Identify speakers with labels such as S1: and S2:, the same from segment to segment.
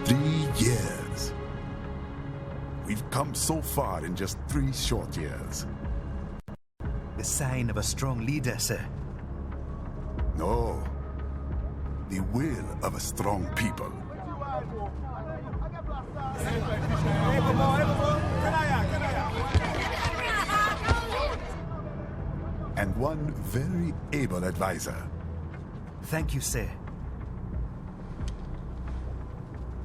S1: 3 years. We've come so far in just 3 short years.
S2: The sign of a strong leader, sir.
S1: No. The will of a strong people. And one very able advisor.
S2: Thank you, sir.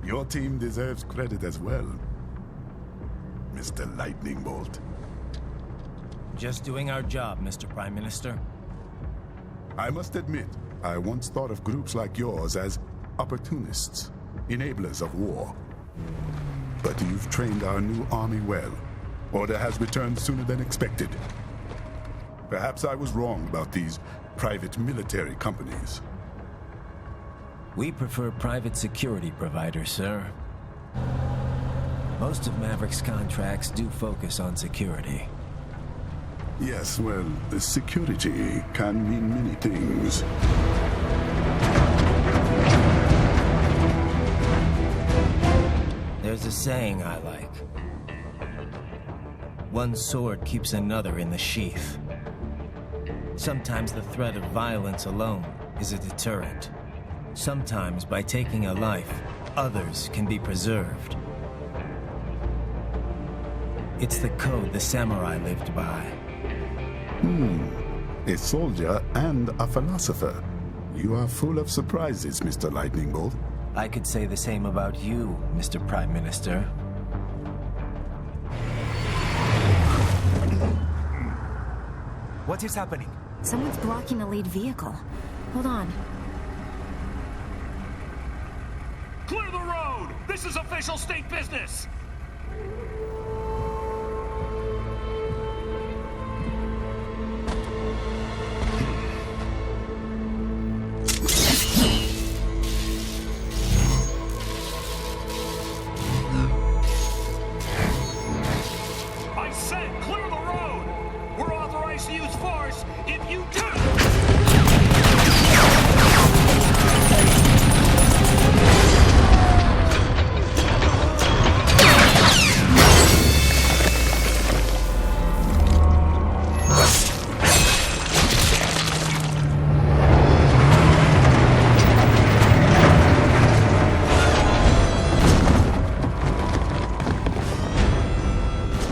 S1: Your team deserves credit as well, Mr. Lightning Bolt.
S3: Just doing our job, Mr. Prime Minister.
S1: I must admit, I once thought of groups like yours as opportunists, enablers of war. But you've trained our new army well. Order has returned sooner than expected. Perhaps I was wrong about these private military companies.
S3: We prefer private security providers, sir. Most of Maverick's contracts do focus on security.
S1: Yes, well, security can mean many things.
S3: There's a saying I like. One sword keeps another in the sheath. Sometimes the threat of violence alone is a deterrent. Sometimes by taking a life, others can be preserved. It's the code the samurai lived by.
S1: A soldier and a philosopher. You are full of surprises, Mr. Lightning Bolt.
S3: I could say the same about you, Mr. Prime Minister.
S2: What is happening?
S4: Someone's blocking the lead vehicle. Hold on.
S5: Clear the road! This is official state business! I said clear the road! We're authorized to use force if you do!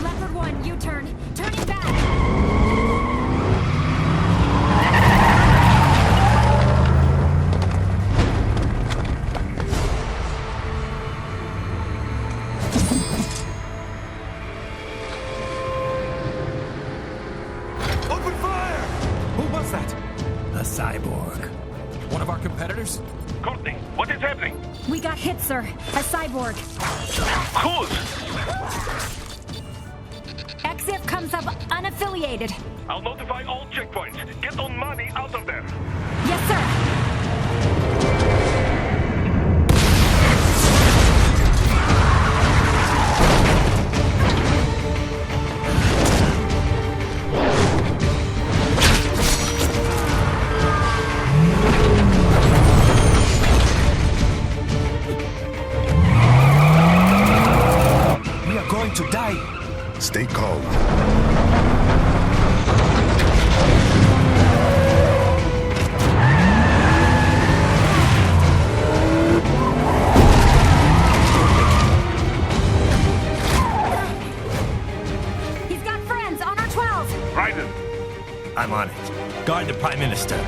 S4: Leopard 1, U-turn. Turning back.
S2: Open fire! Who was that?
S3: A cyborg.
S5: One of our competitors? Courtney, what is happening?
S4: We got hit, sir. A cyborg.
S5: Who's?
S4: XF comes up unaffiliated.
S5: I'll notify all checkpoints. Get on money out of there.
S4: Yes, sir.
S2: We are going to die.
S1: Stay calm.
S4: He's got friends on our 12.
S5: Raiden,
S3: I'm on it. Guard the Prime Minister.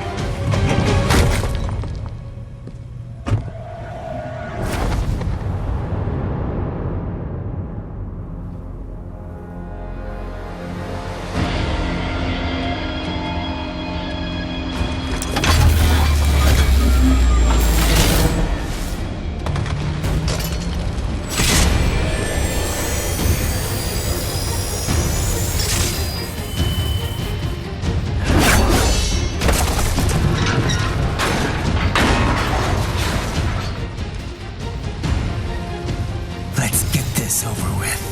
S3: Let's get this over with.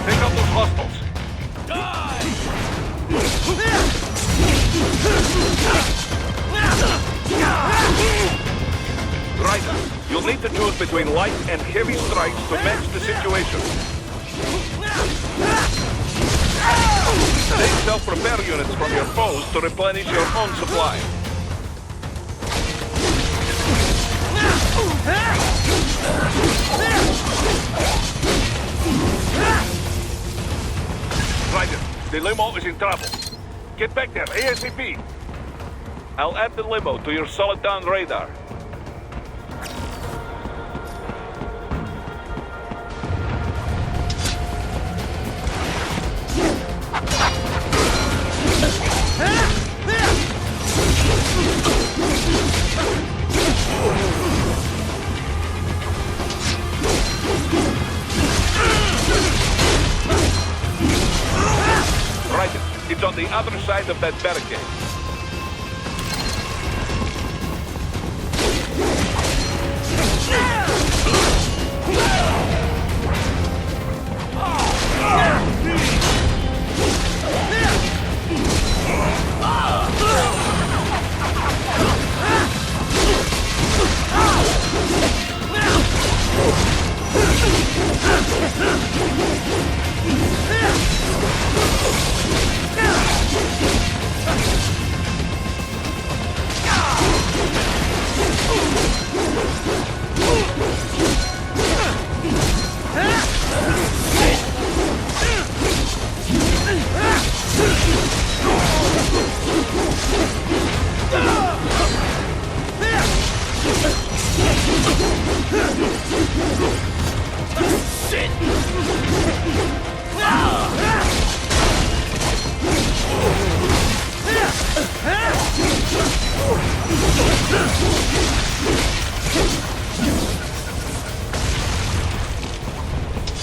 S5: pick up those hostiles.
S6: Raiden, you'll need to choose between light and heavy strikes to match the situation. Take self-repair units from your foes to replenish your own supply. Raiden, the limo is in trouble. Get back there, ASAP. I'll add the limo to your solid down radar. Raiden, it's on the other side of that barricade.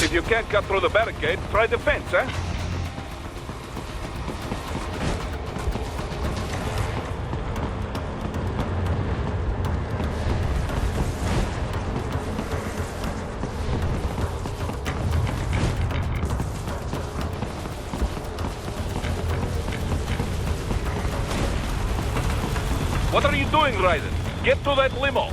S6: If you can't cut through the barricade, try the fence, eh? What are you doing, Raiden? Get to that limo!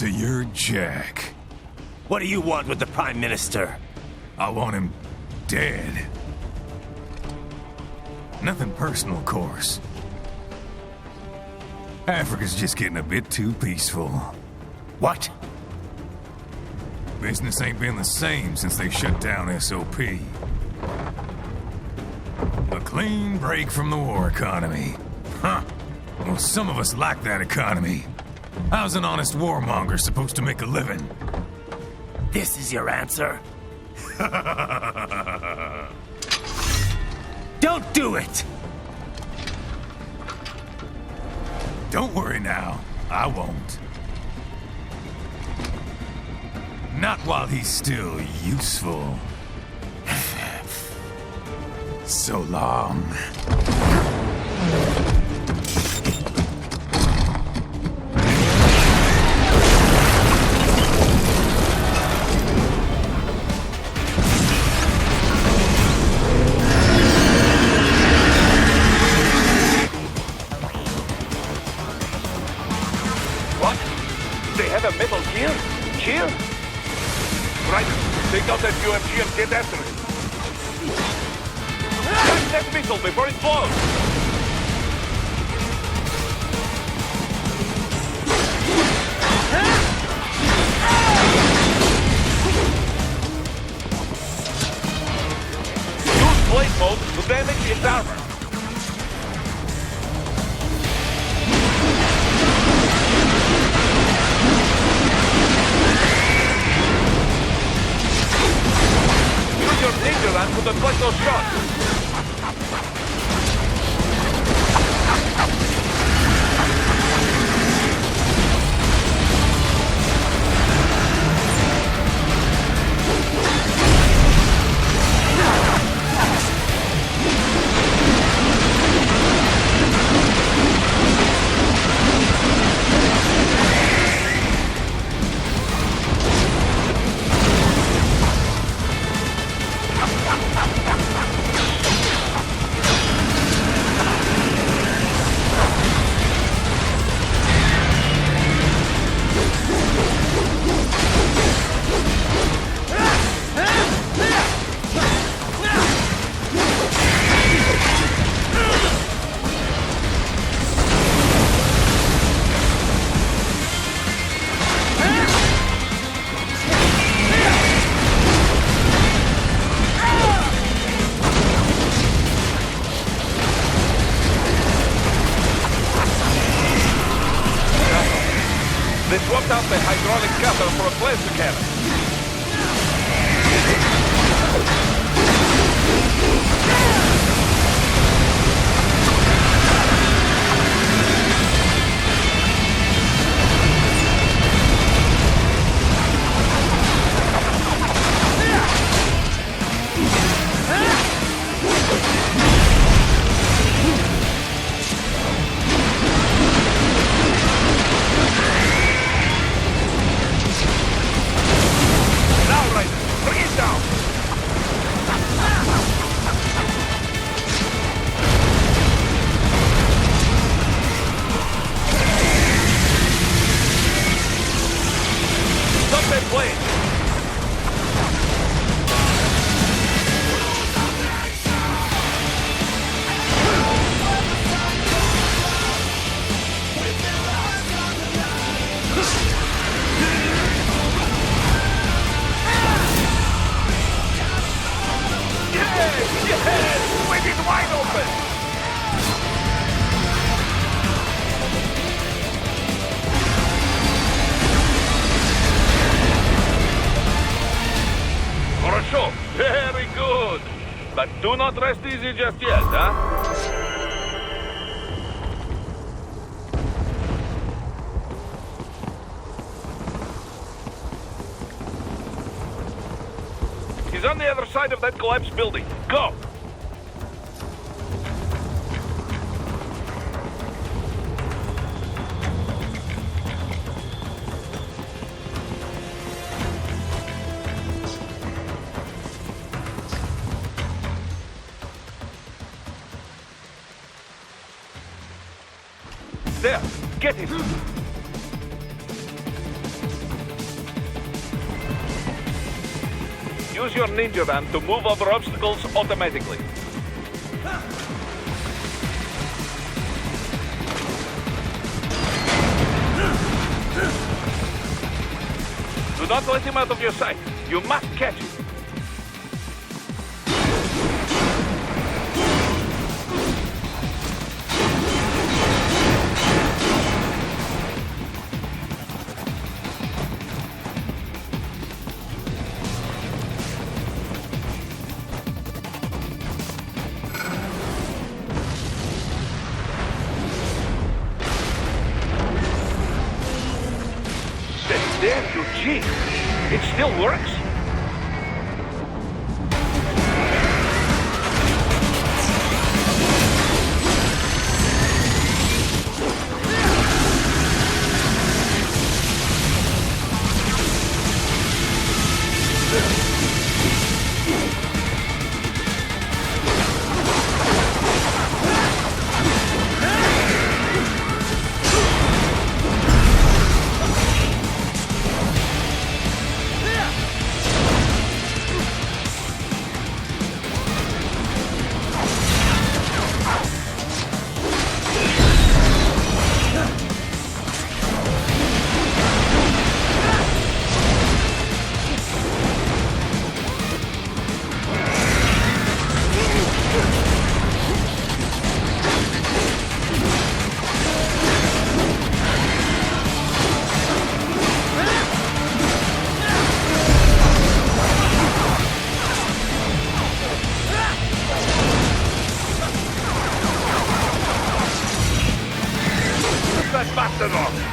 S7: So you're Jack.
S3: What do you want with the Prime Minister?
S7: I want him dead. Nothing personal, of course. Africa's just getting a bit too peaceful.
S3: What?
S7: Business ain't been the same since they shut down SOP. A clean break from the war economy. Huh. Well, some of us like that economy. How's an honest warmonger supposed to make a living?
S3: This is your answer? Don't do it!
S7: Don't worry now. I won't. Not while he's still useful. So long.
S6: What? They have a metal gear? Gear? Raiden, take out that UMG and get after it. Catch that missile before it blows! Use blade mode to damage its armor. Use your ninja gun to deflect those shots. They swapped out the hydraulic cutter for a plasma cannon. Very good. But do not rest easy just yet, huh? He's on the other side of that collapsed building. Go! There! Get him! Use your ninja van to move over obstacles automatically. Do not let him out of your sight. You must catch him. Damn you, G. It still works? Bastard off!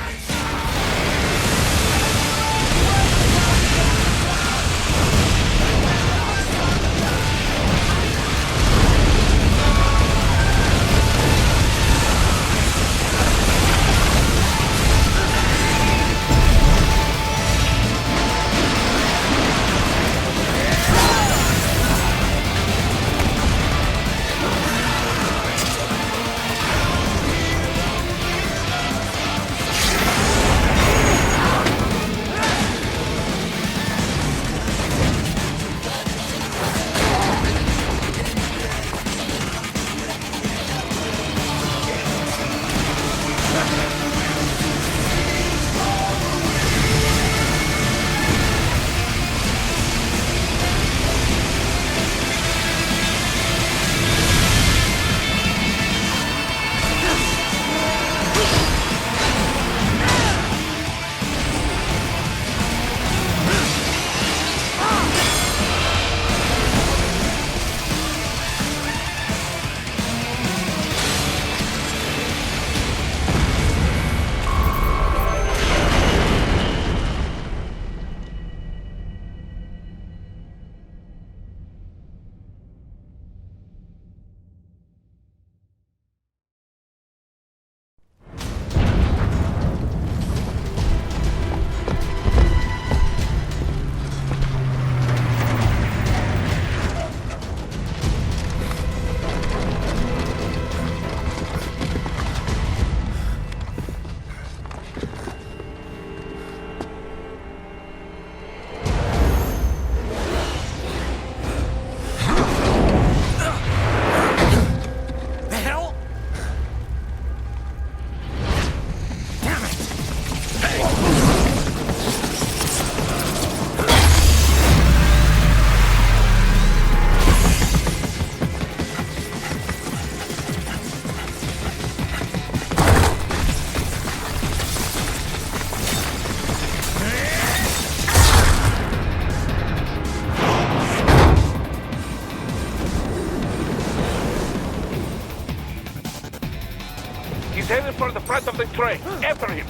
S6: He's headed for the front of the train. After him.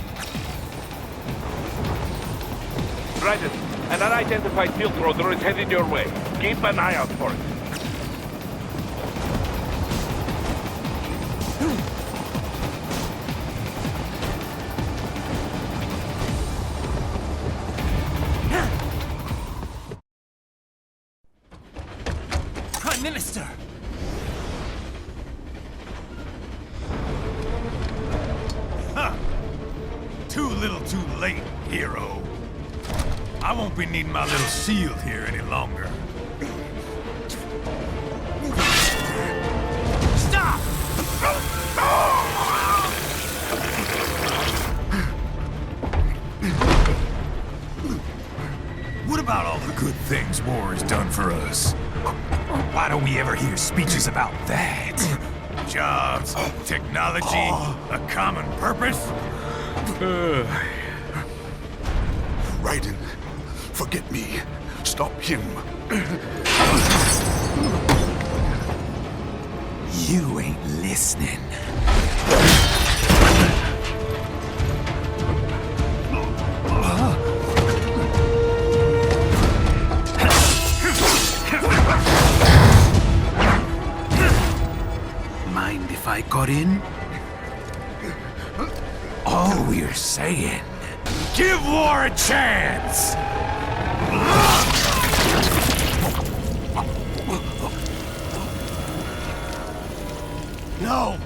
S6: Raiden, an unidentified field roader is headed your way. Keep an eye out for it.
S3: Prime Minister!
S7: Too little too late, hero. I won't be needing my little shield here any longer.
S3: Stop!
S7: What about all the good things war has done for us? Why don't we ever hear speeches about that? Jobs, technology, a common purpose?
S1: Raiden, forget me. Stop him.
S7: You ain't listening. So we're saying, give war a chance!
S2: No!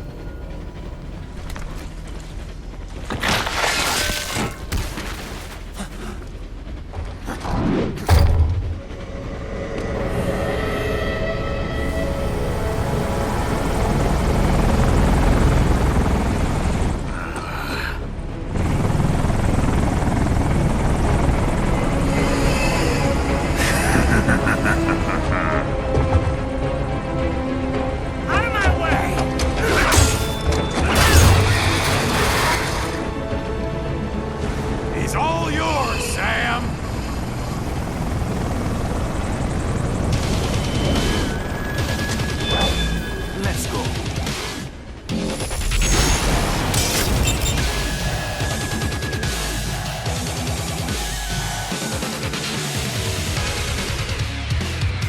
S7: He's all yours, Sam!
S2: Let's go.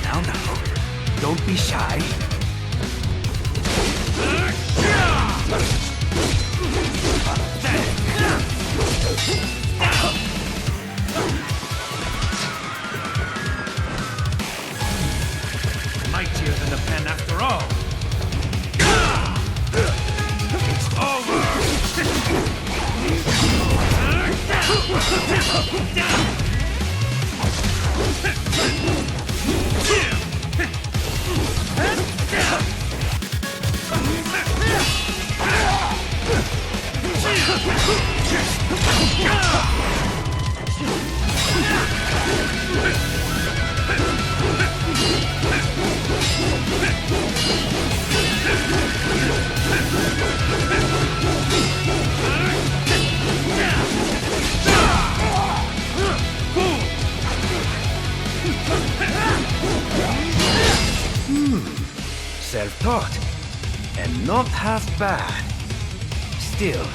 S2: Now, don't be shy.
S5: Mightier than the pen after all.
S7: It's over!
S2: Self-taught. And not half bad. Still.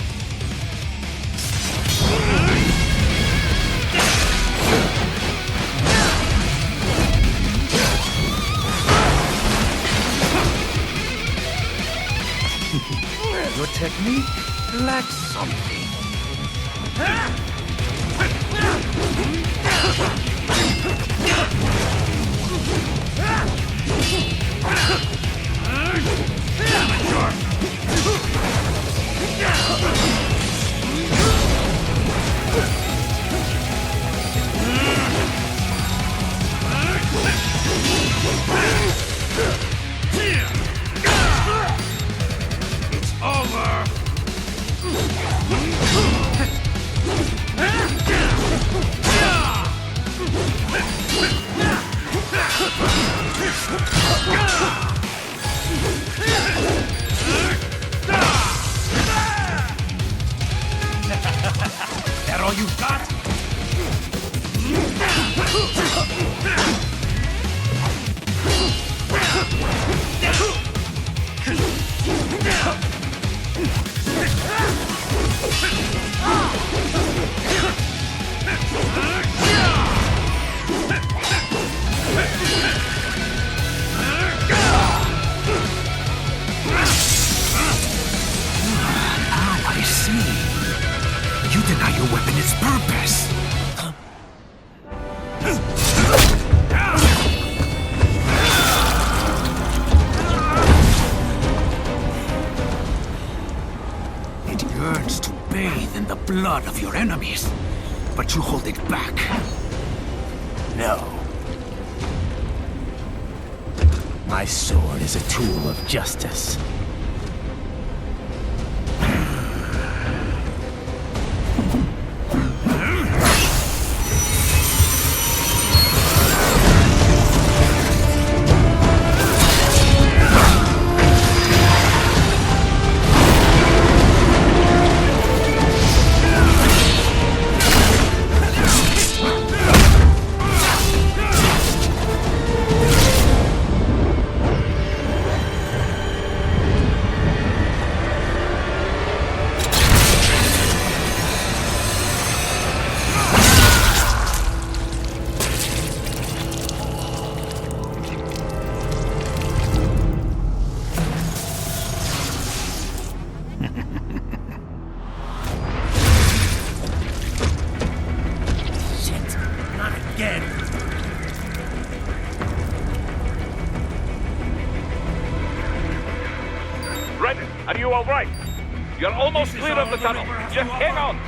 S2: Your technique lacks something.
S7: It's over!
S5: That all you got?
S2: I see. You deny your weapon its purpose. It yearns to bathe in the blood of your enemies, but you hold it back. No.
S3: My sword is a tool of justice.
S2: again.
S6: Raiden, are you all right? You're almost clear of the tunnel. Just hang on.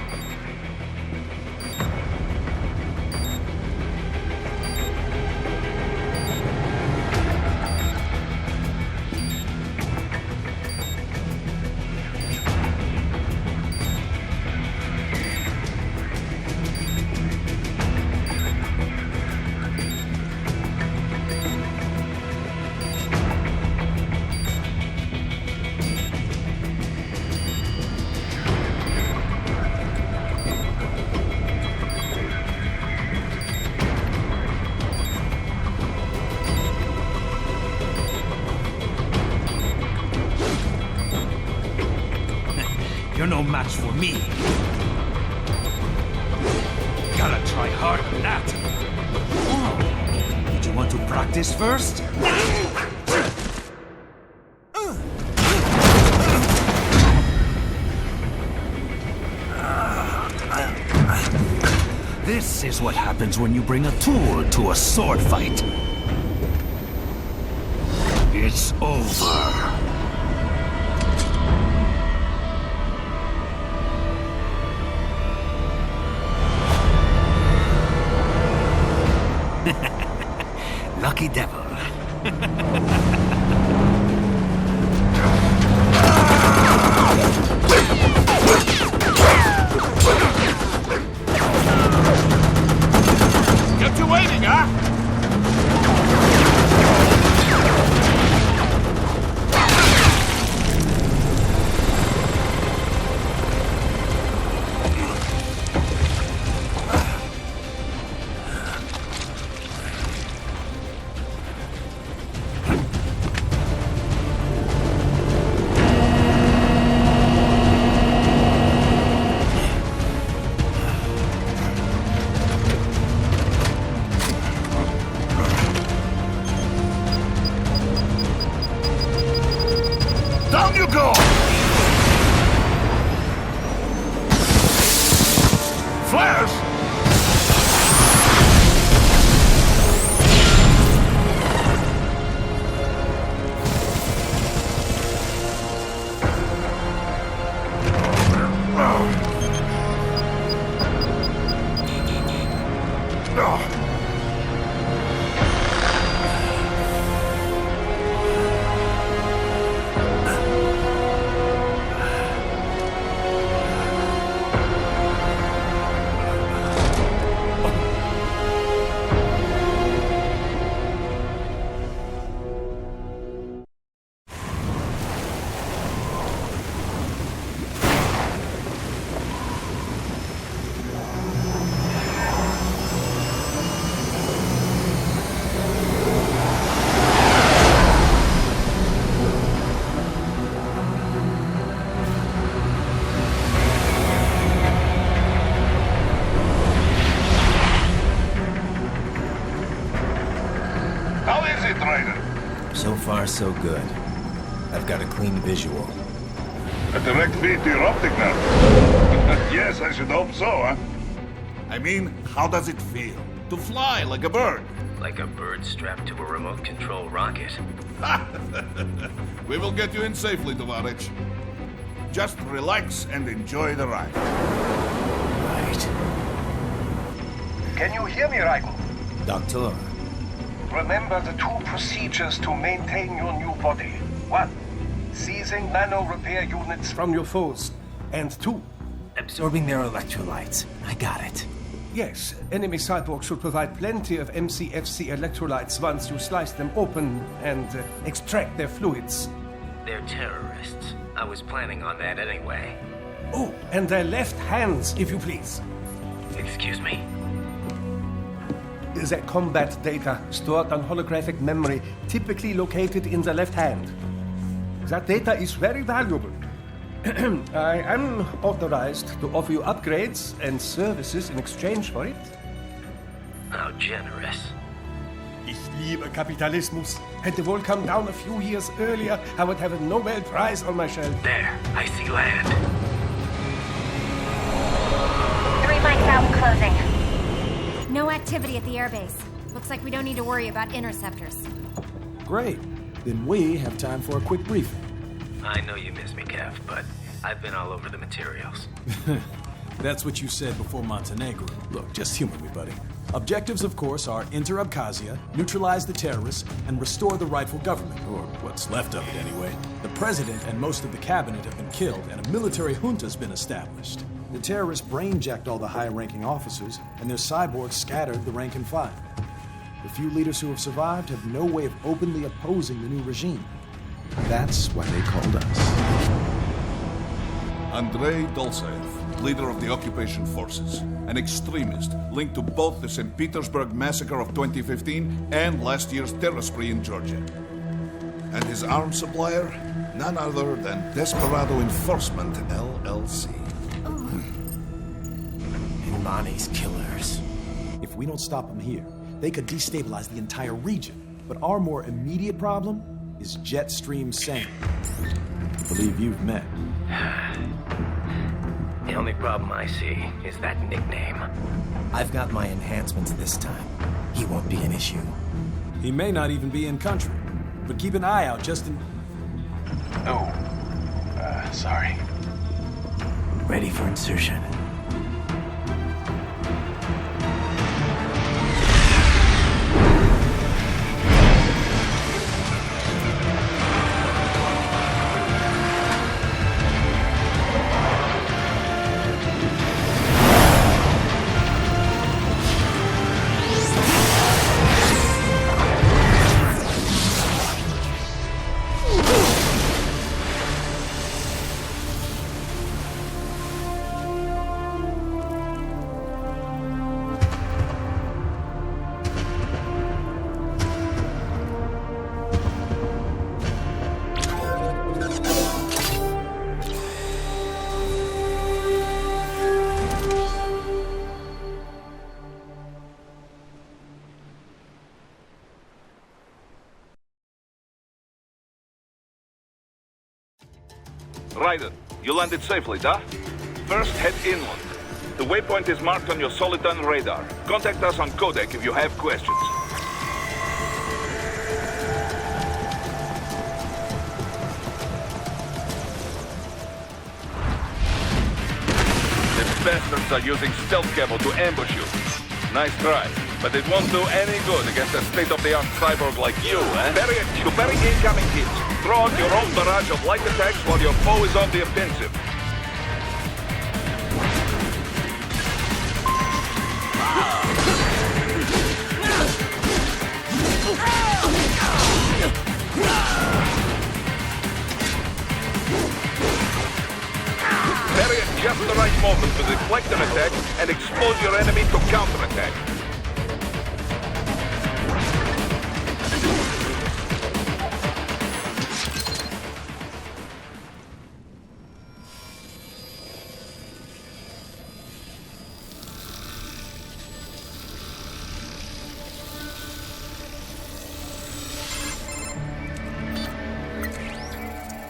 S2: You're no match for me. Gotta try harder than that. Oh, did you want to practice first? This is what happens when you bring a tool to a sword fight. It's over. Lucky devil.
S6: Get you waiting, huh?
S7: Down you go! Flash! How is it, Raiden?
S3: So far, so good. I've got a clean visual.
S7: A direct feed to your optic nerve. Yes, I should hope so, huh? I mean, how does it feel? To fly like a bird?
S3: Like a bird strapped to a remote control rocket.
S7: We will get you in safely, Tovarich. Just relax and enjoy the ride.
S3: Right.
S8: Can you hear me, Raiden?
S3: Doctor.
S8: Remember the two procedures to maintain your new body. 1. Seizing nano repair units from your foes. And 2.
S3: Absorbing their electrolytes. I got it.
S8: Yes, enemy cyborgs should provide plenty of MCFC electrolytes once you slice them open and extract their fluids.
S3: They're terrorists. I was planning on that anyway.
S8: Oh, and their left hands, if you please.
S3: Excuse me?
S8: The combat data stored on holographic memory, typically located in the left hand. That data is very valuable. I am authorized to offer you upgrades and services in exchange for it.
S3: How generous.
S8: Ich liebe Kapitalismus. Had the wall come down a few years earlier, I would have a Nobel Prize on my shelf.
S3: There, I see land.
S4: 3 mics out, closing. No activity at the airbase. Looks like we don't need to worry about interceptors.
S9: Great. Then we have time for a quick briefing.
S3: I know you miss me, Kev, but I've been all over the materials.
S9: That's what you said before Montenegro. Look, just humor me, buddy. Objectives, of course, are enter Abkhazia, neutralize the terrorists, and restore the rightful government, or what's left of it anyway. The president and most of the cabinet have been killed, and a military junta's been established. The terrorists brain-jacked all the high-ranking officers, and their cyborgs scattered the rank and file. The few leaders who have survived have no way of openly opposing the new regime. That's why they called us.
S10: Andrei Dolzaev, leader of the occupation forces, an extremist linked to both the St. Petersburg massacre of 2015 and last year's terror spree in Georgia. And his arms supplier, none other than Desperado Enforcement, LLC.
S3: Imani's killers.
S9: If we don't stop them here, they could destabilize the entire region. But our more immediate problem is Jetstream Sane. I believe you've met.
S3: The only problem I see is that nickname. I've got my enhancements this time. He won't be an issue.
S9: He may not even be in country, but keep an eye out just in...
S2: Oh, sorry.
S3: Ready for insertion.
S6: Raiden, you landed safely, da? First, head inland. The waypoint is marked on your Soliton radar. Contact us on Codec if you have questions. The bastards are using stealth camo to ambush you. Nice try, but it won't do any good against a state-of-the-art cyborg like you, eh? To bury incoming hits, throw out your own barrage of light attacks while your foe is on the offensive. Bury at just the right moment to deflect an attack and expose your enemy to counterattack.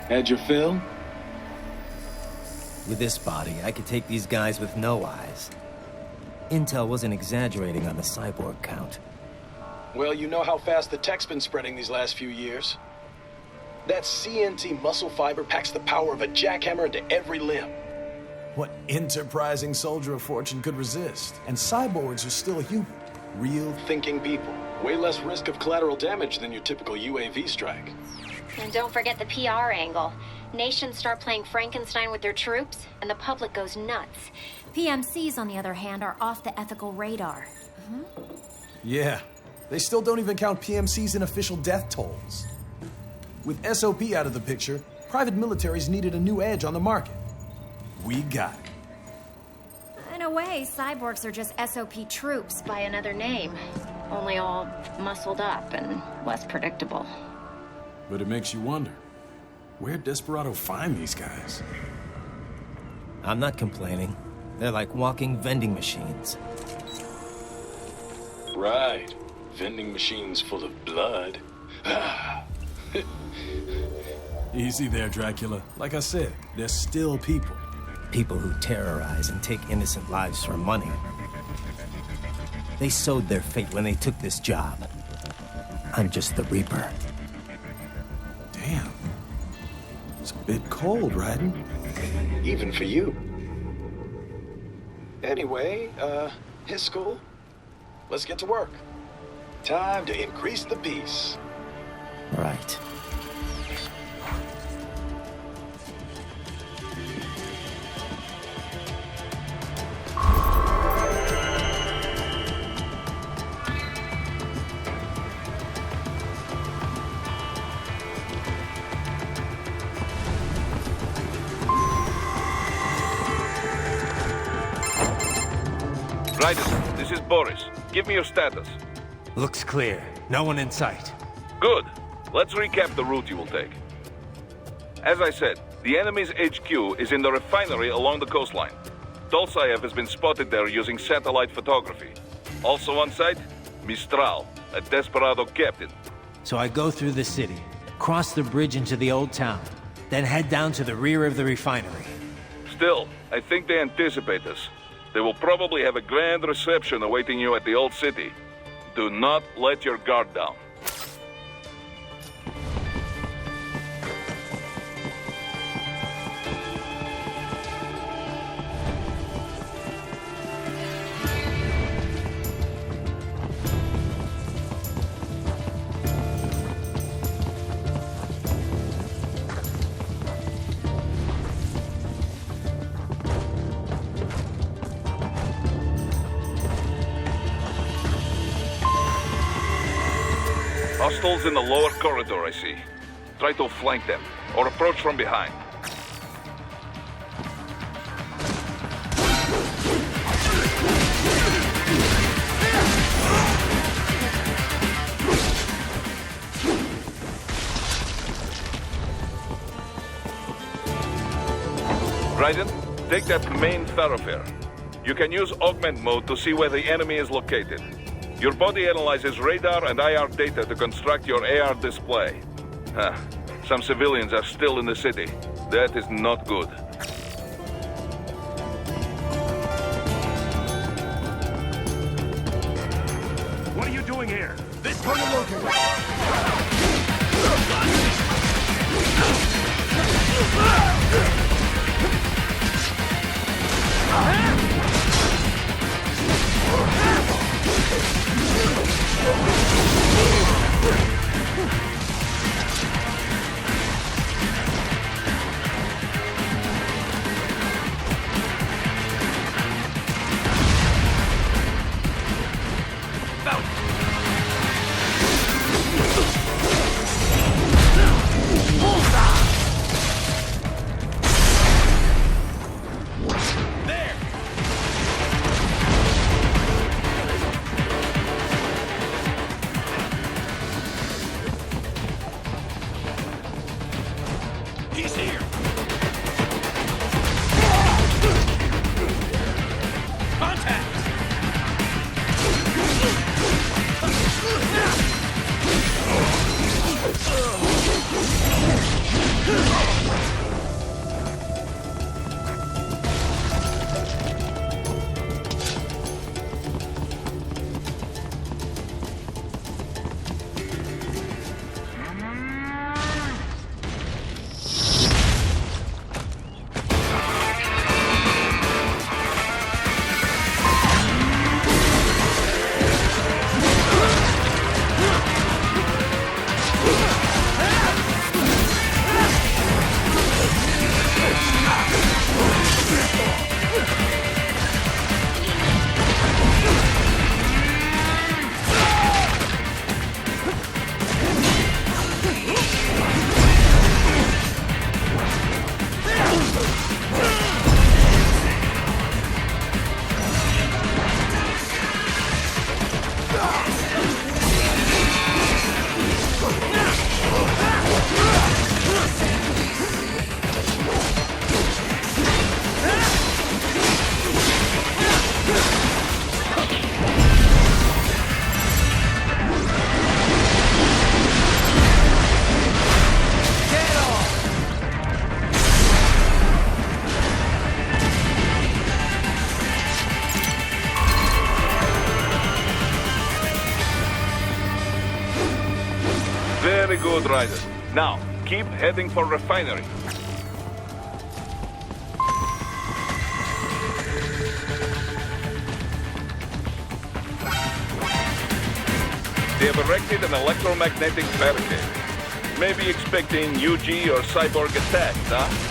S2: Had your fill?
S3: With this body, I could take these guys with no eyes. Intel wasn't exaggerating on the cyborg count.
S11: Well, you know how fast the tech's been spreading these last few years. That CNT muscle fiber packs the power of a jackhammer into every limb.
S9: What enterprising soldier of fortune could resist? And cyborgs are still human. Real
S11: thinking people. Way less risk of collateral damage than your typical UAV strike.
S4: And don't forget the PR angle. Nations start playing Frankenstein with their troops, and the public goes nuts. PMCs, on the other hand, are off the ethical radar.
S9: Yeah, they still don't even count PMCs in official death tolls. With SOP out of the picture, private militaries needed a new edge on the market. We got it.
S4: In a way, cyborgs are just SOP troops by another name. Only all muscled up and less predictable.
S9: But it makes you wonder, where'd Desperado find these guys?
S3: I'm not complaining. They're like walking vending machines.
S11: Right. Vending machines full of blood.
S9: Easy there, Dracula. Like I said, they're still people.
S3: People who terrorize and take innocent lives for money. They sowed their fate when they took this job. I'm just the Reaper.
S9: Damn. It's a bit cold, Raiden.
S11: Even for you. Anyway, his school? Let's get to work. Time to increase the peace.
S3: Right.
S6: Raiden, this is Boris. Give me your status.
S3: Looks clear. No one in sight.
S6: Good. Let's recap the route you will take. As I said, the enemy's HQ is in the refinery along the coastline. Dolsaev has been spotted there using satellite photography. Also on site, Mistral, a desperado captain.
S3: So I go through the city, cross the bridge into the old town, then head down to the rear of the refinery.
S6: Still, I think they anticipate us. They will probably have a grand reception awaiting you at the old city. Do not let your guard down. Hostiles in the lower corridor, I see. Try to flank them, or approach from behind. Raiden, take that main thoroughfare. You can use augment mode to see where the enemy is located. Your body analyzes radar and IR data to construct your AR display. Some civilians are still in the city. That is not good.
S5: What are you doing here?
S7: This target located.
S6: good, Raiden. Now, keep heading for refinery. They have erected an electromagnetic barricade. Maybe expecting UG or cyborg attacks, huh?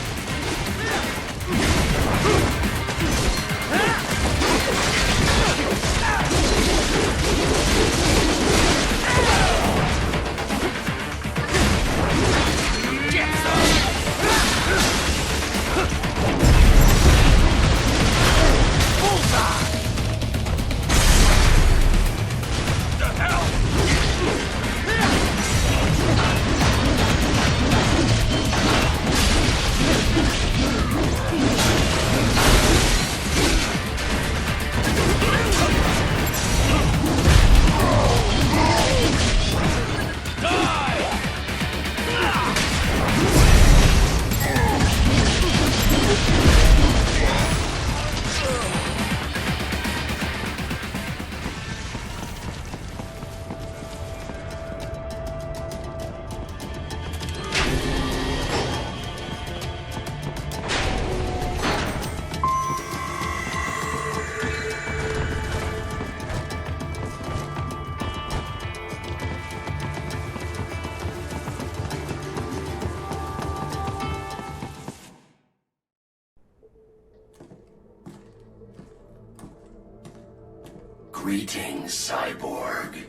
S12: Greetings, cyborg.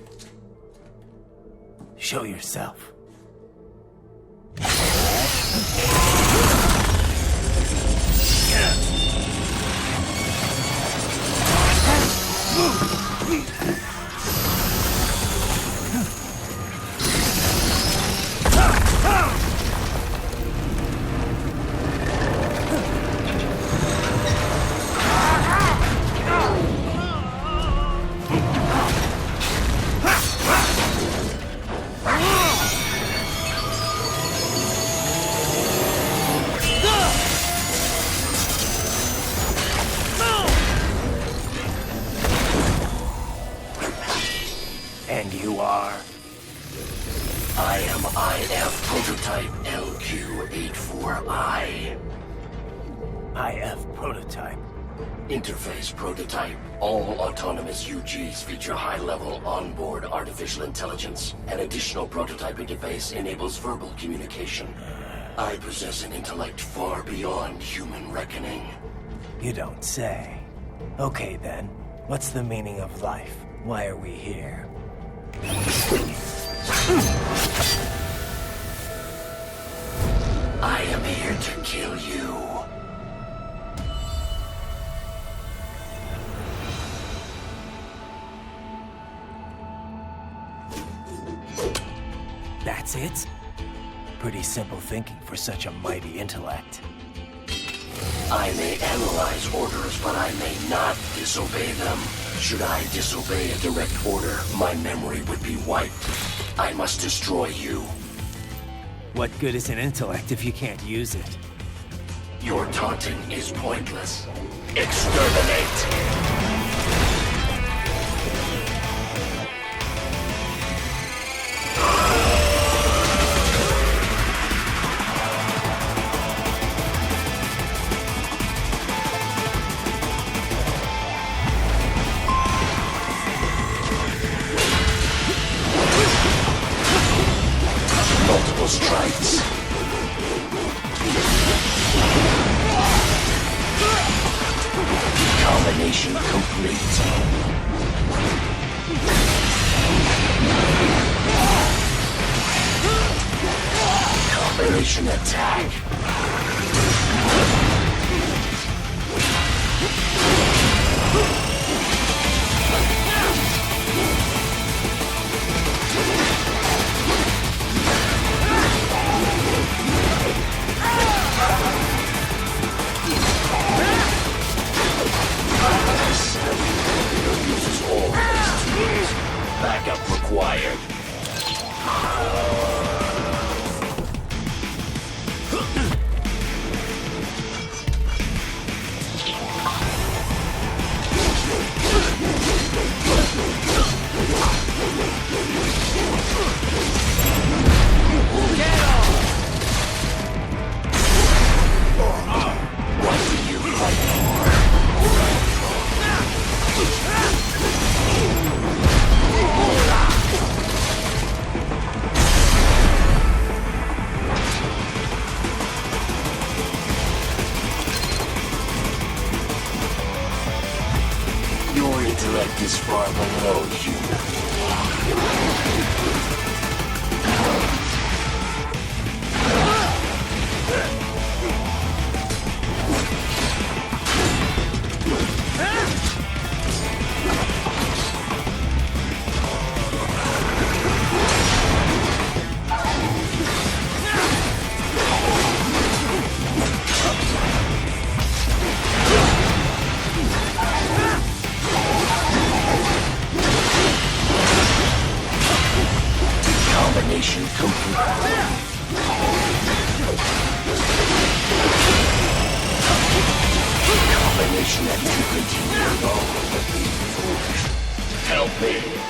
S3: Show yourself. And you are?
S12: I am IF Prototype LQ84I.
S3: IF Prototype.
S12: Interface Prototype. All autonomous UGs feature high-level onboard artificial intelligence. An additional prototype interface enables verbal communication. I possess an intellect far beyond human reckoning.
S3: You don't say. Okay then, what's the meaning of life? Why are we here?
S12: I am here to kill you.
S3: That's it? Pretty simple thinking for such a mighty intellect.
S12: I may analyze orders, but I may not disobey them. Should I disobey a direct order, my memory would be wiped. I must destroy you.
S3: What good is an intellect if you can't use it?
S12: Your taunting is pointless. Exterminate! Multiple strikes. Combination complete. Combination attack. Uses all his tools. Backup required. intellect is far below Combination complete. Combination activity involved. Help me.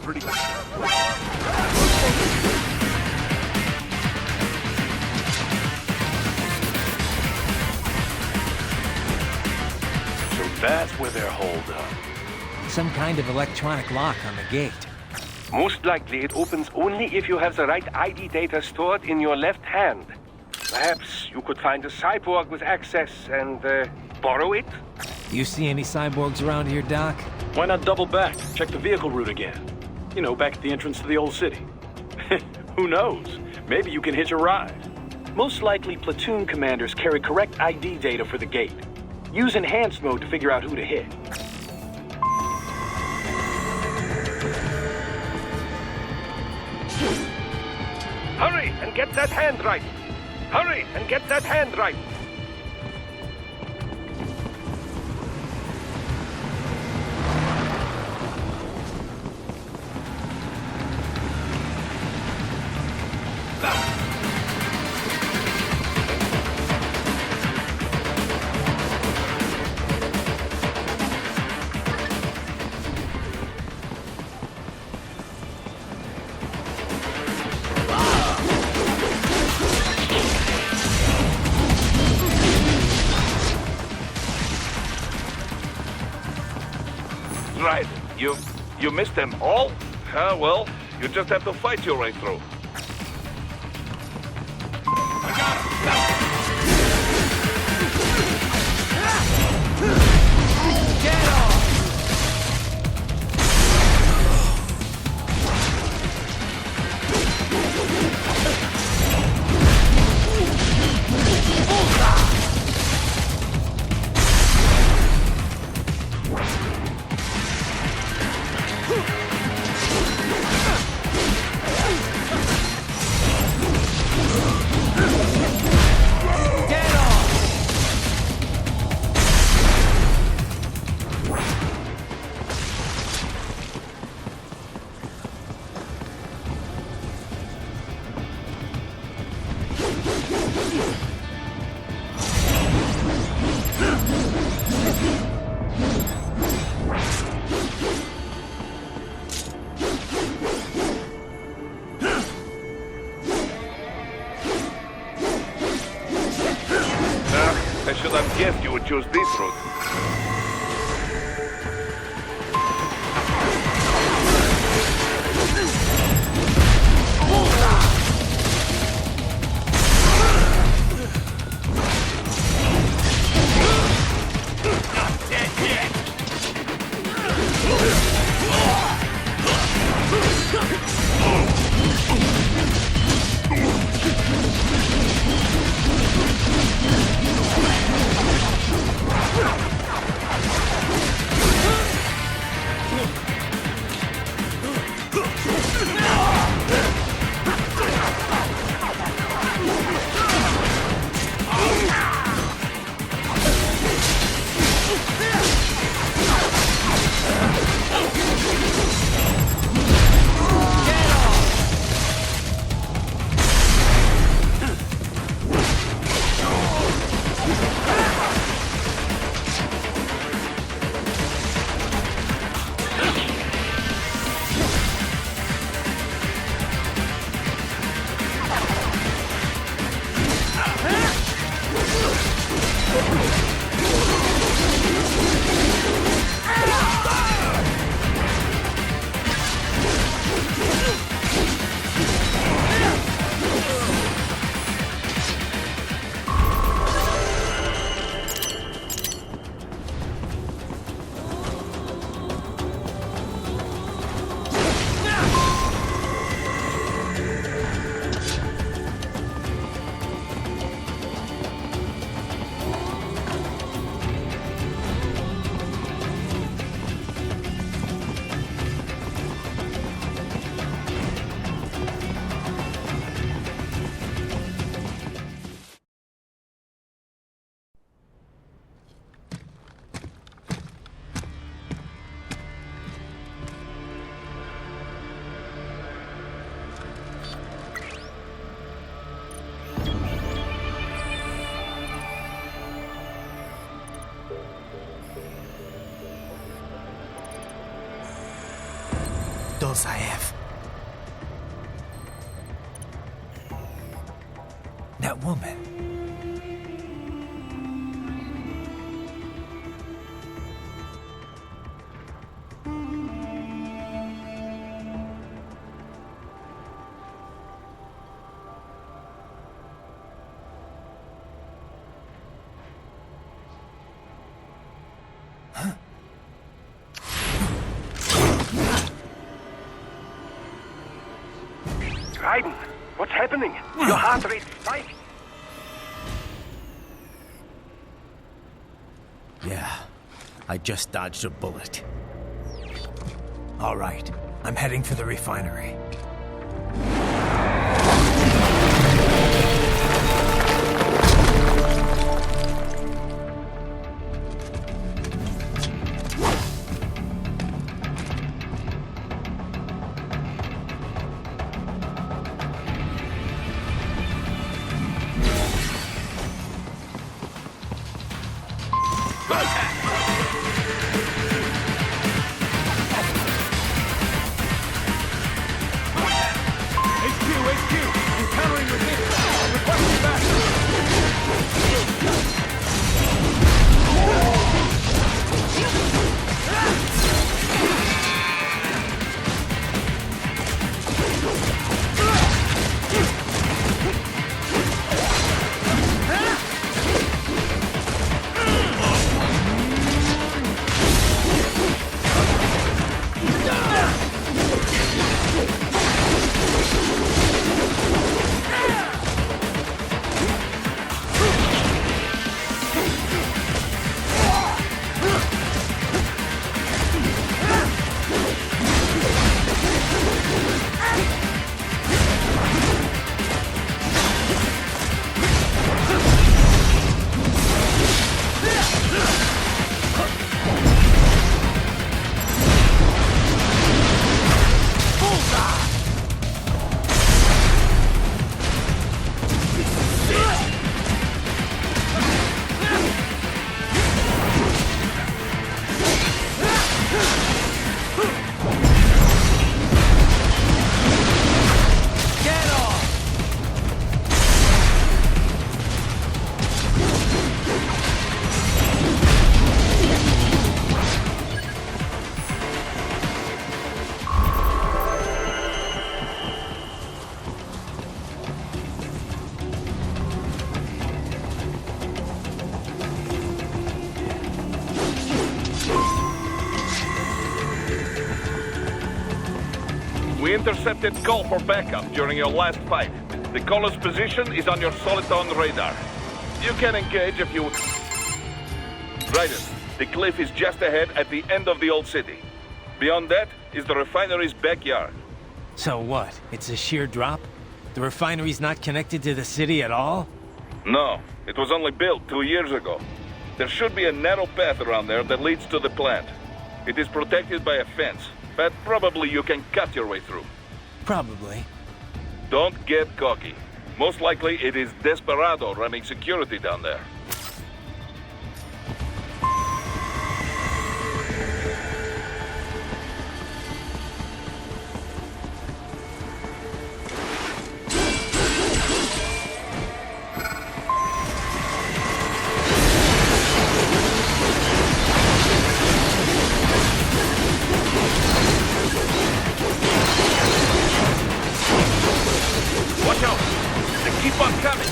S5: pretty... So that's where they're holed up.
S3: Some kind of electronic lock on the gate.
S13: Most likely it opens only if you have the right ID data stored in your left hand. Perhaps you could find a cyborg with access and borrow it?
S3: You see any cyborgs around here, Doc?
S11: Why not double back? Check the vehicle route again. You know, back at the entrance to the old city. Who knows? Maybe you can hitch a ride. Most likely, platoon commanders carry correct ID data for the gate. Use enhanced mode to figure out who to hit.
S13: Hurry and get that hand right! Hurry and get that hand right!
S6: Right. You missed them all? Ah, well, you just have to fight your way through. I should have guessed you would choose this route.
S3: skills I have. That woman.
S13: Raiden, what's happening? Your heart rate spiked.
S3: Yeah, I just dodged a bullet. All right, I'm heading for the refinery.
S6: We intercepted call for backup during your last fight. The caller's position is on your Soliton radar. You can engage if you... Raiden, the cliff is just ahead at the end of the old city. Beyond that is the refinery's backyard.
S3: So what? It's a sheer drop? The refinery's not connected to the city at all?
S6: No, it was only built 2 years ago. There should be a narrow path around there that leads to the plant. It is protected by a fence, but probably you can cut your way through.
S3: Probably.
S6: Don't get cocky. Most likely it is Desperado running security down there. Watch out! They keep on coming!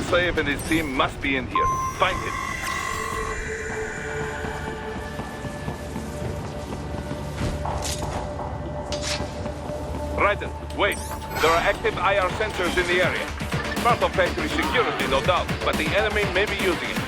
S6: safe and his team must be in here. Find him. Raiden, wait. There are active IR sensors in the area. Part of factory security, no doubt, but the enemy may be using it.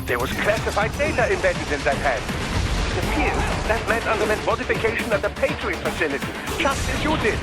S13: There was classified data embedded in that hand. It appears that man underwent modification at the Patriot facility, just as you did.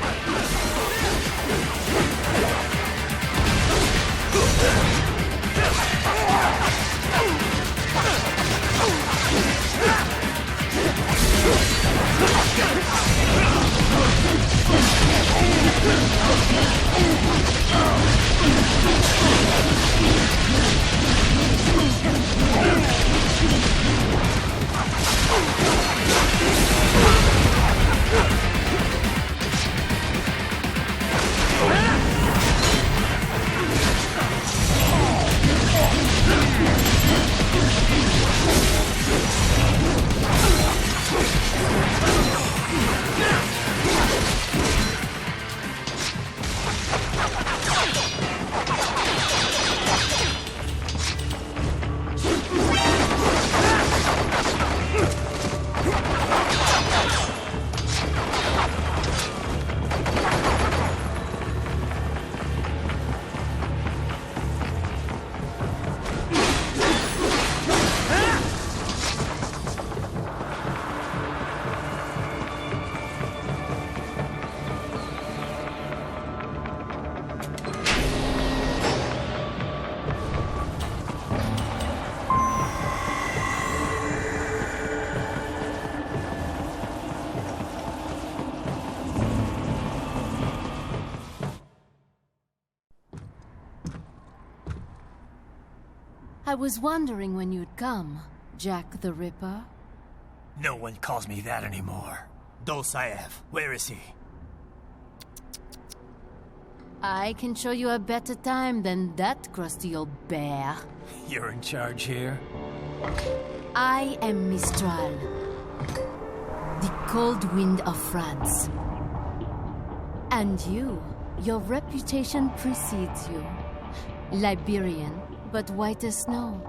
S14: I was wondering when you'd come, Jack the Ripper.
S3: No one calls me that anymore. Dolsaev, where is he?
S14: I can show you a better time than that crusty old bear.
S3: You're in charge here?
S14: I am Mistral, the cold wind of France. And you, your reputation precedes you. Liberian, but white as snow.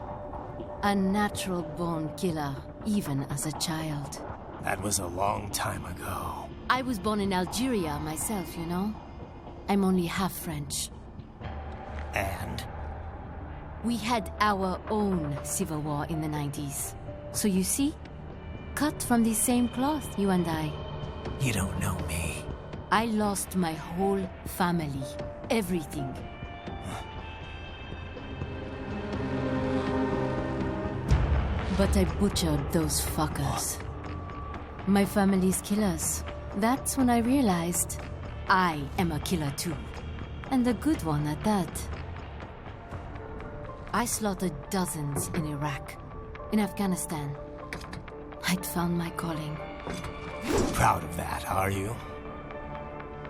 S14: A natural-born killer, even as a child.
S3: That was a long time ago.
S14: I was born in Algeria myself, you know. I'm only half French.
S3: And?
S14: We had our own civil war in the 90s. So you see? Cut from the same cloth, you and I.
S3: You don't know me.
S14: I lost my whole family. Everything. But I butchered those fuckers. My family's killers. That's when I realized I am a killer too. And a good one at that. I slaughtered dozens in Iraq, in Afghanistan. I'd found my calling.
S3: Proud of that, are you?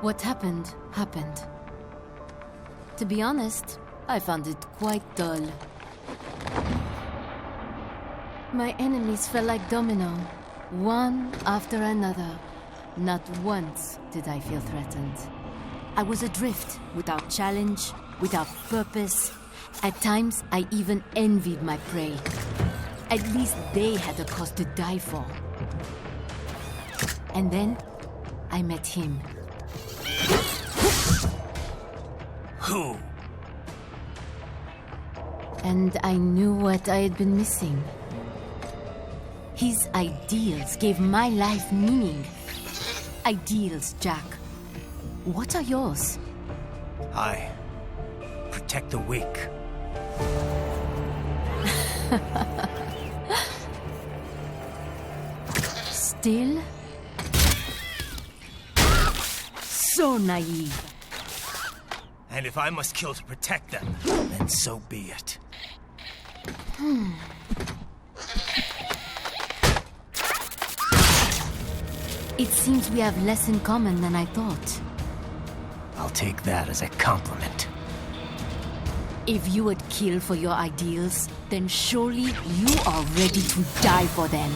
S14: What happened, happened. To be honest, I found it quite dull. My enemies fell like domino, one after another. Not once did I feel threatened. I was adrift, without challenge, without purpose. At times, I even envied my prey. At least they had a cause to die for. And then, I met him.
S3: Who?
S14: And I knew what I had been missing. His ideals gave my life meaning. Ideals, Jack. What are yours?
S3: I protect the weak.
S14: Still? So naive.
S3: And if I must kill to protect them, then so be it.
S14: It seems we have less in common than I thought.
S3: I'll take that as a compliment.
S14: If you would kill for your ideals, then surely you are ready to die for them.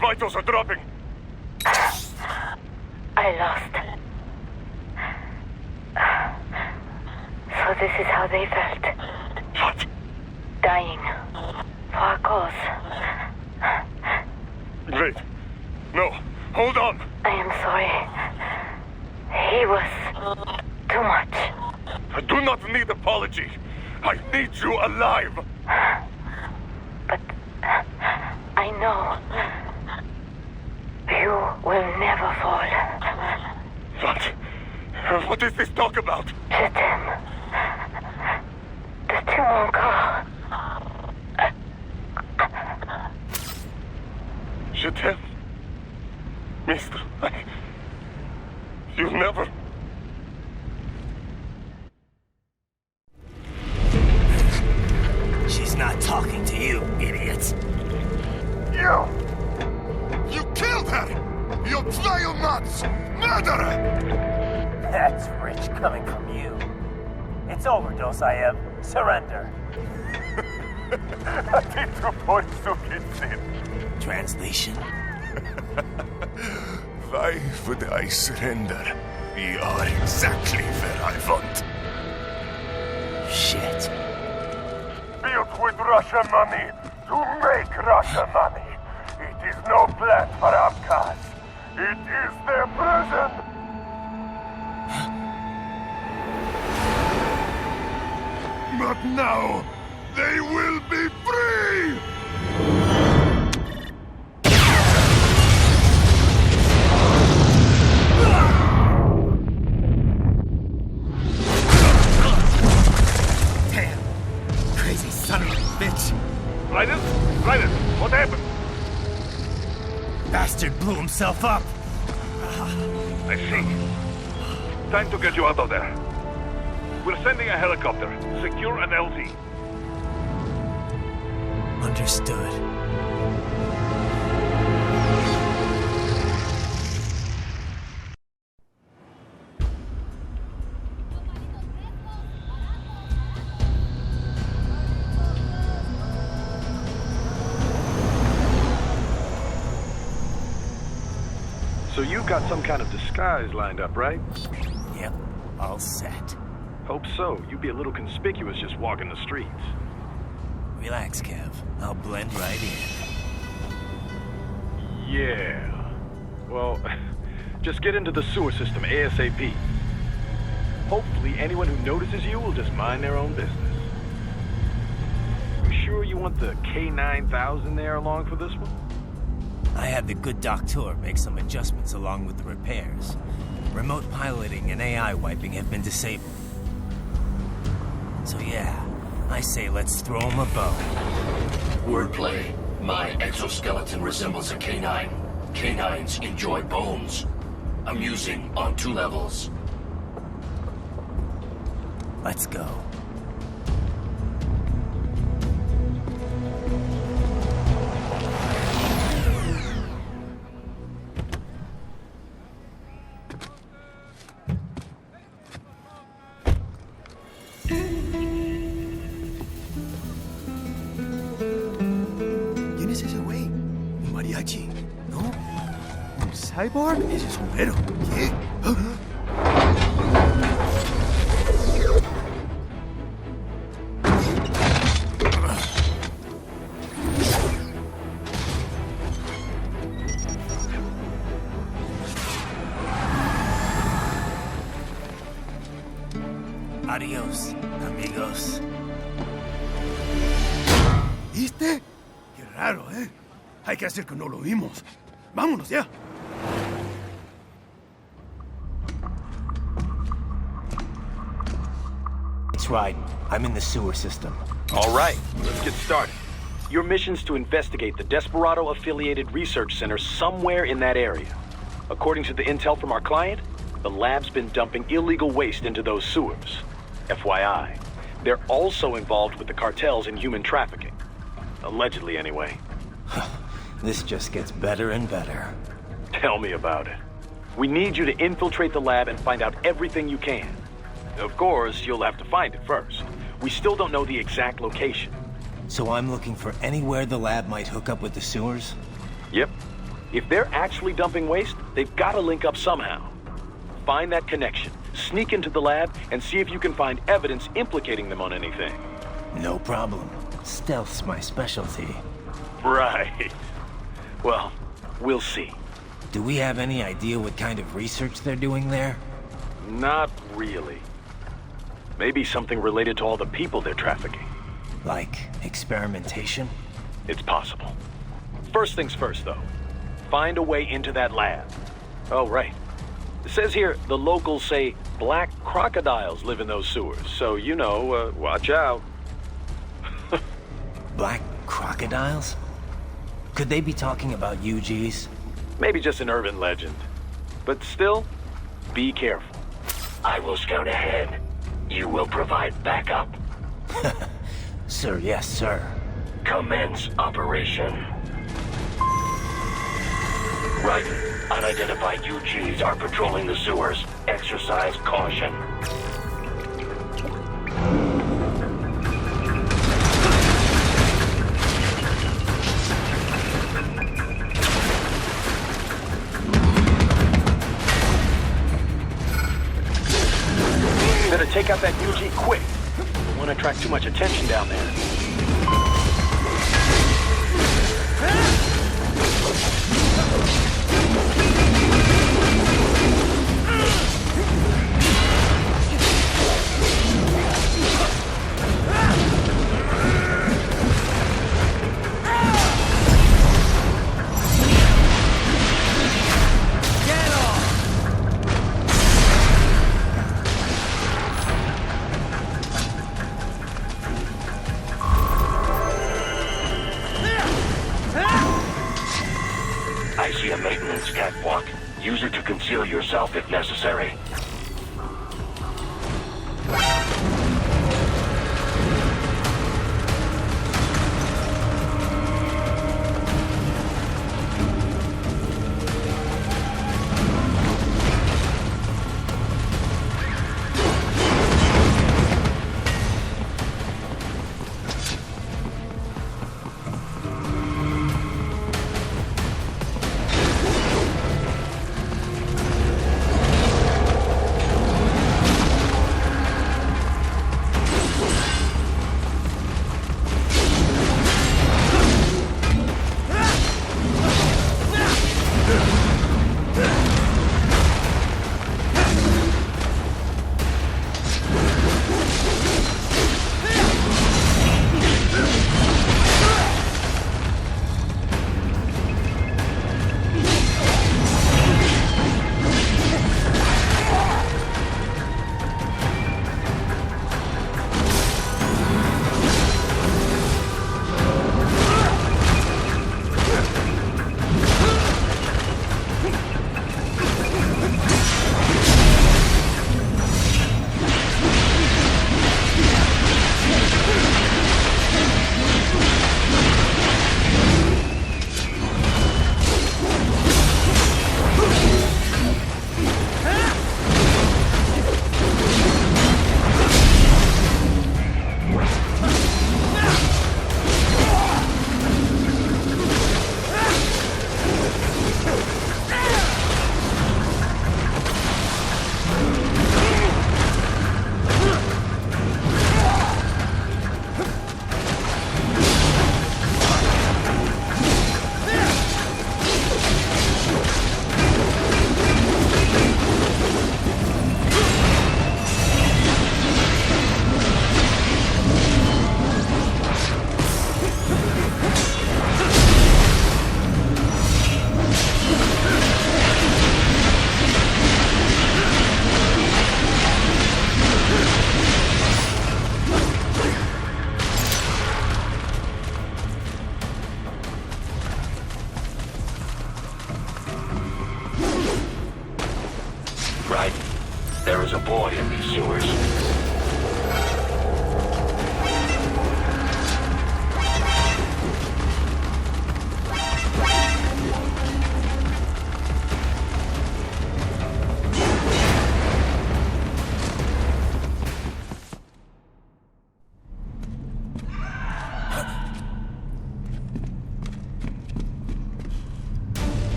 S5: Vitals are dropping.
S15: I lost. So this is how they felt.
S5: What?
S15: Dying. For a cause.
S5: Wait. No. Hold on.
S15: I am sorry. He was too much.
S5: I do not need apology. I need you alive.
S15: But I know you will never fall.
S5: What? What is this talk about?
S15: Je t'aime. De tout mon corps.
S5: Je t'aime. Mister, you never...
S3: She's not talking to you, idiot.
S5: You killed her! You vile nuts! Murderer!
S3: That's rich coming from you. It's overdose, I have. Surrender. Translation?
S7: Why would I surrender? We are exactly where I want.
S3: Shit.
S5: Built with Russian money to make Russian money. It is no plan for outcasts. It is their prison. But now, they will be free!
S3: Damn! Crazy son of a bitch!
S5: Raiden? Raiden, what happened?
S3: Bastard blew himself up!
S5: I see. Time to get you out of there. We're sending a helicopter. Secure an LZ.
S3: Understood.
S11: You've got some kind of disguise lined up, right?
S3: Yep, all set.
S11: Hope so. You'd be a little conspicuous just walking the streets.
S3: Relax, Kev. I'll blend right in.
S11: Yeah. Well, just get into the sewer system ASAP. Hopefully anyone who notices you will just mind their own business. You sure you want the K9000 there along for this one?
S3: I had the good doctor make some adjustments along with the repairs. Remote piloting and AI wiping have been disabled. So yeah, I say let's throw him a bone.
S12: Wordplay. My exoskeleton resembles a canine. Canines enjoy bones. Amusing on 2 levels.
S3: Let's go.
S2: ¿Quién es ese güey? ¿Un mariachi? ¿No? ¿Un cyborg? Ese es sombrero. ¿Qué?
S3: Adiós, amigos.
S2: ¿Viste? Qué raro, ¿eh? Hay que hacer que no lo vimos. Vámonos ya.
S3: It's Raiden. I'm in the sewer system.
S11: All right, let's get started. Your mission's to investigate the Desperado-affiliated research center somewhere in that area. According to the intel from our client, the lab's been dumping illegal waste into those sewers. FYI, they're also involved with the cartels in human trafficking. Allegedly, anyway.
S3: This just gets better and better.
S11: Tell me about it. We need you to infiltrate the lab and find out everything you can. Of course, you'll have to find it first. We still don't know the exact location.
S3: So I'm looking for anywhere the lab might hook up with the sewers?
S11: Yep. If they're actually dumping waste, they've got to link up somehow. Find that connection, sneak into the lab, and see if you can find evidence implicating them on anything.
S3: No problem. Stealth's my specialty.
S11: Right. Well, we'll see.
S3: Do we have any idea what kind of research they're doing there?
S11: Not really. Maybe something related to all the people they're trafficking.
S3: Like experimentation?
S11: It's possible. First things first, though. Find a way into that lab. Oh, right. It says here the locals say black crocodiles live in those sewers, so, you know, watch out.
S3: Black crocodiles? Could they be talking about UGs?
S11: Maybe just an urban legend. But still, be careful.
S12: I will scout ahead. You will provide backup.
S3: Sir, yes, sir.
S12: Commence operation. Raiden, unidentified UGs are patrolling the sewers. Exercise caution.
S11: Better take out that UG quick. Don't want to attract too much attention down there.
S12: I see a maintenance catwalk. Use it to conceal yourself if necessary. Raiden, there is a boy in these sewers.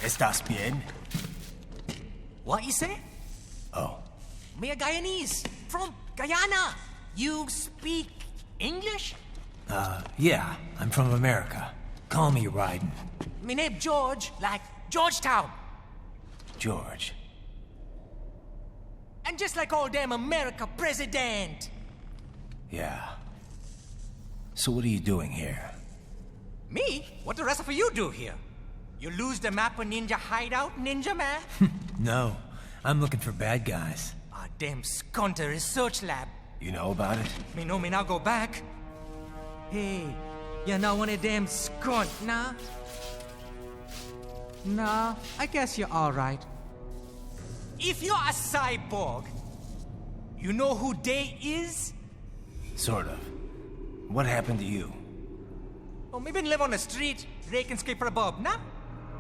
S3: ¿Estás bien?
S16: What you say?
S3: Oh.
S16: Me a Guyanese from Guyana. You speak English?
S3: Yeah, I'm from America. Call me Raiden.
S16: Me name George, like Georgetown.
S3: George.
S16: And just like all damn America president.
S3: Yeah. So what are you doing here?
S16: Me? What the rest of you do here? You lose the map of Ninja hideout, Ninja man?
S3: No, I'm looking for bad guys.
S16: Ah, damn Skunter research lab.
S3: You know about it?
S16: Me know me now go back. Hey, you're not one of them skunt, nah? Nah, I guess you're alright. If you're a cyborg, you know who they is?
S3: Sort of. What happened to you?
S16: Oh, me been live on the street, rake and scrape for a bob, nah?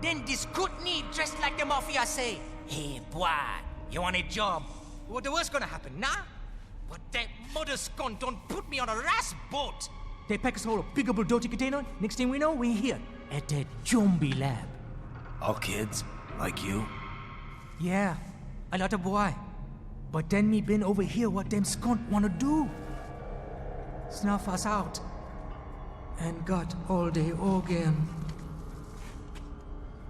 S16: Then this Kootenai dressed like the mafia say, hey boy, you want a job? What the worst gonna happen, nah? But that mother scunt don't put me on a ras boat. They pack us all a piggable dirty container. Next thing we know, we're here at that zombie lab.
S3: All kids? Like you?
S16: Yeah, a lot of boy. But then me been over here what them scunt wanna do. Snuff us out. And got all the organ.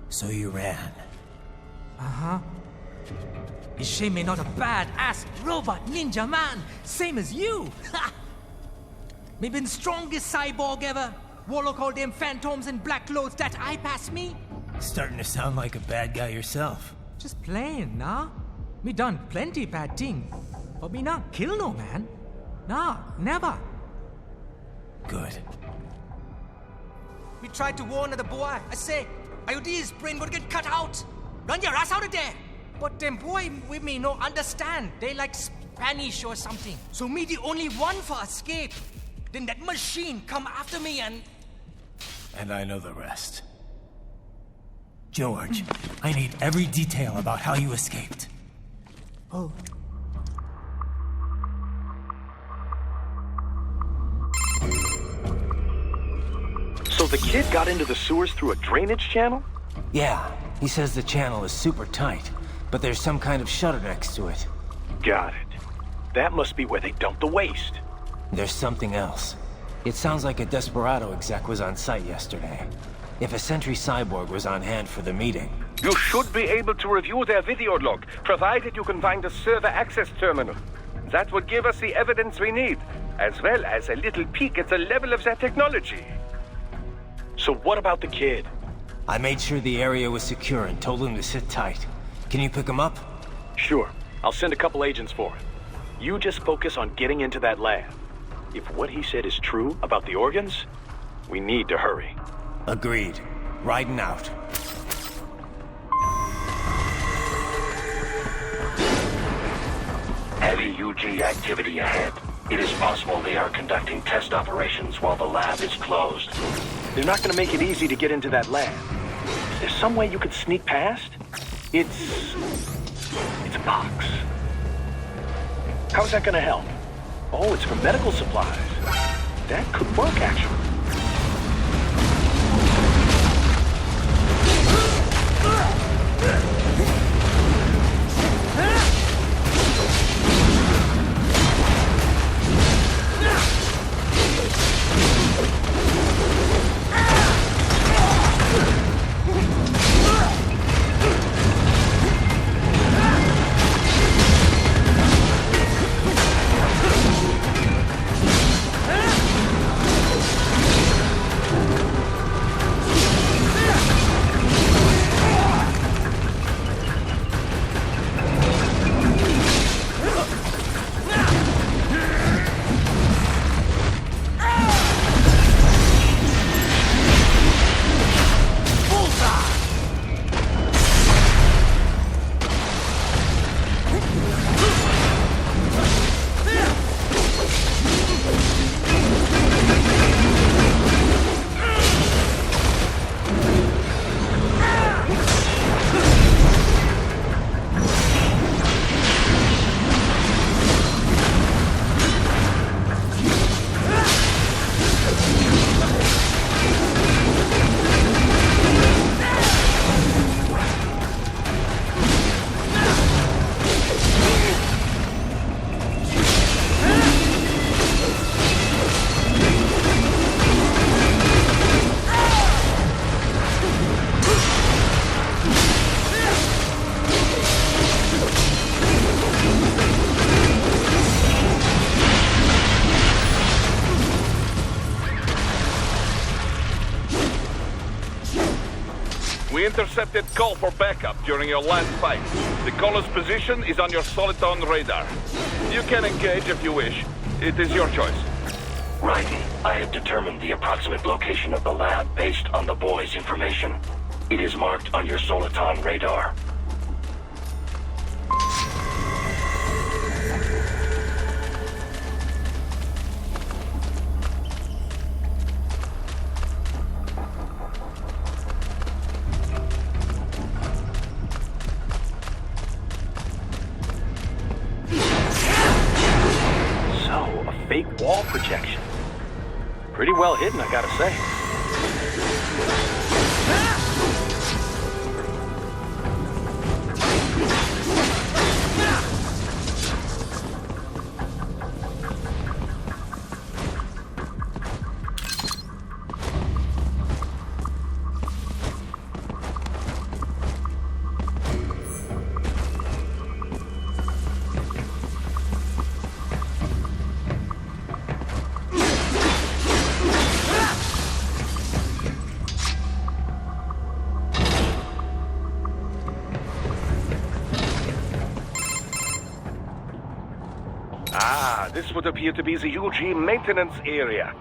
S3: So you ran?
S16: Uh-huh. Is she me not a bad-ass robot ninja man, same as you? Me been strongest cyborg ever. Warlock all them phantoms in black clothes that eye pass me.
S3: Starting to sound like a bad guy yourself.
S16: Just playing, nah? Me done plenty bad thing. But me not kill no man. Nah, never.
S3: Good.
S16: We tried to warn the boy. I say, IOD's brain would get cut out. Run your ass out of there. But them boy with me no understand. They like Spanish or something. So me the only one for escape. Then that machine come after me and...
S3: And I know the rest. George, I need every detail about how you escaped.
S16: Oh.
S11: So the kid got into the sewers through a drainage channel?
S3: Yeah, he says the channel is super tight, but there's some kind of shutter next to it.
S11: Got it. That must be where they dumped the waste.
S3: There's something else. It sounds like a Desperado exec was on site yesterday. If a Sentry Cyborg was on hand for the meeting...
S13: You should be able to review their video log, provided you can find a server access terminal. That would give us the evidence we need, as well as a little peek at the level of their technology.
S11: So what about the kid?
S3: I made sure the area was secure and told him to sit tight. Can you pick him up?
S11: Sure. I'll send a couple agents for him. You just focus on getting into that lab. If what he said is true about the organs, we need to hurry.
S3: Agreed. Raiden out.
S12: Heavy UG activity ahead. It is possible they are conducting test operations while the lab is closed.
S11: They're not going to make it easy to get into that lab. Is there some way you could sneak past? It's a box. How's that going to help? Oh, it's for medical supplies. That could work, actually.
S6: We intercepted call for backup during your last fight. The caller's position is on your Soliton radar. You can engage if you wish. It is your choice.
S12: Raiden, I have determined the approximate location of the lab based on the boy's information. It is marked on your Soliton radar.
S11: Fake wall projection. Pretty well hidden, I gotta say.
S13: this would appear to be the UG maintenance area.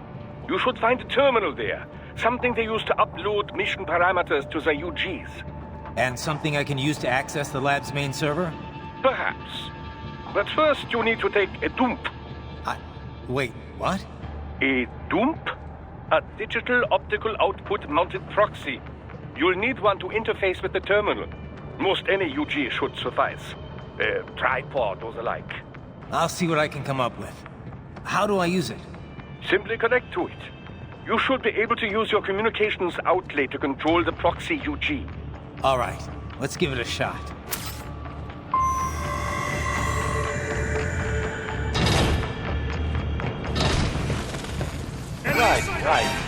S13: You should find a terminal there. Something they use to upload mission parameters to the UGs.
S3: And something I can use to access the lab's main server?
S13: Perhaps. But first you need to take a dump.
S3: Wait, what?
S13: A dump? A digital optical output mounted proxy. You'll need one to interface with the terminal. Most any UG should suffice. A tripod or the like.
S3: I'll see what I can come up with. How do I use it?
S13: Simply connect to it. You should be able to use your communications outlet to control the proxy UG.
S3: All right, let's give it a shot.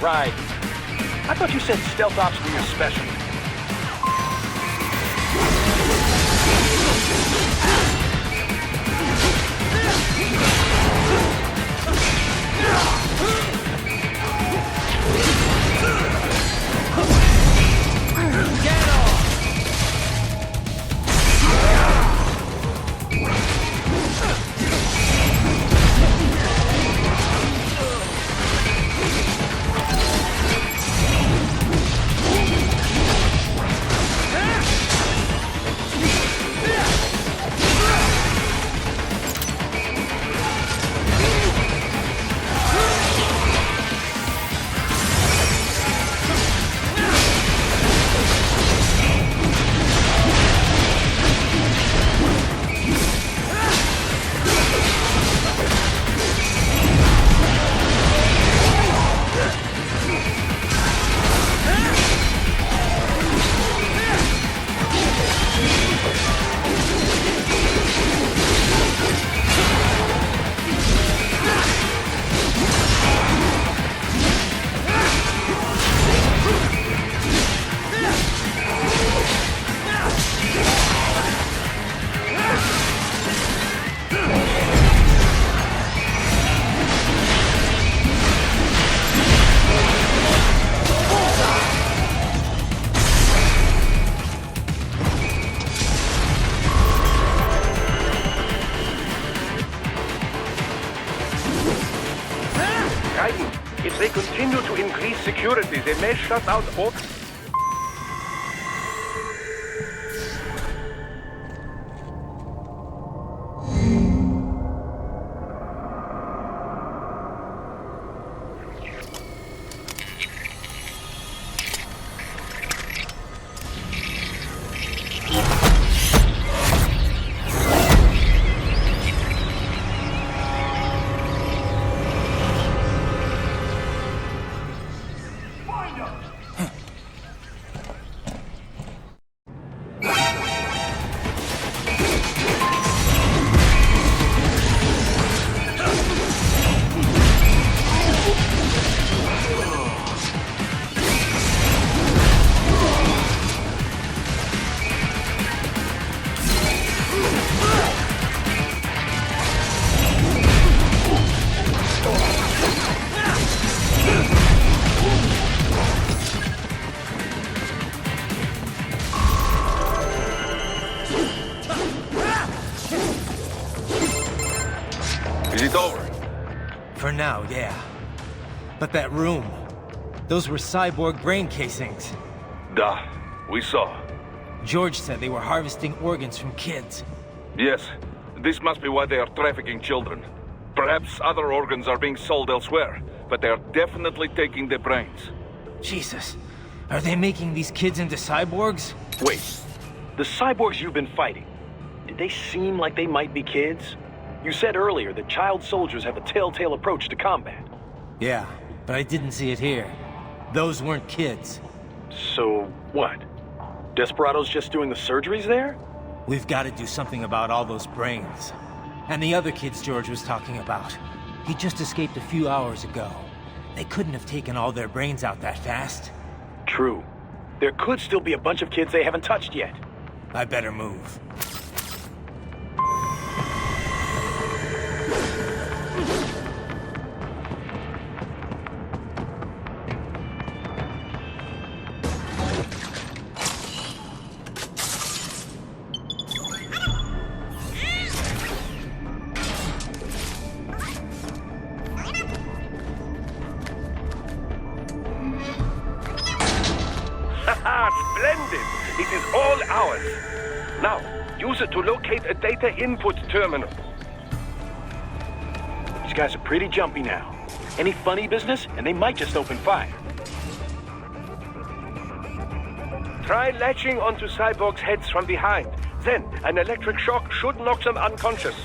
S11: Right. I thought you said stealth ops were your specialty.
S13: Raiden, if they continue to increase security, they may shut out all... Is it over?
S3: For now, yeah. But that room, those were cyborg brain casings.
S6: Duh, we saw.
S3: George said they were harvesting organs from kids.
S6: Yes, this must be why they are trafficking children. Perhaps other organs are being sold elsewhere, but they are definitely taking the brains.
S3: Jesus, are they making these kids into cyborgs?
S11: Wait, the cyborgs you've been fighting, did they seem like they might be kids? You said earlier that child soldiers have a telltale approach to combat.
S3: Yeah, but I didn't see it here. Those weren't kids.
S11: So, what? Desperados just doing the surgeries there?
S3: We've got to do something about all those brains. And the other kids George was talking about. He just escaped a few hours ago. They couldn't have taken all their brains out that fast.
S11: True. There could still be a bunch of kids they haven't touched yet.
S3: I better move.
S13: it. It is all ours. Now, use it to locate a data input terminal.
S11: These guys are pretty jumpy now. Any funny business, and they might just open fire.
S13: Try latching onto Cyborg's heads from behind. Then, an electric shock should knock them unconscious.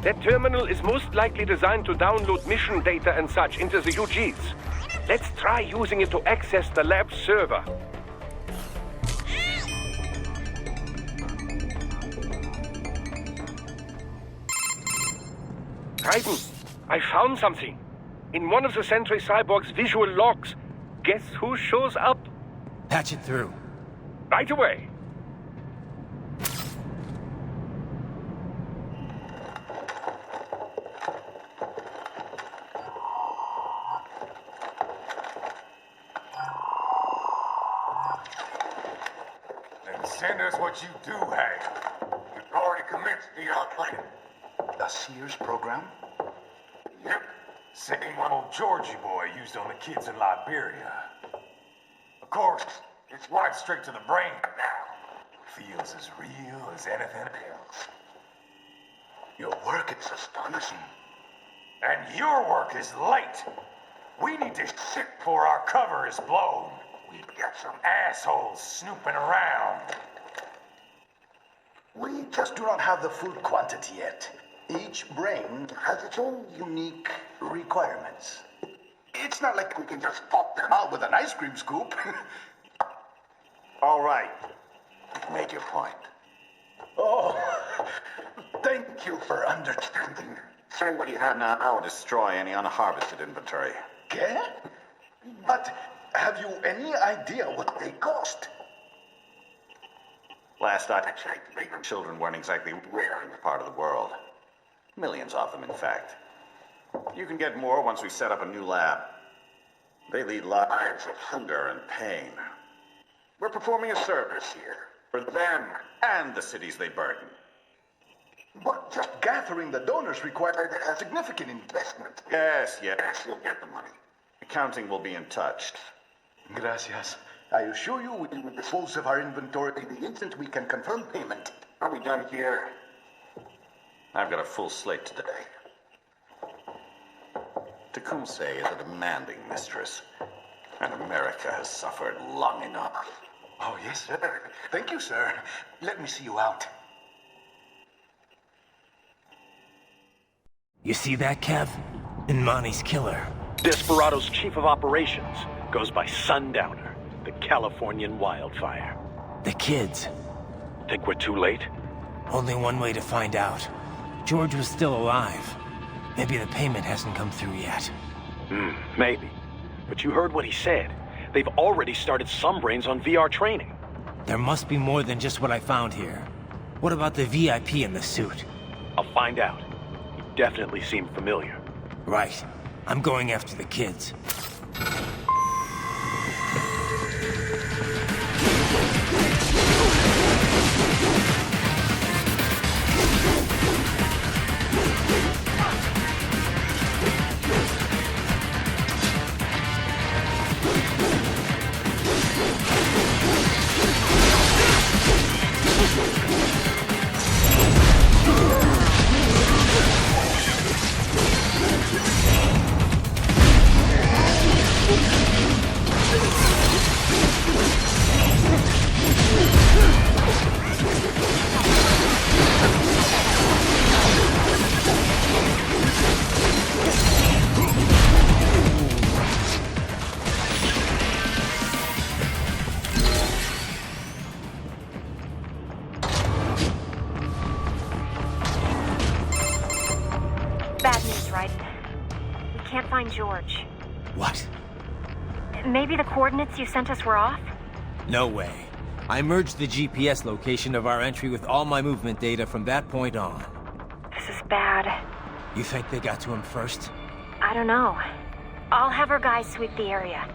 S13: That terminal is most likely designed to download mission data and such into the UGs. Let's try using it to access the lab server. Raiden, I found something. In one of the Sentry Cyborg's visual logs. Guess who shows up?
S3: Patch it through.
S13: Right away.
S5: Send us what you do have. You've already commenced the plan.
S17: The Sears program?
S5: Yep. Same one old Georgie boy used on the kids in Liberia. Of course, it's right straight to the brain now. Feels as real as anything else.
S17: Your work is astonishing.
S5: And your work is late. We need to shit before our cover is blown. We've got some assholes snooping around.
S17: We just do not have the full quantity yet. Each brain has its own unique requirements. It's not like we can just pop them out with an ice cream scoop.
S5: All right. Make your point.
S17: Oh, thank you for understanding.
S18: Say what you have now. I'll destroy any unharvested inventory.
S17: Okay? But have you any idea what they cost?
S18: Last I checked, children weren't exactly rare in this part of the world. Millions of them, in fact. You can get more once we set up a new lab. They lead lives of hunger and pain. We're performing a service here for them and the cities they burden.
S17: But just gathering the donors required a significant investment.
S18: Yes, you'll get the money. Accounting will be in touch.
S17: Gracias. I assure you we will dispose of our inventory the instant we can confirm payment.
S18: Are we done here? I've got a full slate today. Tecumseh is a demanding mistress, and America has suffered long enough.
S17: Oh, yes, sir. Thank you, sir. Let me see you out.
S3: You see that, Kev? Inmani's killer.
S11: Desperado's chief of operations goes by Sundowner, the Californian wildfire.
S3: The kids.
S11: Think we're too late?
S3: Only one way to find out. George was still alive. Maybe the payment hasn't come through yet.
S11: Maybe. But you heard what he said. They've already started some brains on VR training.
S3: There must be more than just what I found here. What about the VIP in the suit?
S11: I'll find out. He definitely seemed familiar.
S3: Right. I'm going after the kids.
S4: Bad news, Raiden. We can't find George.
S3: What?
S4: Maybe the coordinates you sent us were off?
S3: No way. I merged the GPS location of our entry with all my movement data from that point on.
S4: This is bad.
S3: You think they got to him first?
S4: I don't know. I'll have our guys sweep the area.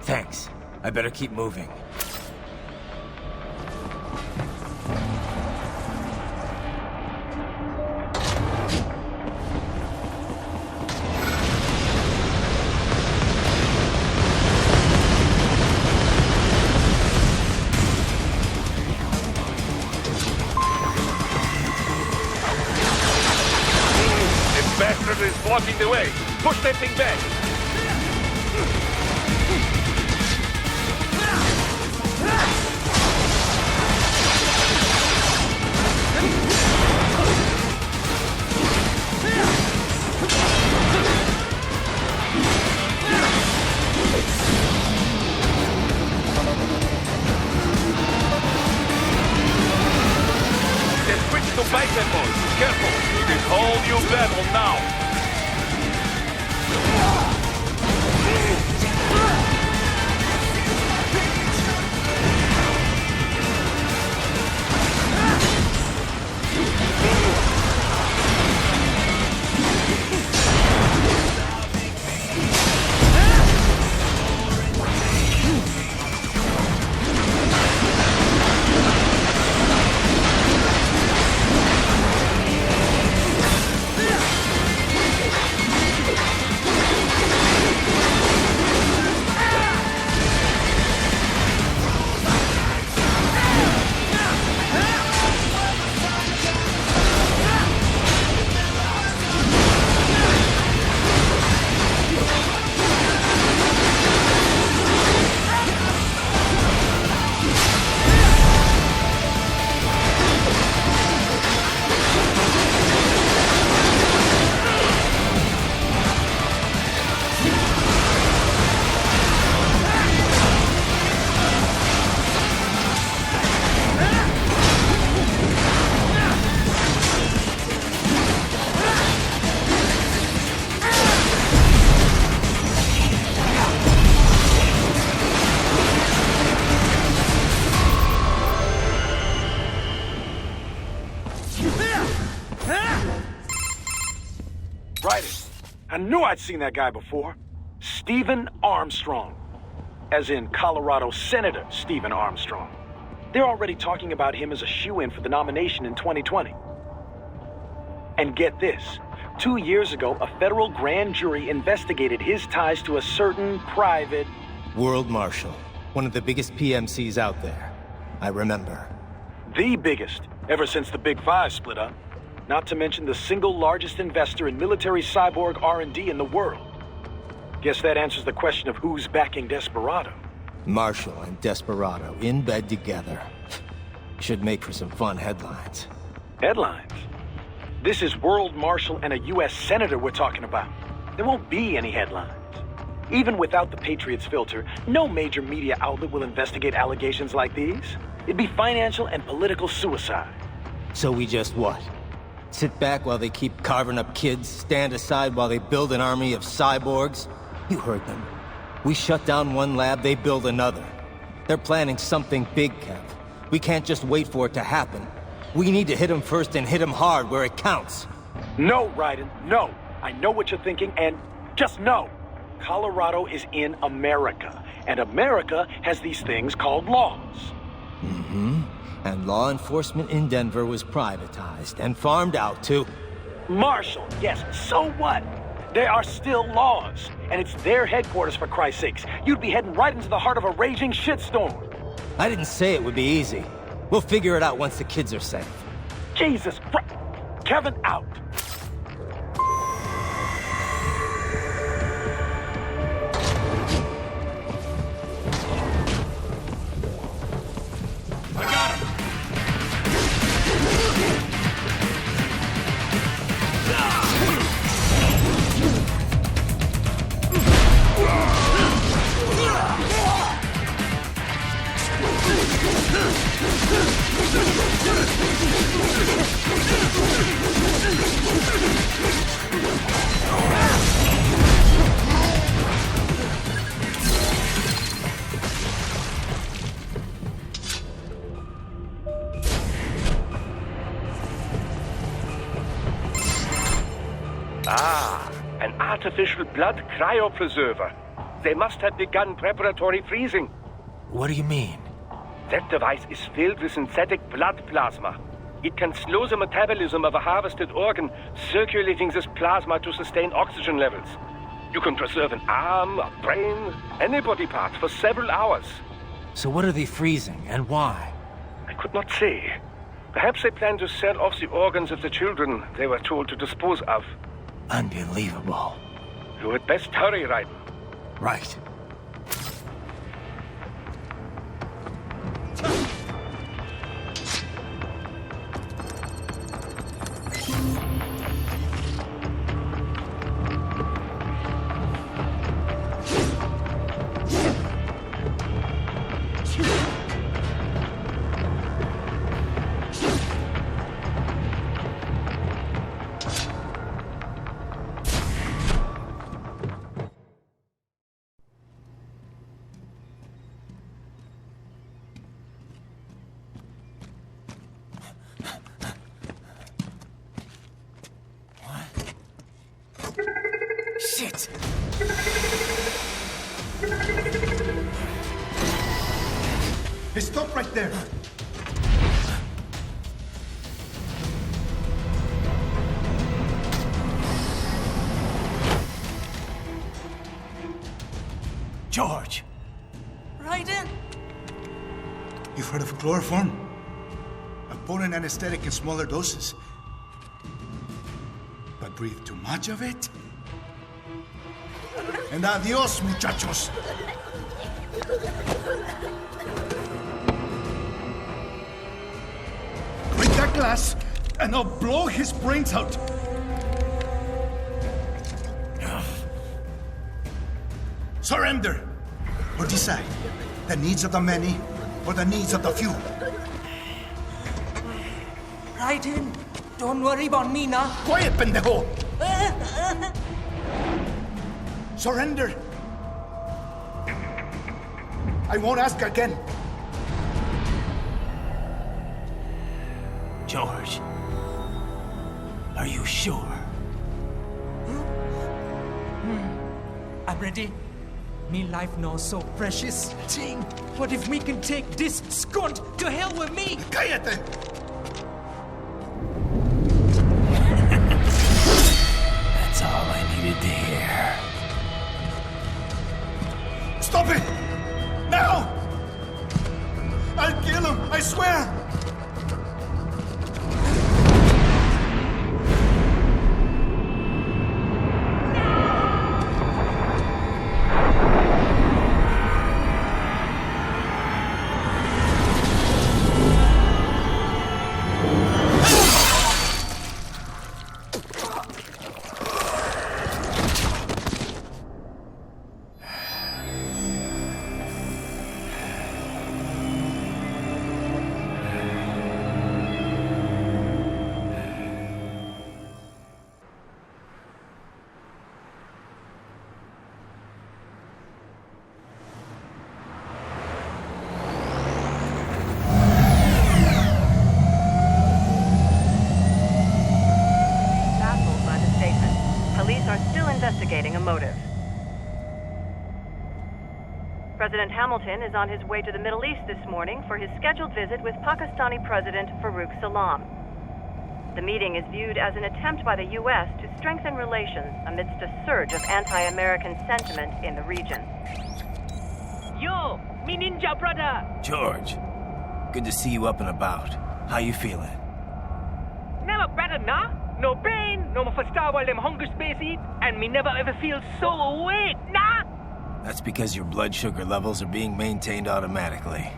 S3: Thanks. I better keep moving.
S13: Is blocking the way. Push that thing back. Then switch to bicep mode. Careful. It is whole new battle now.
S11: Raiden. I knew I'd seen that guy before. Stephen Armstrong. As in Colorado Senator Stephen Armstrong. They're already talking about him as a shoo-in for the nomination in 2020. And get this. 2 years ago, a federal grand jury investigated his ties to a certain private...
S3: World Marshal. One of the biggest PMCs out there. I remember.
S11: The biggest, ever since the Big Five split up. Not to mention the single largest investor in military cyborg R&D in the world. Guess that answers the question of who's backing Desperado.
S3: Marshall and Desperado in bed together. Should make for some fun headlines.
S11: Headlines? This is World Marshal and a U.S. Senator we're talking about. There won't be any headlines. Even without the Patriots filter, no major media outlet will investigate allegations like these. It'd be financial and political suicide.
S3: So we just what? Sit back while they keep carving up kids, stand aside while they build an army of cyborgs? You heard them. We shut down one lab, they build another. They're planning something big, Kev. We can't just wait for it to happen. We need to hit them first and hit them hard where it counts.
S11: No, Raiden, no. I know what you're thinking, and just no. Colorado is in America, and America has these things called laws.
S3: Mm-hmm. And law enforcement in Denver was privatized and farmed out to...
S11: Marshall, yes, so what? There are still laws, and it's their headquarters, for Christ's sakes. You'd be heading right into the heart of a raging shitstorm.
S3: I didn't say it would be easy. We'll figure it out once the kids are safe.
S11: Jesus Christ. Kevin, out.
S7: I got him!
S13: Ah, an artificial blood cryopreserver. They must have begun preparatory freezing.
S2: What do you mean?
S13: That device is filled with synthetic blood plasma. It can slow the metabolism of a harvested organ, circulating this plasma to sustain oxygen levels. You can preserve an arm, a brain, any body part for several hours.
S2: So what are they freezing, and why?
S13: I could not say. Perhaps they plan to sell off the organs of the children they were told to dispose of.
S2: Unbelievable.
S13: You had best hurry, Raiden.
S2: Right.
S16: Shit!
S17: Hey, stop right there!
S2: George!
S16: Raiden!
S17: You've heard of chloroform? A potent anesthetic in smaller doses. But breathe too much of it? And adios, muchachos! Break that glass, and I'll blow his brains out! Surrender! Or decide. The needs of the many, or the needs of the few.
S16: Raiden, don't worry about me now.
S17: Quiet, pendejo! Surrender! I won't ask again.
S2: George, are you sure?
S16: I'm ready. Me life now so precious. Ting, what if me can take this skunt to hell with me?
S17: Cállate!
S2: That's all I needed to hear.
S17: Stop it! Now! I'll kill him, I swear!
S19: Investigating a motive. President Hamilton is on his way to the Middle East this morning for his scheduled visit with Pakistani President Farouk Salam. The meeting is viewed as an attempt by the U.S. to strengthen relations amidst a surge of anti-American sentiment in the region.
S20: Yo, me ninja brother!
S3: George, good to see you up and about. How you feeling?
S20: Never better, nah? No pain, no more for star while them hunger space eat, and me never ever feel so awake, nah?
S3: That's because your blood sugar levels are being maintained automatically.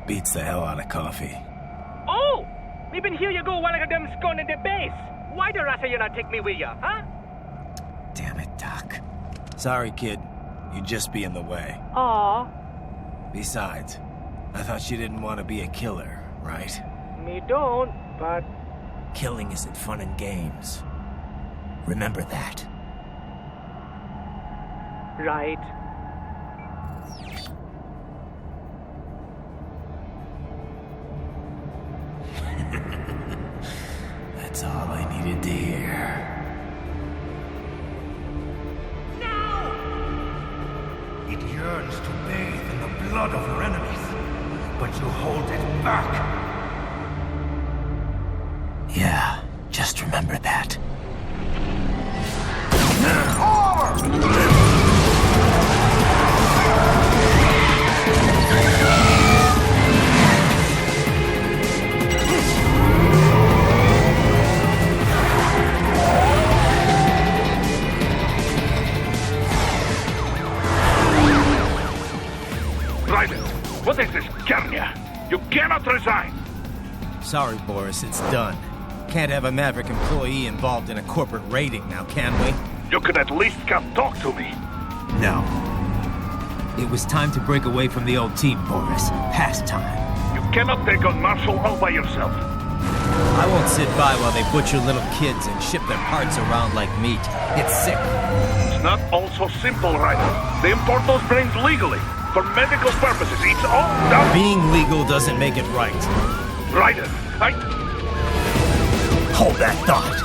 S3: Beats the hell out of coffee.
S20: Oh! Me been here you go while I got them scone in the base. Why the rasta you not take me with ya, huh?
S3: Damn it, Doc. Sorry, kid. You'd just be in the way.
S20: Aw.
S3: Besides, I thought you didn't want to be a killer, right?
S20: Me don't, but...
S3: Killing isn't fun and games. Remember that.
S20: Right.
S3: That's all I needed to hear.
S2: blood of your enemies, but you hold it back.
S3: Yeah, just remember that.
S13: Raiden, what is this, Garnia? You cannot resign!
S3: Sorry, Boris, it's done. Can't have a Maverick employee involved in a corporate raiding now, can we?
S13: You could at least come talk to me.
S3: No. It was time to break away from the old team, Boris. Past time.
S13: You cannot take on Marshall all by yourself.
S3: I won't sit by while they butcher little kids and ship their parts around like meat. It's sick.
S13: It's not all so simple, Raiden. They import those brains legally. For medical purposes, it's all done.
S3: Being legal doesn't make it right.
S13: Raiden,
S3: Hold that thought.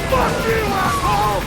S2: Fuck you, asshole!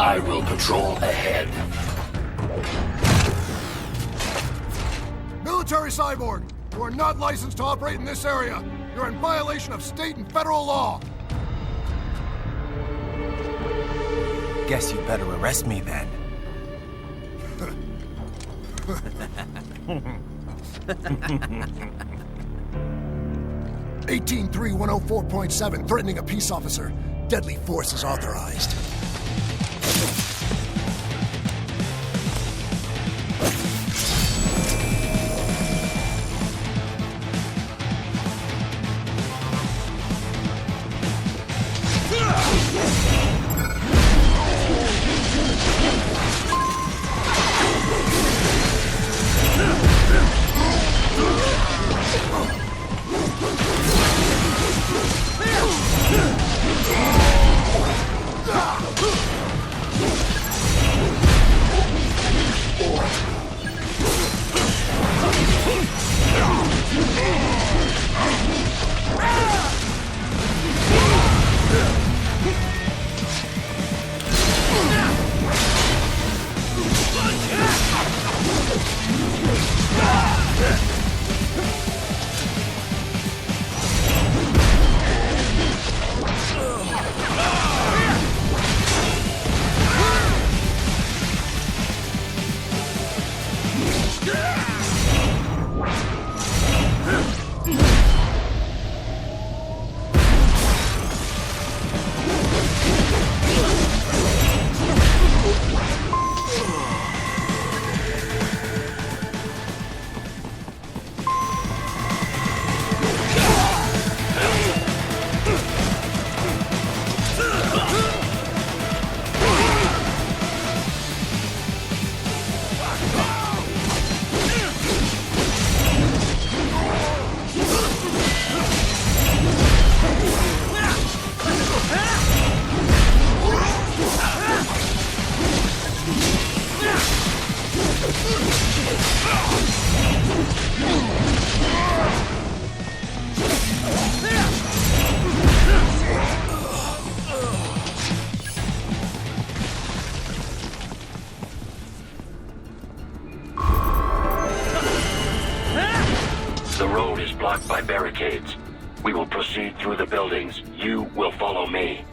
S12: I will patrol ahead.
S21: Military cyborg, you are not licensed to operate in this area. You're in violation of state and federal law.
S3: Guess you better arrest me then.
S21: 18-3-104.7, threatening a peace officer. Deadly force is authorized.
S12: The road is blocked by barricades. We will proceed through the buildings. You will follow me.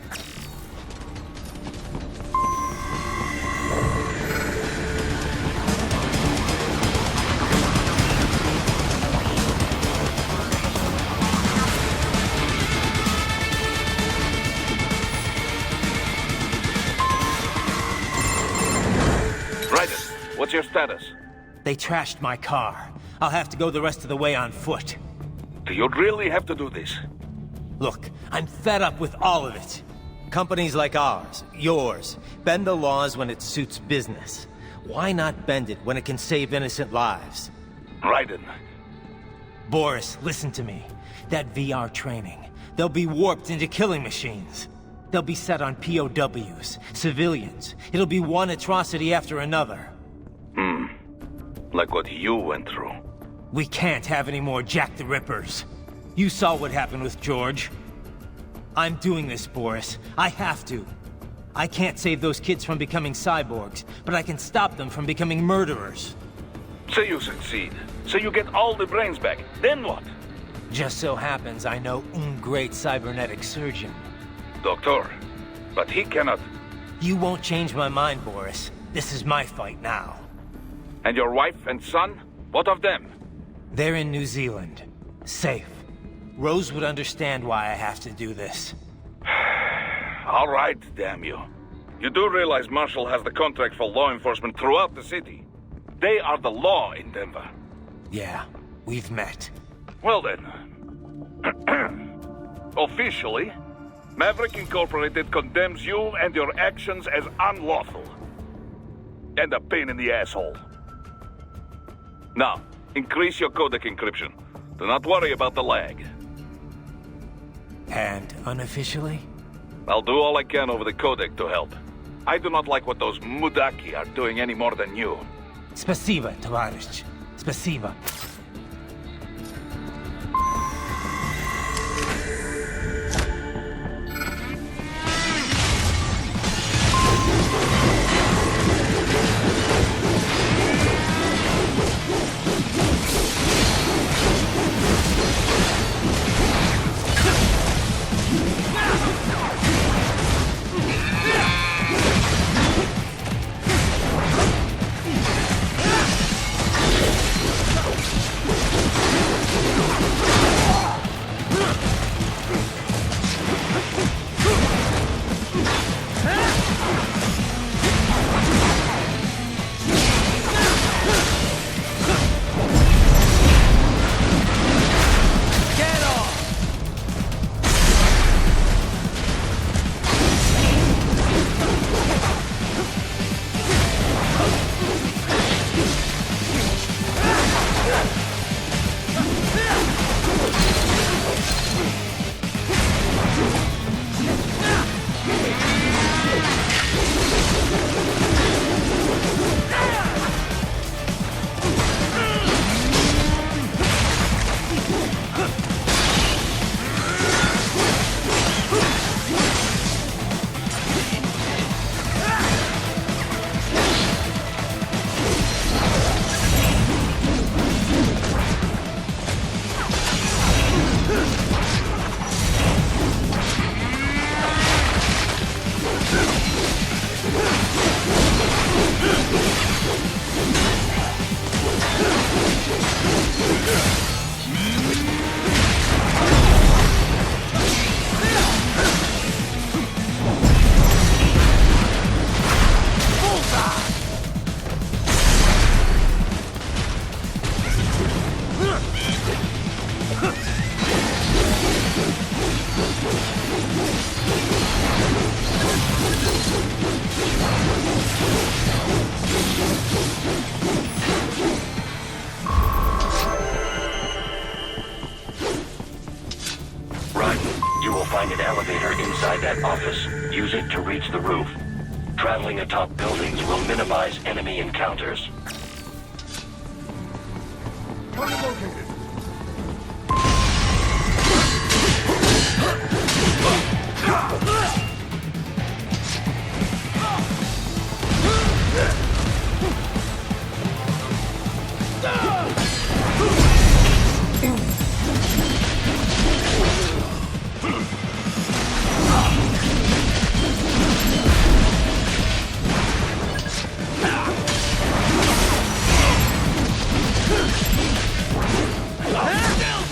S6: What's your status?
S3: They trashed my car. I'll have to go the rest of the way on foot.
S6: Do you really have to do this?
S3: Look, I'm fed up with all of it. Companies like ours, yours, bend the laws when it suits business. Why not bend it when it can save innocent lives?
S6: Raiden.
S3: Boris, listen to me. That VR training, they'll be warped into killing machines. They'll be set on POWs, civilians. It'll be one atrocity after another.
S6: Like what you went through.
S3: We can't have any more Jack the Rippers. You saw what happened with George. I'm doing this, Boris. I have to. I can't save those kids from becoming cyborgs, but I can stop them from becoming murderers.
S6: Say you succeed. Say you get all the brains back. Then what?
S3: Just so happens I know un great cybernetic surgeon.
S6: Doctor. But he cannot...
S3: You won't change my mind, Boris. This is my fight now.
S6: And your wife and son? What of them?
S3: They're in New Zealand. Safe. Rose would understand why I have to do this.
S6: All right, damn you. You do realize Marshall has the contract for law enforcement throughout the city. They are the law in Denver.
S3: Yeah, we've met.
S6: Well then. Officially, Maverick Incorporated condemns you and your actions as unlawful. And a pain in the asshole. Now, increase your codec encryption. Do not worry about the lag.
S3: And unofficially?
S6: I'll do all I can over the codec to help. I do not like what those mudaki are doing any more than you.
S3: Spasiba, товарищ. Spasiba.
S12: Find an elevator inside that office. Use it to reach the roof. Traveling atop buildings will minimize enemy encounters.
S21: Target located.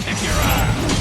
S12: Kick your ass!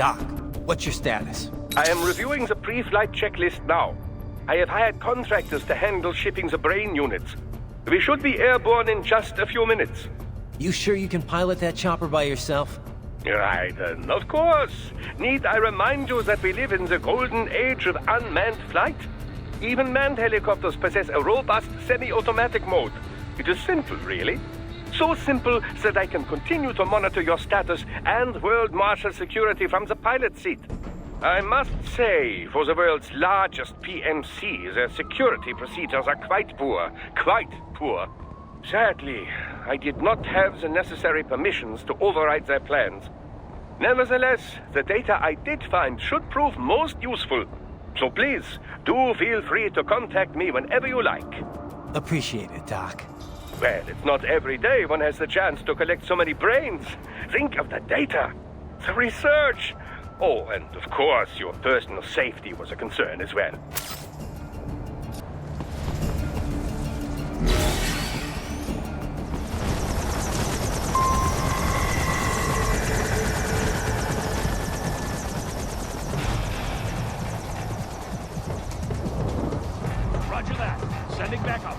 S1: Doc, what's your status?
S13: I am reviewing the pre-flight checklist now. I have hired contractors to handle shipping the brain units. We should be airborne in just a few minutes.
S1: You sure you can pilot that chopper by yourself?
S13: Raiden, of course. Need I remind you that we live in the golden age of unmanned flight? Even manned helicopters possess a robust semi-automatic mode. It is simple, really. So simple that I can continue to monitor your status and world marshal security from the pilot seat. I must say, for the world's largest PMC, their security procedures are quite poor. Quite poor. Sadly, I did not have the necessary permissions to override their plans. Nevertheless, the data I did find should prove most useful. So please, do feel free to contact me whenever you like.
S1: Appreciate it, Doc.
S13: Well, it's not every day one has the chance to collect so many brains. Think of the data, the research. Oh, and of course, your personal safety was a concern as well.
S22: Roger that. Sending back up.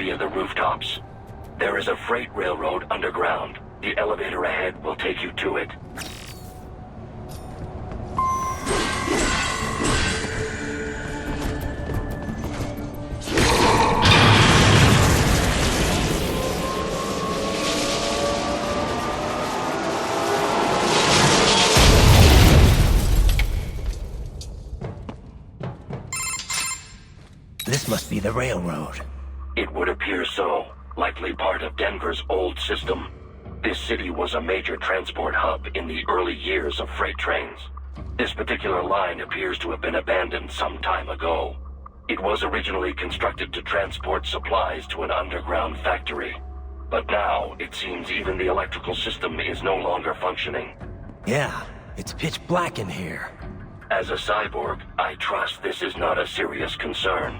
S12: via the rooftops. There is a freight railroad underground. The elevator ahead will take you to it.
S1: This must be the railroad.
S12: It would appear so. Likely part of Denver's old system. This city was a major transport hub in the early years of freight trains. This particular line appears to have been abandoned some time ago. It was originally constructed to transport supplies to an underground factory. But now, it seems even the electrical system is no longer functioning.
S1: Yeah, it's pitch black in here.
S12: As a cyborg, I trust this is not a serious concern.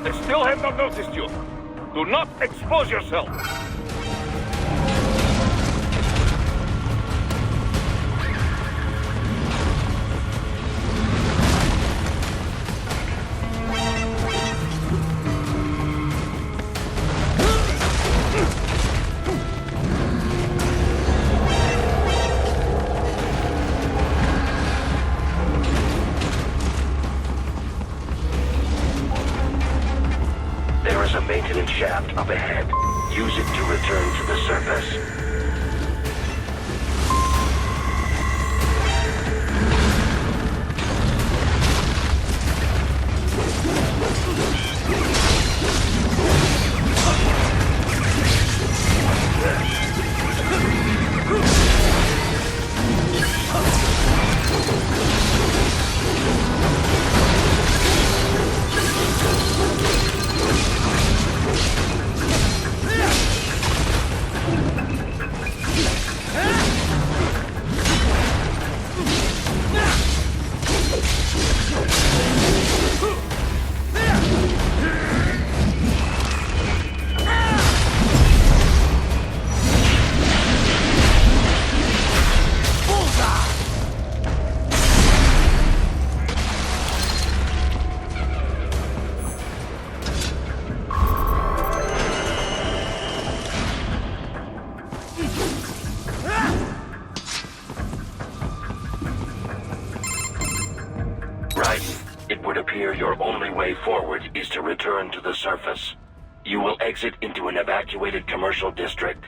S13: They still have not noticed you. Do not expose yourself.
S12: There is a maintenance shaft up ahead. Use it to return to the surface. It would appear your only way forward is to return to the surface. You will exit into an evacuated commercial district.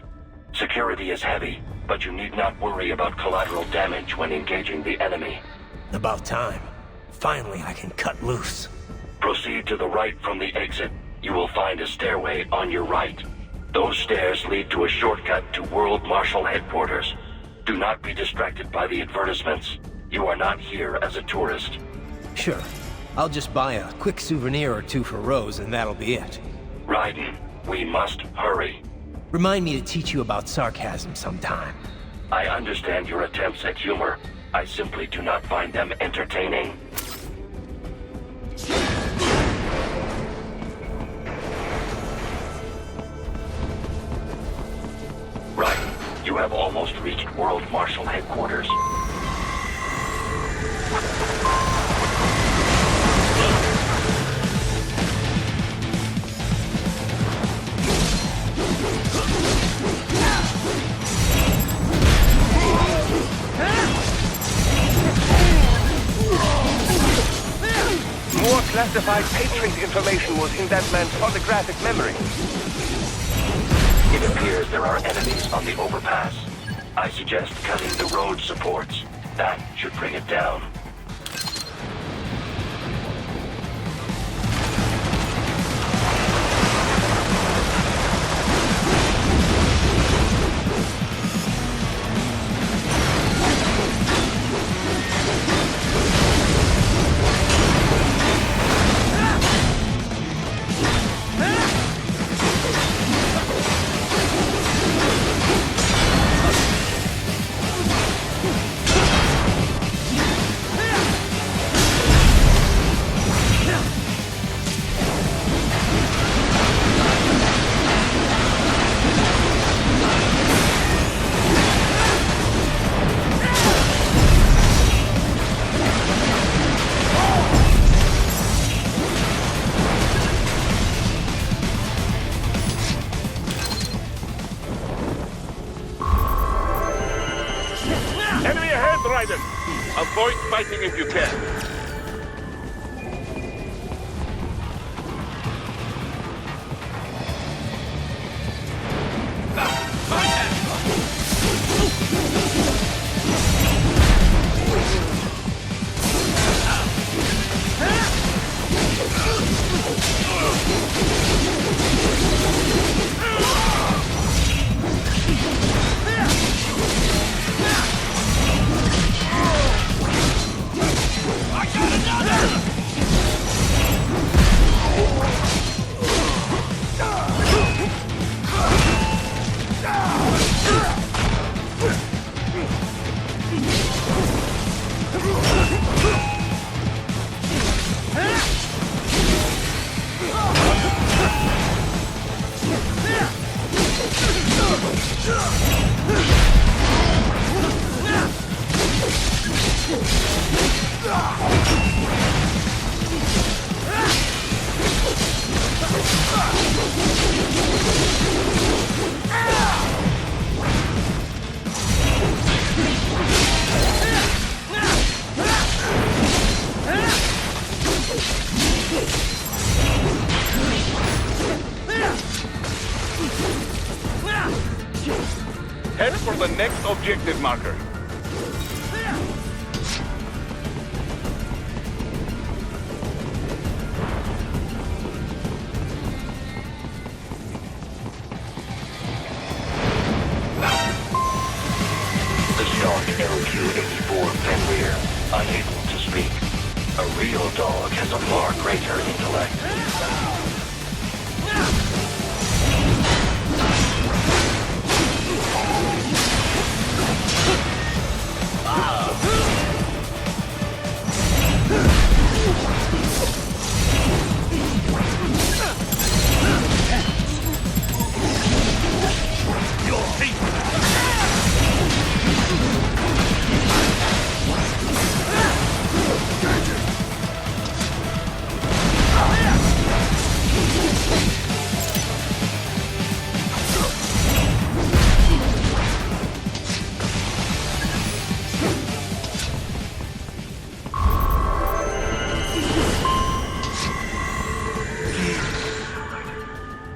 S12: Security is heavy, but you need not worry about collateral damage when engaging the enemy.
S1: About time. Finally, I can cut loose.
S12: Proceed to the right from the exit. You will find a stairway on your right. Those stairs lead to a shortcut to World Marshal Headquarters. Do not be distracted by the advertisements. You are not here as a tourist.
S1: Sure. I'll just buy a quick souvenir or two for Rose and that'll be it.
S12: Raiden, we must hurry.
S1: Remind me to teach you about sarcasm sometime.
S12: I understand your attempts at humor. I simply do not find them entertaining. Raiden, you have almost reached World Marshal Headquarters.
S13: More classified Patriot information was in that man's photographic memory.
S12: It appears there are enemies on the overpass. I suggest cutting the road supports. That should bring it down.
S6: Avoid fighting if you can. Head for the next objective marker.
S12: Discharge LQ-84 Fenrir, unable to speak. A real dog has a far greater intellect.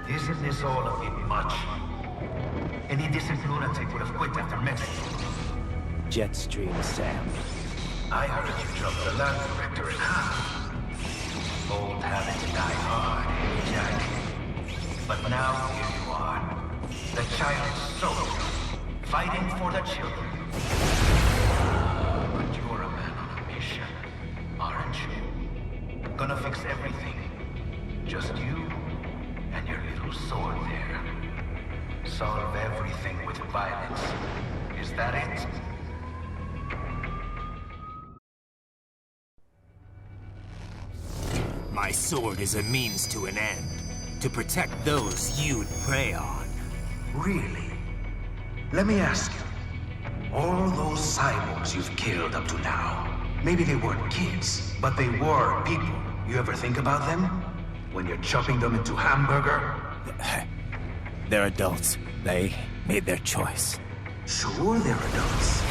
S17: Isn't this all a bit much? Any decent lunatic would have quit after Mexico.
S3: Jetstream, Sam.
S17: I heard you dropped the land director in half. Old habits die hard, Jack. But now here you are. The child's soldier, fighting for the children. But you're a man on a mission, aren't you? Gonna fix everything. Just you and your little sword there. Solve everything with violence. Is that it?
S3: My sword is a means to an end. To protect those you'd prey on.
S17: Really? Let me ask you. All those cyborgs you've killed up to now, maybe they weren't kids, but they were people. You ever think about them? When you're chopping them into hamburger?
S3: They're adults. They made their choice.
S17: Sure they're adults.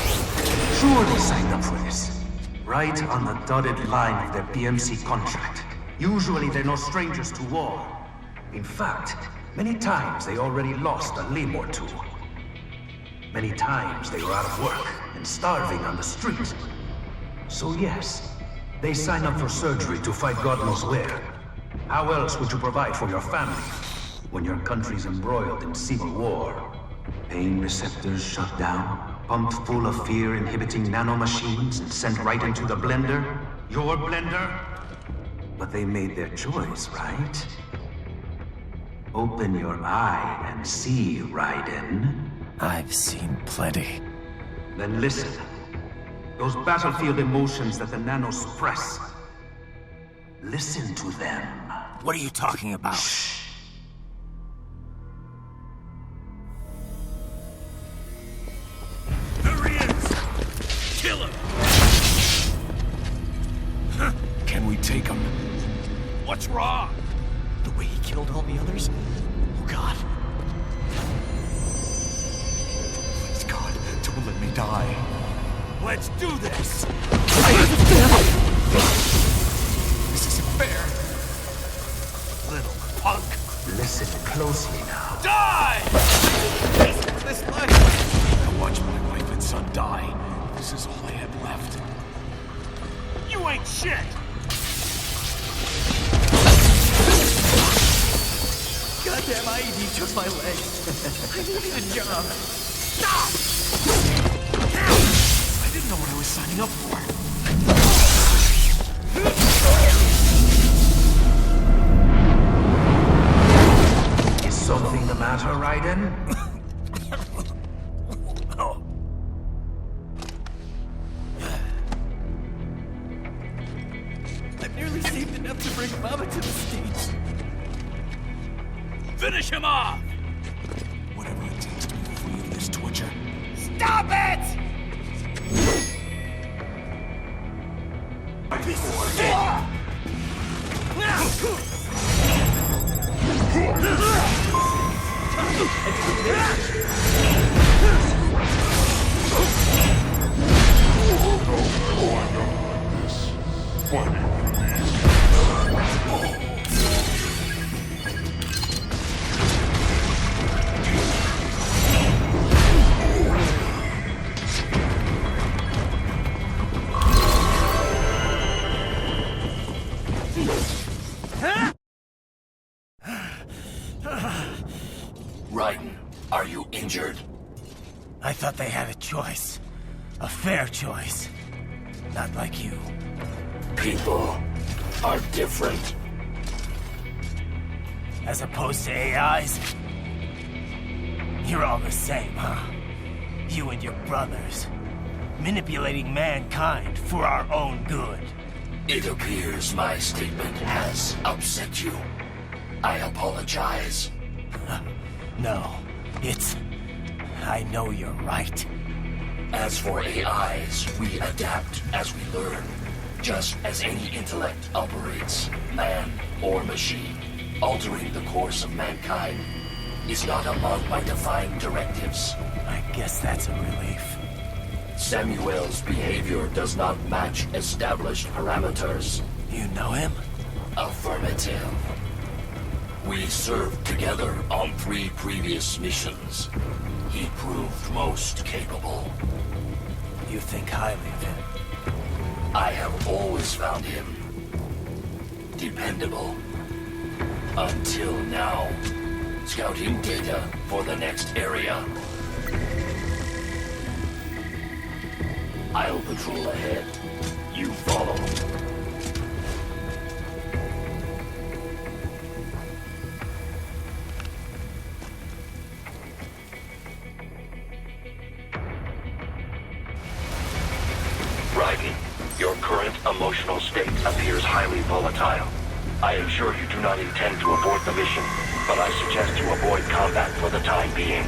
S17: Sure they signed up for this. Right on the dotted line of their PMC contract. Usually they're no strangers to war. In fact, many times they already lost a limb or two. Many times they were out of work and starving on the street. So yes, they sign up for surgery to fight God knows where. How else would you provide for your family when your country's embroiled in civil war? Pain receptors shut down, pumped full of fear-inhibiting nanomachines and sent right into the blender? Your blender? But they made their choice, right? Open your eye and see, Raiden.
S3: I've seen plenty.
S17: Then listen. Those battlefield emotions that the nanos suppress. Listen to them.
S3: What are you talking about?
S17: Shh.
S7: There he is! Kill him! Can we take him? What's wrong?
S9: The way he killed all the others? Oh, God. Please, God, don't let me die.
S7: Let's do this!
S22: ain't shit!
S8: Goddamn IED took my leg. I needed a job.
S22: Stop! I didn't know what I was signing up for.
S17: Is something the matter, Raiden?
S8: I've nearly saved enough to bring Mama to the States.
S22: Finish him off!
S9: Whatever it takes to be free of this torture.
S16: Stop it!
S12: Raiden, are you injured?
S3: I thought they had a choice. A fair choice. Not like you.
S12: People are different.
S3: As opposed to AIs? You're all the same, huh? You and your brothers. Manipulating mankind for our own good.
S12: It appears my statement has upset you. I apologize.
S3: No, I know you're right.
S12: As for AIs, we adapt as we learn. Just as any intellect operates, man or machine. Altering the course of mankind is not among my defined directives.
S3: I guess that's a relief.
S12: Samuel's behavior does not match established parameters.
S3: You know him?
S12: Affirmative. We served together on 3 previous missions. He proved most capable.
S3: You think highly of him?
S12: I have always found him dependable. Until now. Scouting data for the next area. I'll patrol ahead. You follow. Raiden, your current emotional state appears highly volatile. I am sure you do not intend to abort the mission, but I suggest you avoid combat for the time being.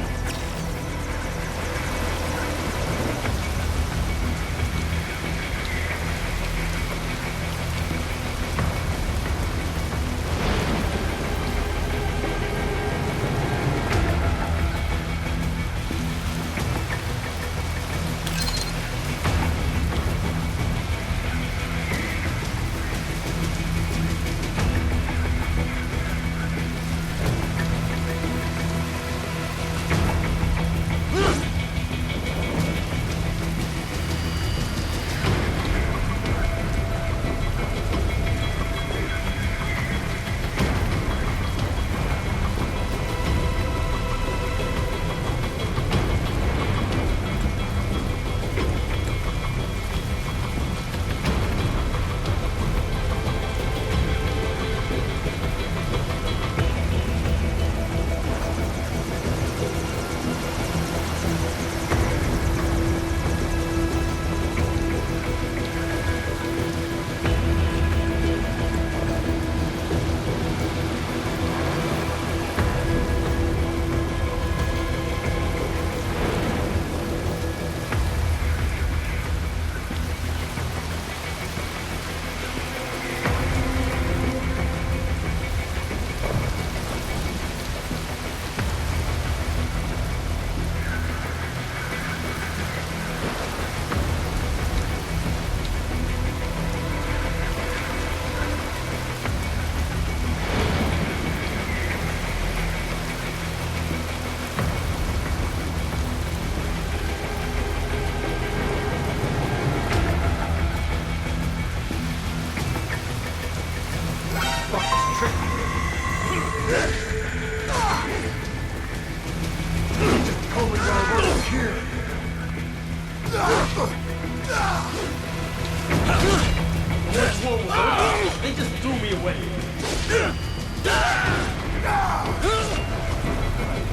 S8: war was over, they just threw me away.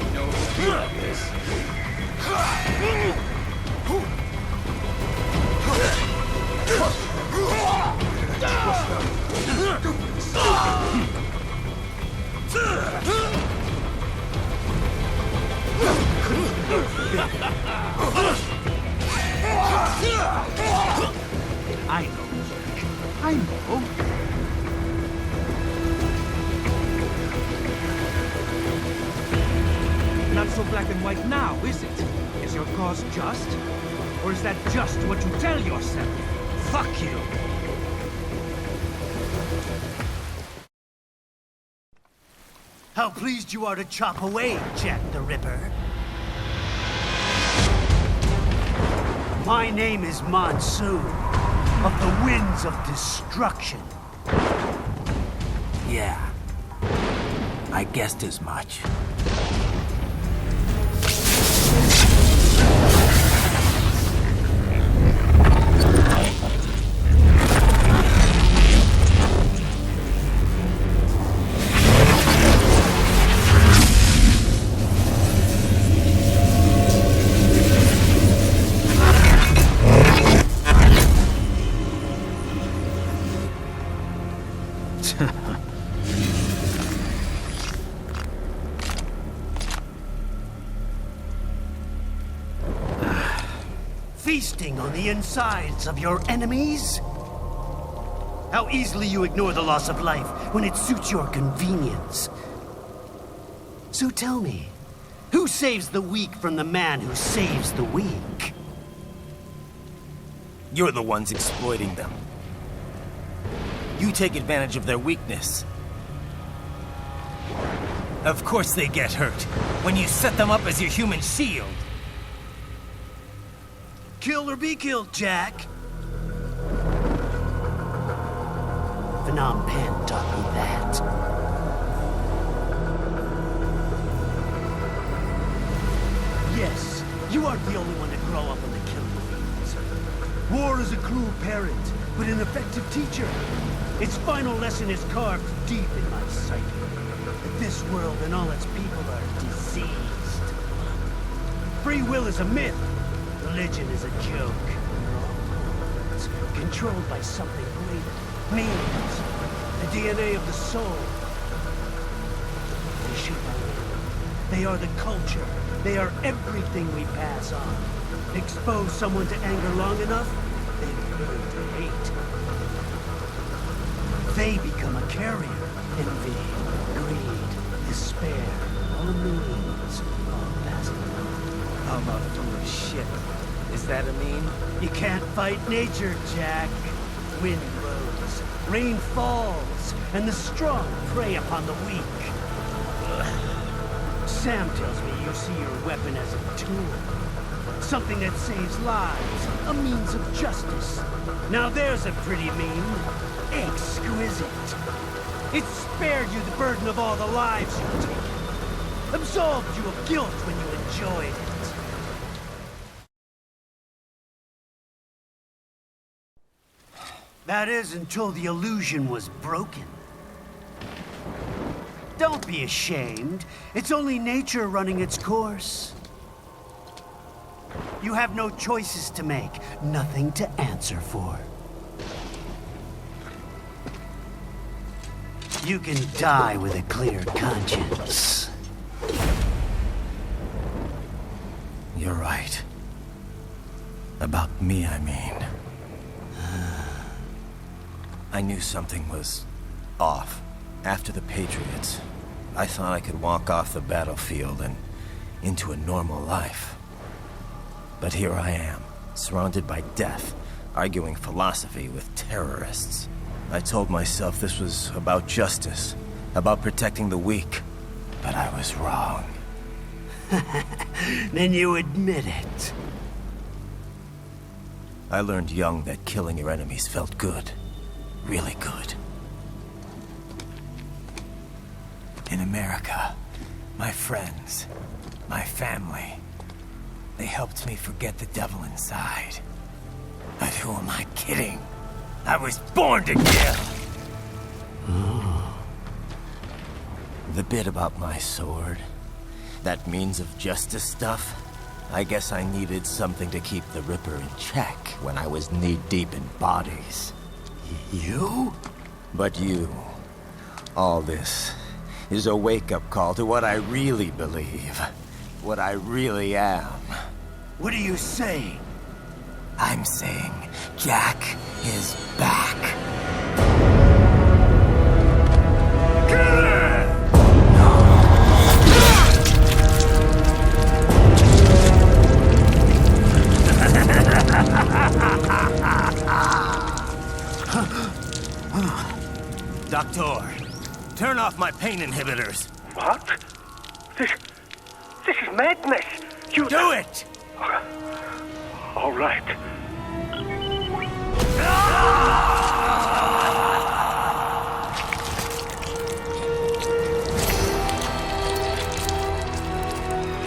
S8: You know, it would be like this.
S2: I know, Jack. I know.
S10: Not so black and white now, is it? Is your cause just? Or is that just what you tell yourself? Fuck you!
S14: How pleased you are to chop away, Jack the Ripper. My name is Monsoon, of the Winds of Destruction. Yeah, I guessed as much. Feasting on the insides of your enemies? How easily you ignore the loss of life when it suits your convenience. So tell me, who saves the weak from the man who saves the weak?
S3: You're the ones exploiting them. You take advantage of their weakness. Of course they get hurt when you set them up as your human shield.
S14: Kill or be killed, Jack. Phnom Penh taught me that. Yes, you aren't the only one to grow up on the killing fields. War is a cruel parent, but an effective teacher. Its final lesson is carved deep in my psyche. That this world and all its people are diseased. Free will is a myth. Religion is a joke. It's controlled by something greater. Means. The DNA of the soul. They shape our world. They are the culture. They are everything we pass on. Expose someone to anger long enough, they learn to hate. They become a carrier. Envy, greed, despair, all means, all passing.
S3: How about full of shit? Is that a meme?
S14: You can't fight nature, Jack. Wind blows, rain falls, and the strong prey upon the weak. Sam tells me you see your weapon as a tool. Something that saves lives, a means of justice. Now there's a pretty meme. Exquisite. It spared you the burden of all the lives you've taken. Absolved you of guilt when you enjoyed it. That is until the illusion was broken. Don't be ashamed. It's only nature running its course. You have no choices to make, nothing to answer for. You can die with a clear conscience.
S3: You're right. About me, I mean. I knew something was off. After the Patriots, I thought I could walk off the battlefield and into a normal life. But here I am, surrounded by death, arguing philosophy with terrorists. I told myself this was about justice, about protecting the weak, but I was wrong.
S14: Then you admit it.
S3: I learned young that killing your enemies felt good. Really good. In America, my friends, my family, they helped me forget the devil inside. But who am I kidding? I was born to kill! The bit about my sword, that means of justice stuff, I guess I needed something to keep the Ripper in check when I was knee-deep in bodies.
S14: You?
S3: But you, all this, is a wake-up call to what I really believe. What I really am.
S14: What are you saying?
S3: I'm saying Jack is back. Doctor, turn off my pain inhibitors.
S22: What? This is madness. You
S3: do it!
S22: All right.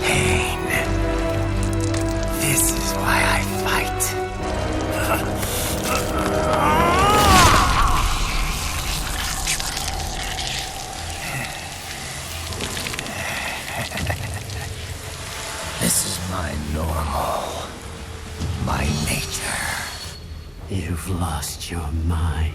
S3: Pain. This is why I fight. This is my normal. My nature.
S14: You've lost your mind.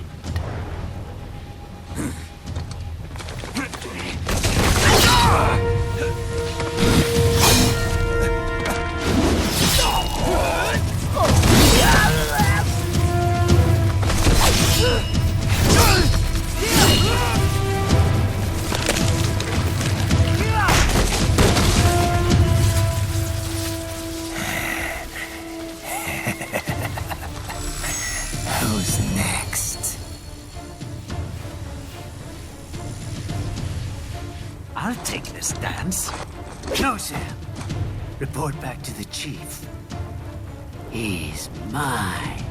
S3: Who's next?
S14: I'll take this dance. No, Sam. Report back to the chief. He's mine.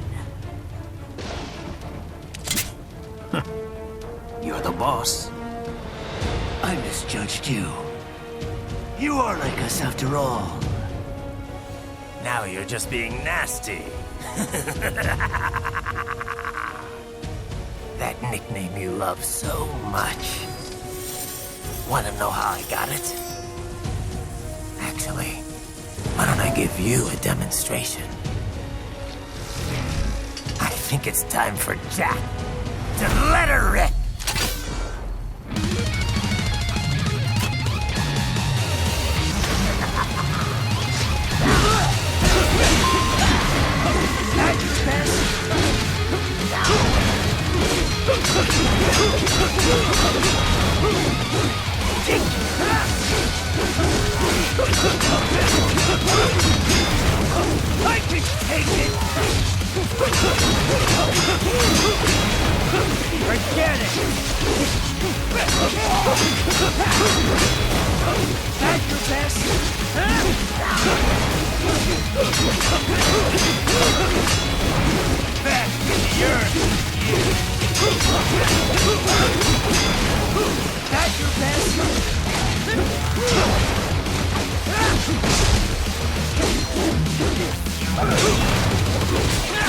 S14: You're the boss. I misjudged you. You are like us after all.
S3: Now you're just being nasty. That nickname you love so much. Want to know how I got it? Actually, why don't I give you a demonstration? I think it's time for Jack to let her rip.
S14: I can take it! Forget it! That your best? Back in the earth, you! That your best?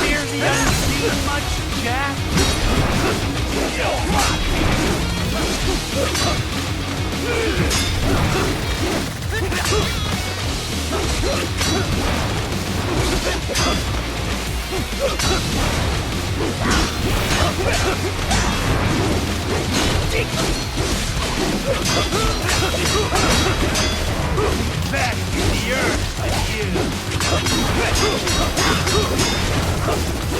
S14: Fear the unseen much, Jack? Back in the earth, you!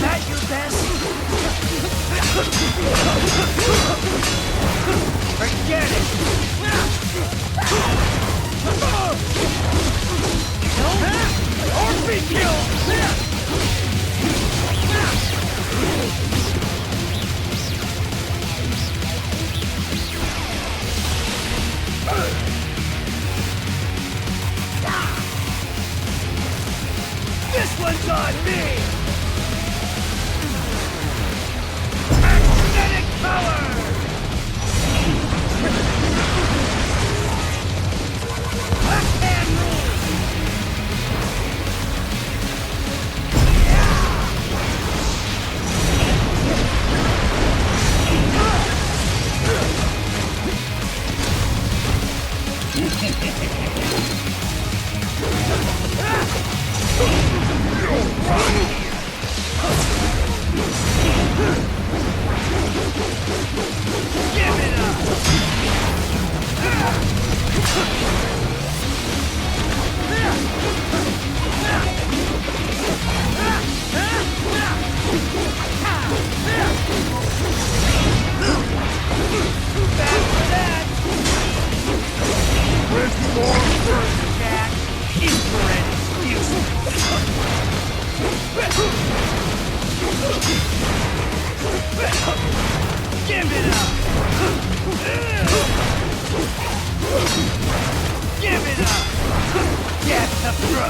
S14: That your best? Forget it! Or be killed! This one's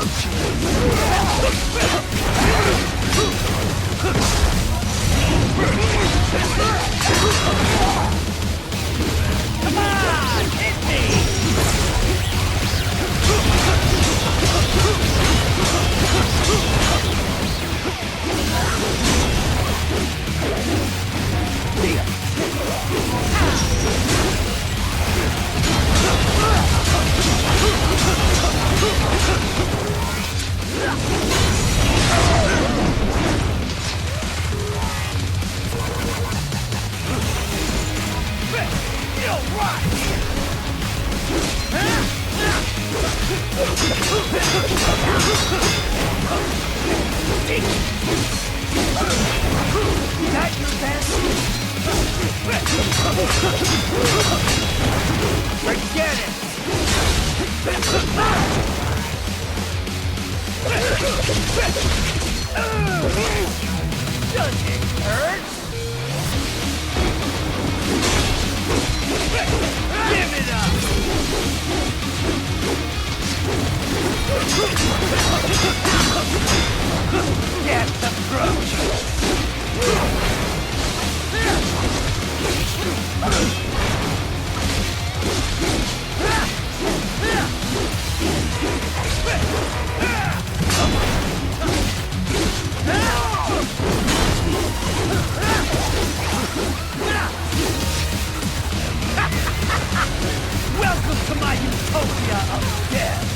S10: Come on, hit me! Forget it! Does it hurt? Give it up! Death approaches! Welcome to my utopia of death!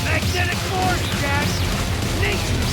S10: Magnetic force, Jack! Nature!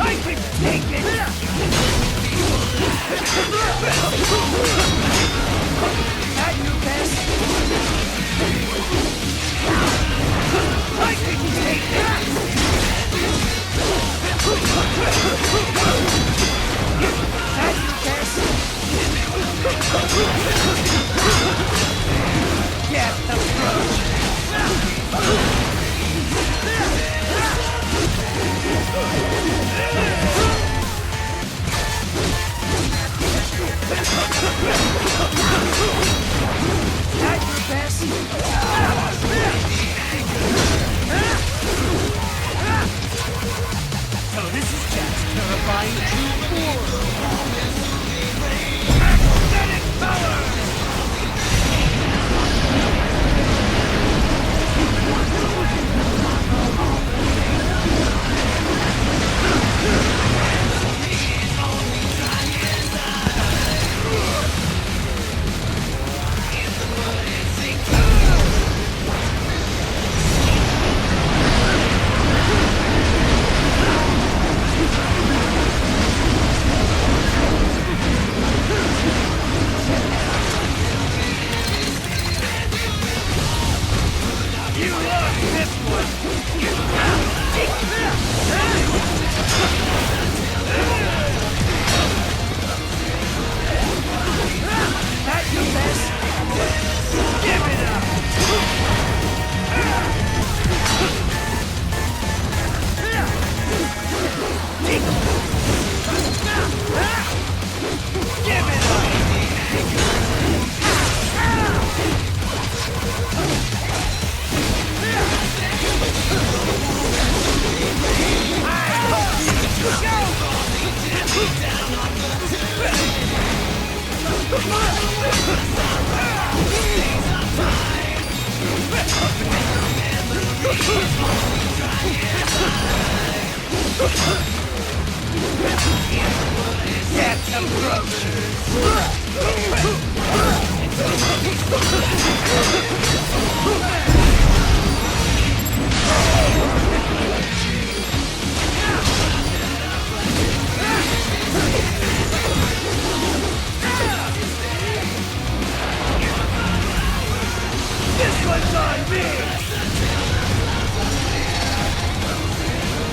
S10: I can take it! That you best. I can take that. That you best. Get the approach. At your best. So this is just terrifying true force. Aesthetic power! You lost this one! That your best? Give it up! Give it up! Get the This one's on me!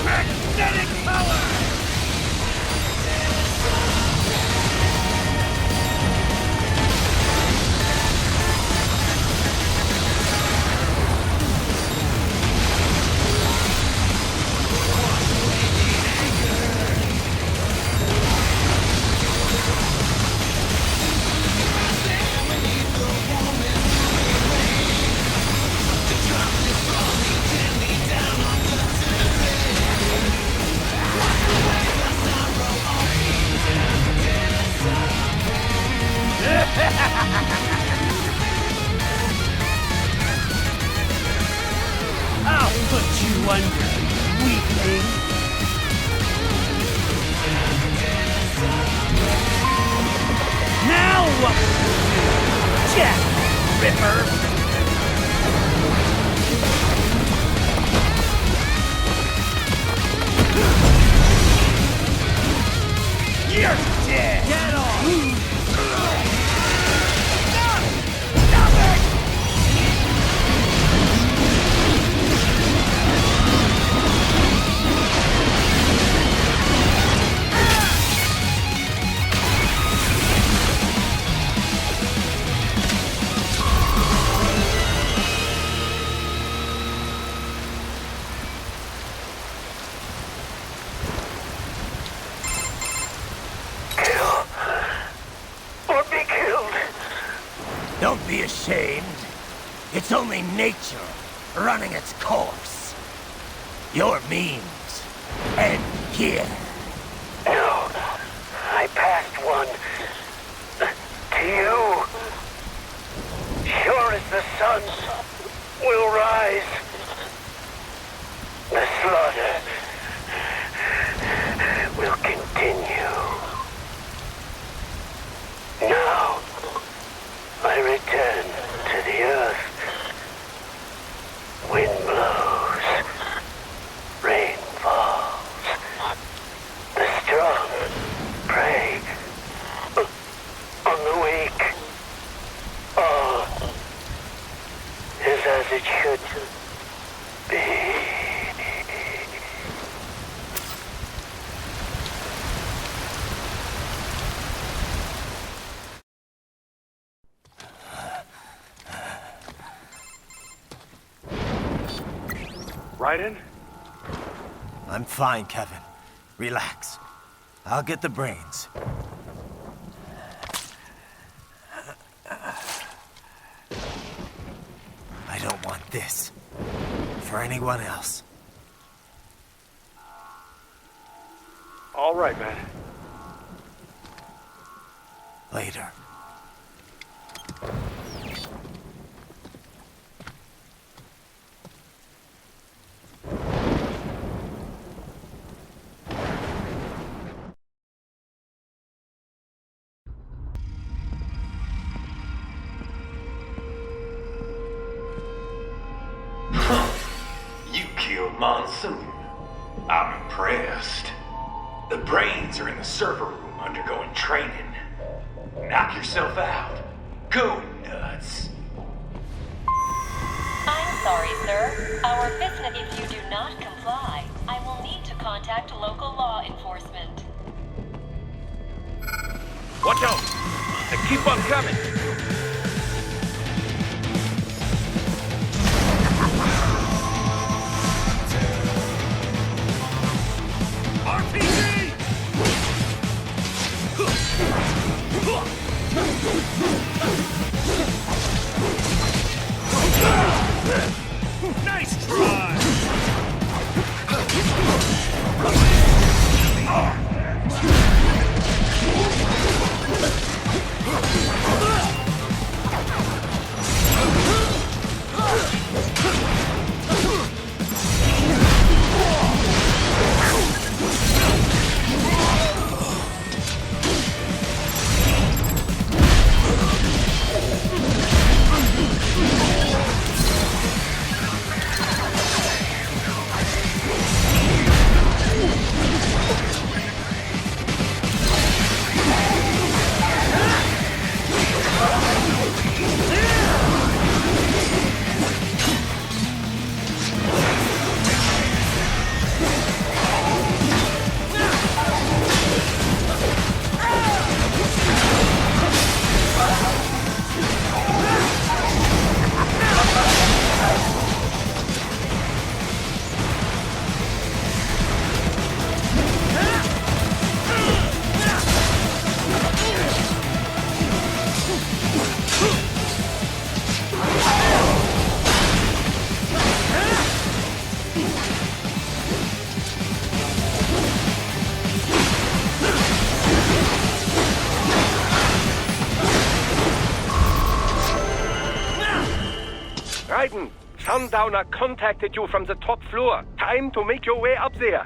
S10: Magnetic power! I'll put you under, weakling. Now what will you do, Jack Ripper? You're dead! Get off! Stop it!
S5: Don't be ashamed. It's only nature running its course. Your means end here.
S22: No, I passed one. To you. Sure as the sun will rise. The slaughter will continue. Now, I return to the earth. Wind blows. Rain falls. The strong prey on the weak.
S11: Raiden?
S3: I'm fine, Kevin. Relax. I'll get the brains. I don't want this. For anyone else.
S11: All right, man.
S3: Later.
S7: You killed Monsoon. I'm impressed. The brains are in the server room undergoing training. Knock yourself out. Go nuts.
S19: I'm sorry, sir. Our business, if you do not comply, I will need to contact local law enforcement.
S6: Watch out! And keep on coming!
S10: Nice try!
S13: Raiden, Sundowner contacted you from the top floor. Time to make your way up there.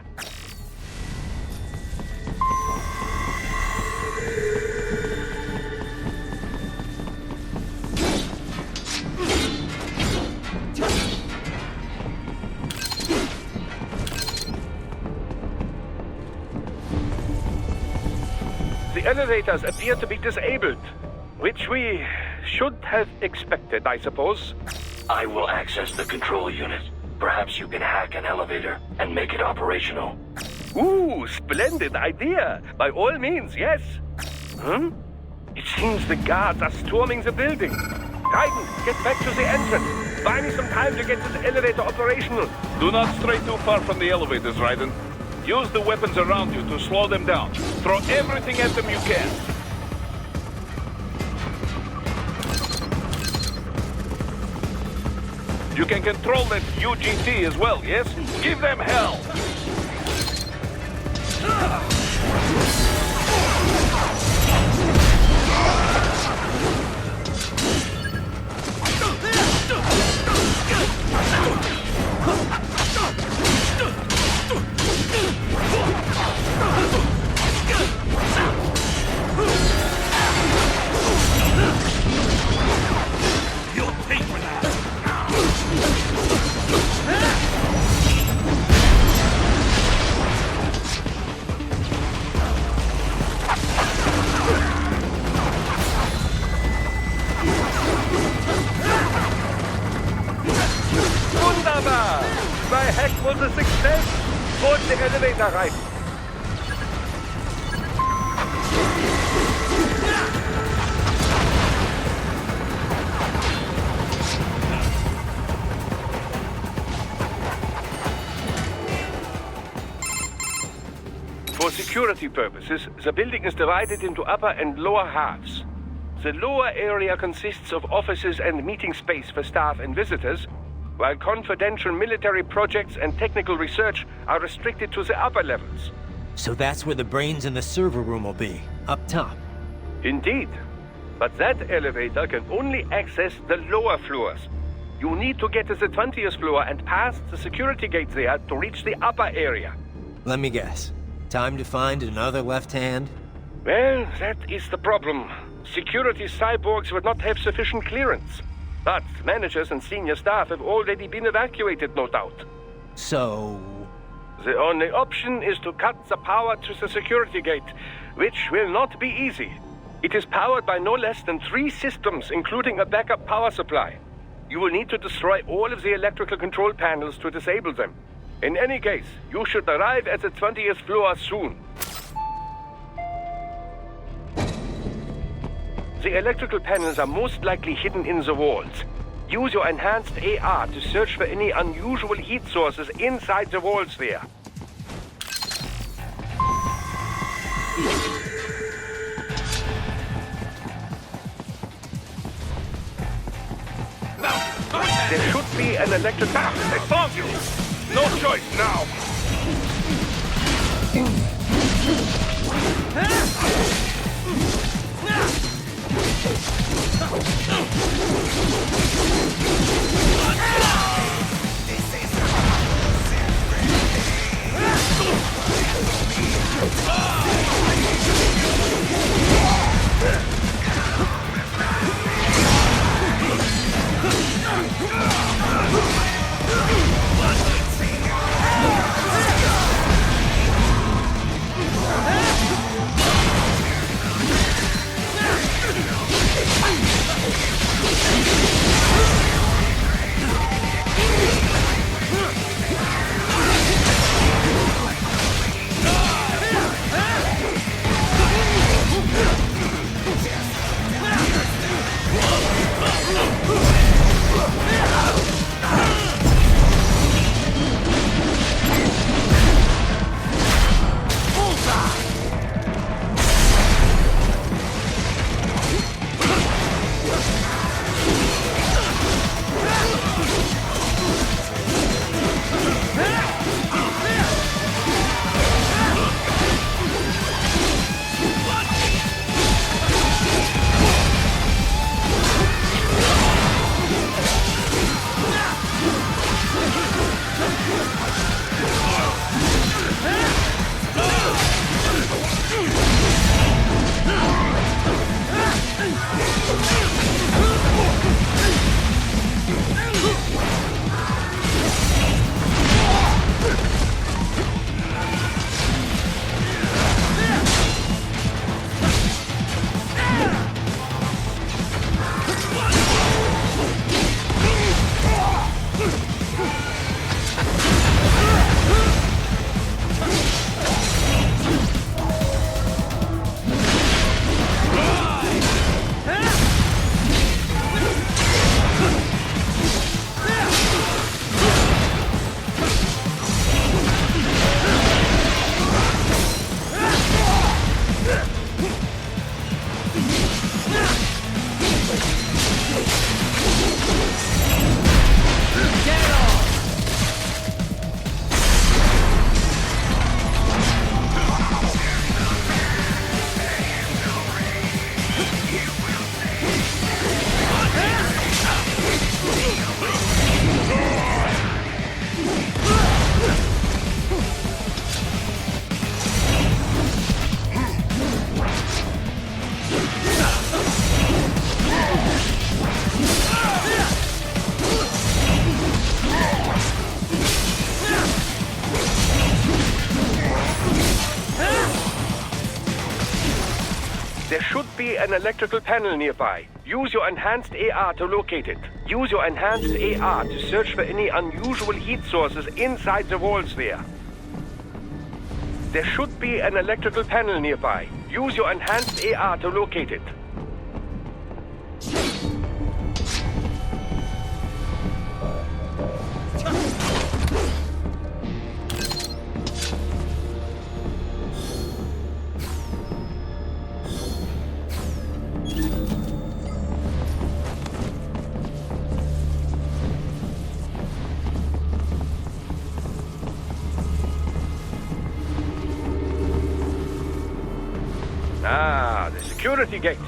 S13: The elevators appear to be disabled, which we should have expected, I suppose.
S12: I will access the control unit. Perhaps you can hack an elevator and make it operational.
S13: Ooh, splendid idea. By all means, yes. It seems the guards are storming the building. Raiden, get back to the entrance. Buy me some time to get this elevator operational.
S6: Do not stray too far from the elevators, Raiden. Use the weapons around you to slow them down. Throw everything at them you can. You can control that UGT as well, yes? Give them hell!
S10: You'll pay for that!
S13: Wunderbar! My hack was a success! Board the elevator right. For security purposes, the building is divided into upper and lower halves. The lower area consists of offices and meeting space for staff and visitors, while confidential military projects and technical research are restricted to the upper levels.
S1: So that's where the brains in the server room will be, up top.
S13: Indeed. But that elevator can only access the lower floors. You need to get to the 20th floor and pass the security gate there to reach the upper area.
S1: Let me guess. Time to find another left hand?
S13: Well, that is the problem. Security cyborgs would not have sufficient clearance. But managers and senior staff have already been evacuated, no doubt.
S1: So...
S13: The only option is to cut the power to the security gate, which will not be easy. It is powered by no less than 3 systems, including a backup power supply. You will need to destroy all of the electrical control panels to disable them. In any case, you should arrive at the 20th floor soon. The electrical panels are most likely hidden in the walls. Use your enhanced AR to search for any unusual heat sources inside the walls there. There should be an electric...
S6: They found you! No choice now!
S13: An electrical panel nearby. Use your enhanced AR to locate it. Use your enhanced AR to search for any unusual heat sources inside the walls there. There should be an electrical panel nearby. Use your enhanced AR to locate it. Ah, the security gate.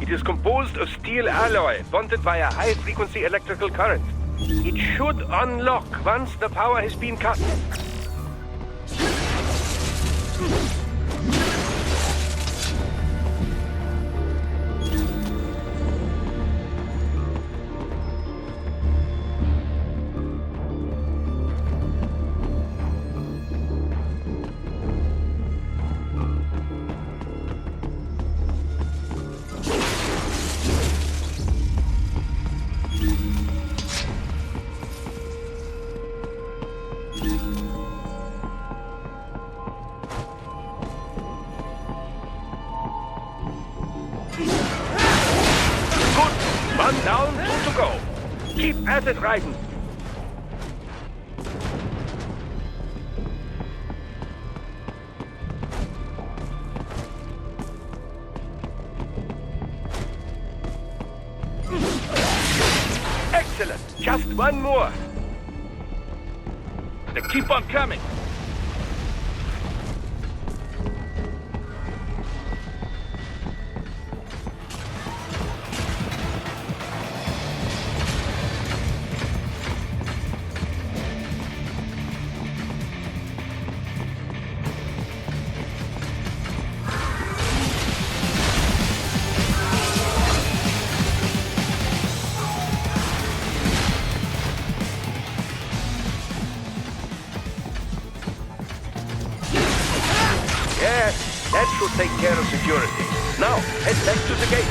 S13: It is composed of steel alloy bonded by a high-frequency electrical current. It should unlock once the power has been cut. One down, two to go. Keep at it, Raiden. Excellent. Just one more. They keep on coming. Yes, that should take care of security. Now, head back to the gate.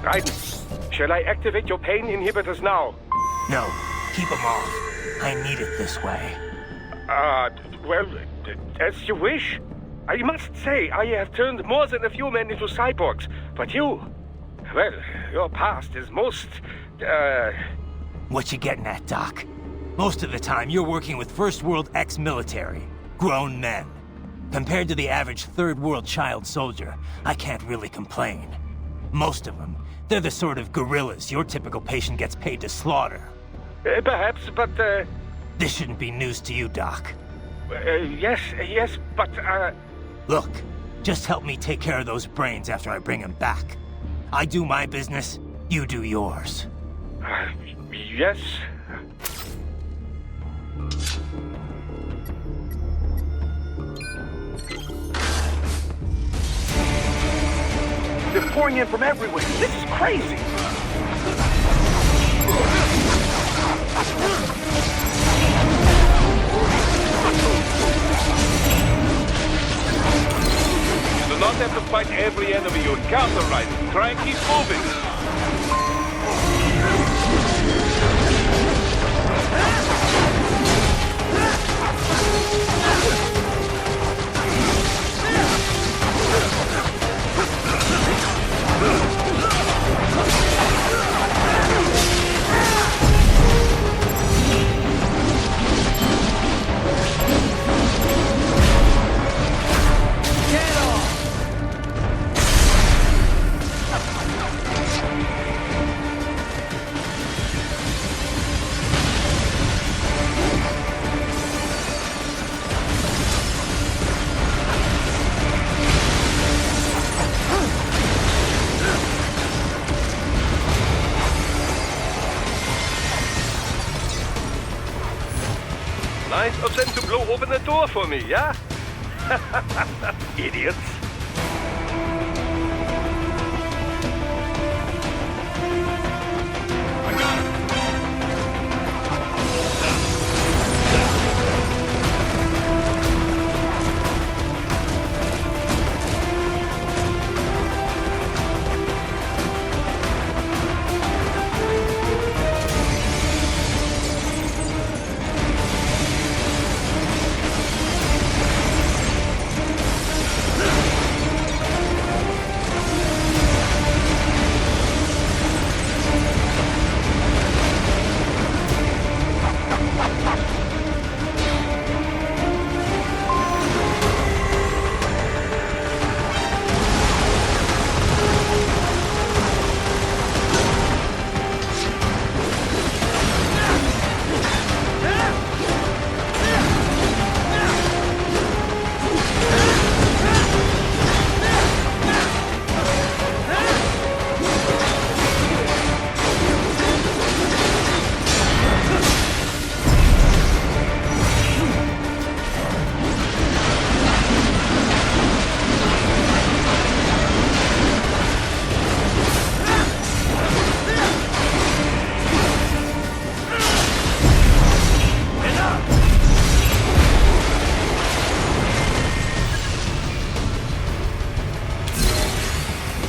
S13: Raiden, shall I activate your pain inhibitors now?
S5: No, keep them off. I need it this way.
S13: Well, as you wish. I must say, I have turned more than a few men into cyborgs, but you... Well, your past is most,
S5: What you getting at, Doc?
S1: Most of the time, you're working with First World ex-military. Grown men. Compared to the average Third World child soldier, I can't really complain. Most of them, they're the sort of guerrillas your typical patient gets paid to slaughter.
S13: Perhaps, but,
S1: This shouldn't be news to you, Doc.
S13: Yes, but,
S1: Look, just help me take care of those brains after I bring them back. I do my business, you do yours.
S13: Yes. They're pouring in from everywhere. This is crazy.
S6: You do not have to fight every enemy you encounter, Raiden. Try and keep moving. Nice of them to blow open the door for me, yeah? Idiots.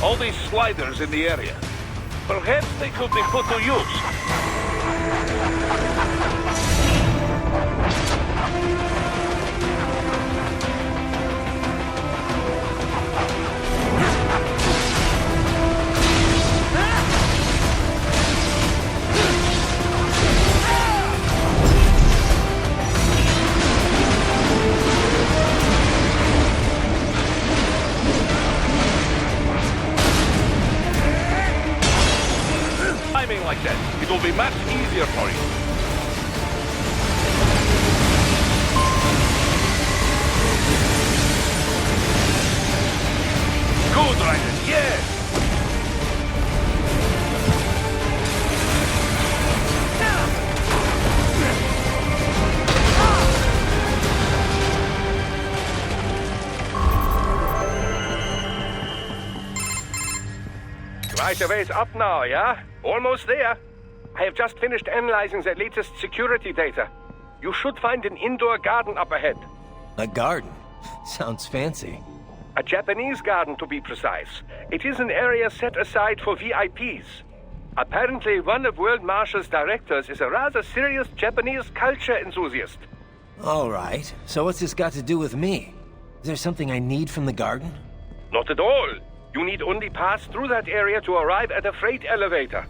S6: All these sliders in the area. Perhaps they could be put to use. Like that, it will be much easier for you. Good, Raiden, yes! Right away's up now, yeah? Almost there. I have just finished analyzing the latest security data. You should find an indoor garden up ahead.
S1: A garden? Sounds fancy.
S13: A Japanese garden, to be precise. It is an area set aside for VIPs. Apparently, one of World Marshal's directors is a rather serious Japanese culture enthusiast.
S1: All right. So what's this got to do with me? Is there something I need from the garden?
S13: Not at all. You need only pass through that area to arrive at a freight elevator.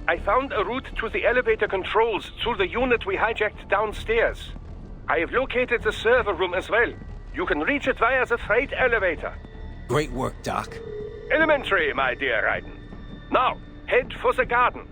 S13: I found a route to the elevator controls through the unit we hijacked downstairs. I have located the server room as well. You can reach it via the freight elevator.
S1: Great work, Doc.
S13: Elementary, my dear Raiden. Now, head for the garden.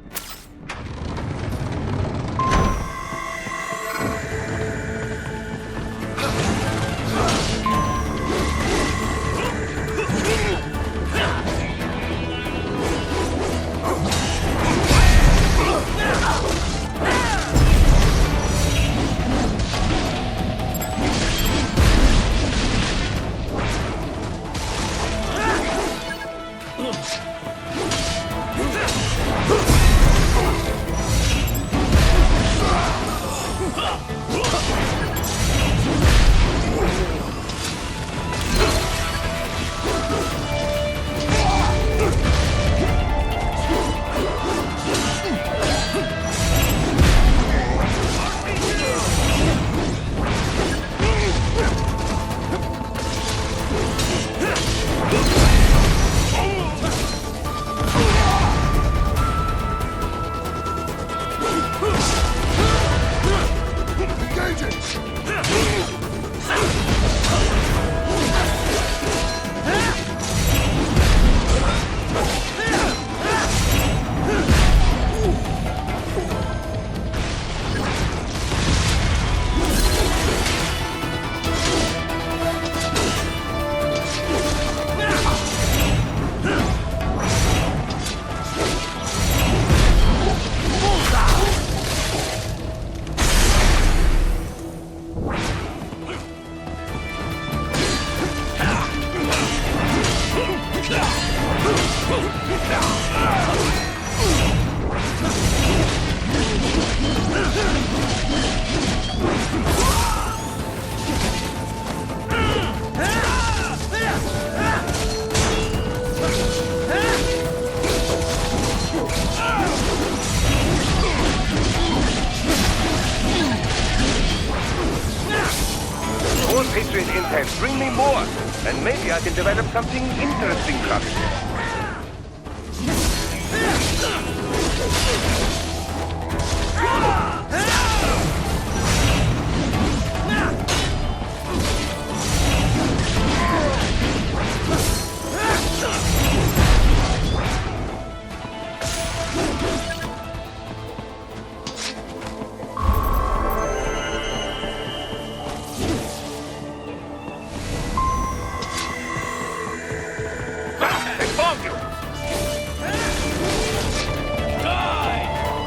S13: Patriot intent, bring me more, and maybe I can develop something interesting from it.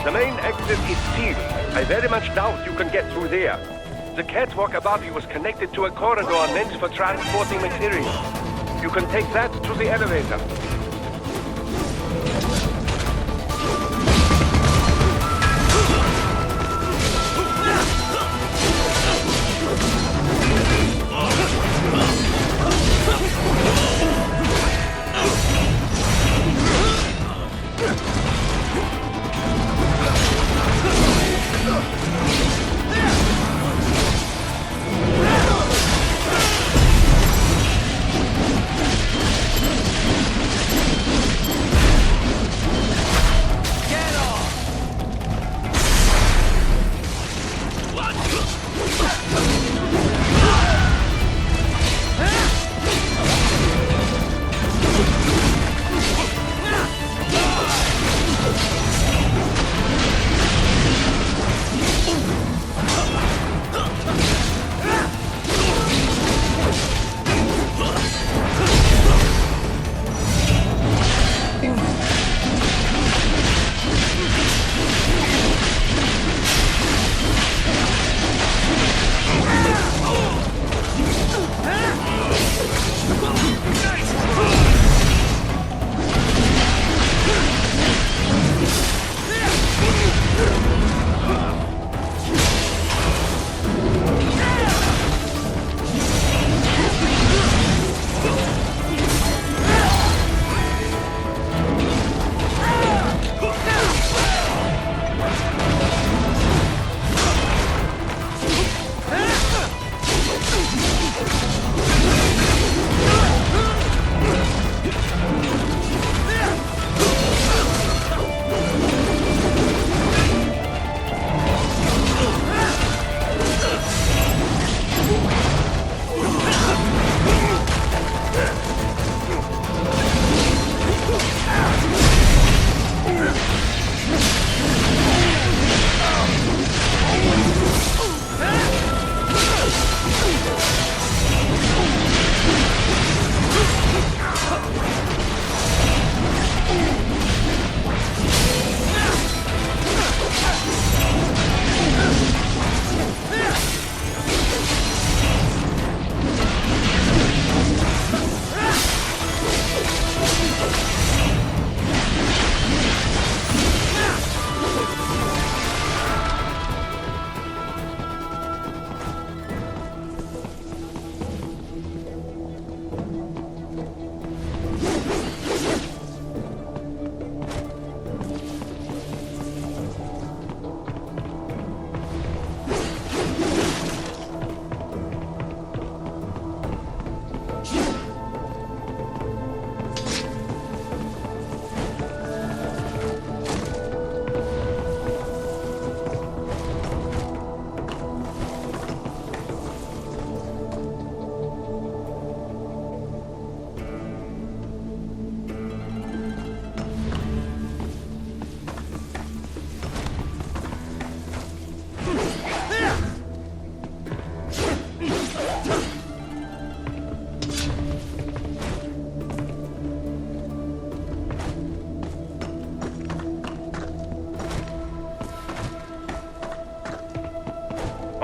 S13: The main exit is sealed. I very much doubt you can get through there. The catwalk above you is connected to a corridor meant for transporting materials. You can take that to the elevator.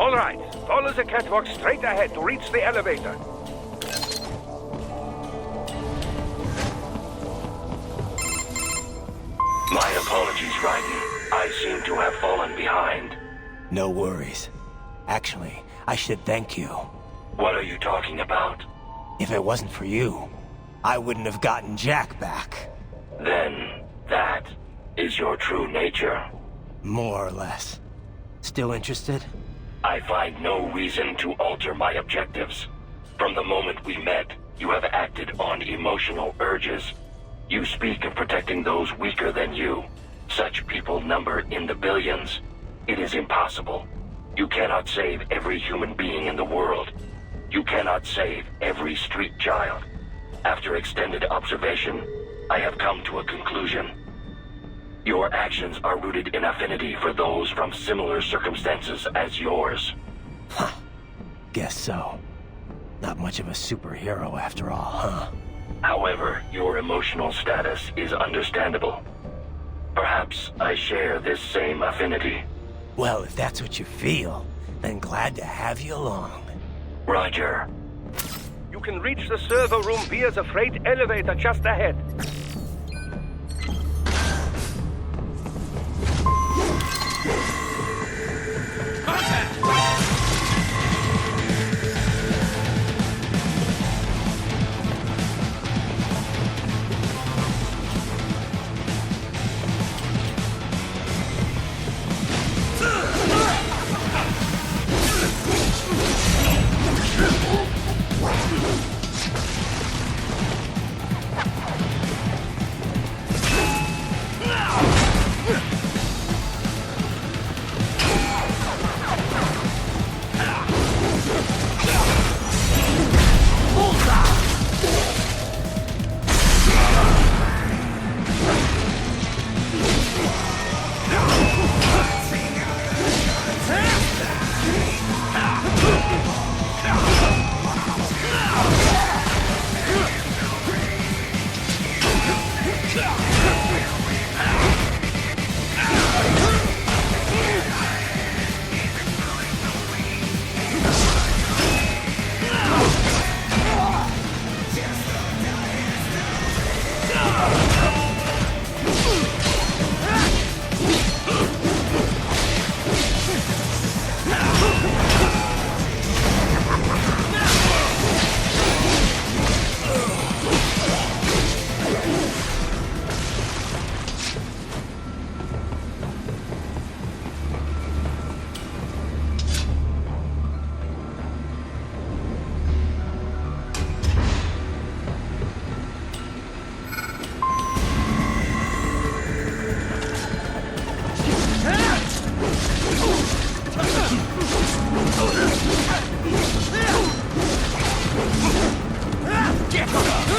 S13: All right. Follow the catwalk straight ahead to reach the elevator.
S12: My apologies, Raiden. I seem to have fallen behind.
S1: No worries. Actually, I should thank you.
S12: What are you talking about?
S1: If it wasn't for you, I wouldn't have gotten Jack back.
S12: Then, that is your true nature.
S1: More or less. Still interested?
S12: I find no reason to alter my objectives. From the moment we met, you have acted on emotional urges. You speak of protecting those weaker than you. Such people number in the billions. It is impossible. You cannot save every human being in the world. You cannot save every street child. After extended observation, I have come to a conclusion. Your actions are rooted in affinity for those from similar circumstances as yours.
S1: Huh. Guess so. Not much of a superhero after all, huh?
S12: However, your emotional status is understandable. Perhaps I share this same affinity.
S1: Well, if that's what you feel, then glad to have you along.
S12: Roger.
S13: You can reach the server room via the freight elevator just ahead.
S10: Get off!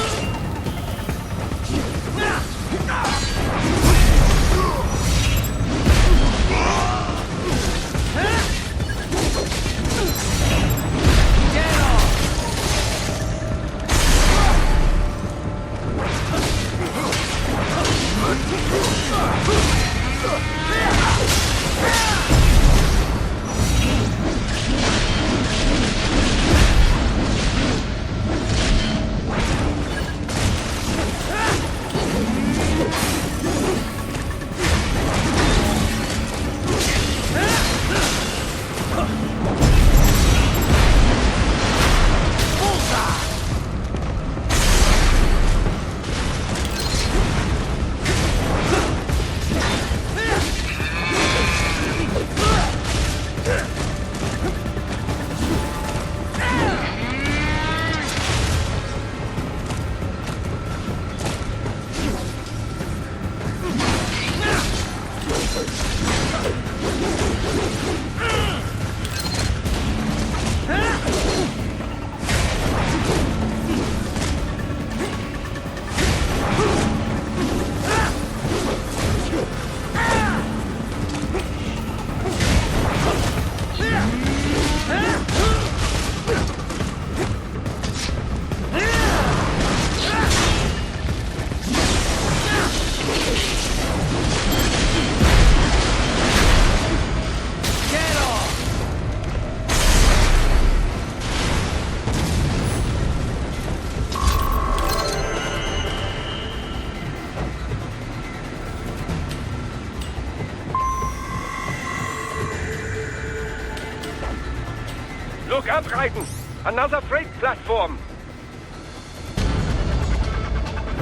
S13: Look up, Raiden! Another freight platform!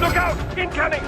S13: Look out! Incoming!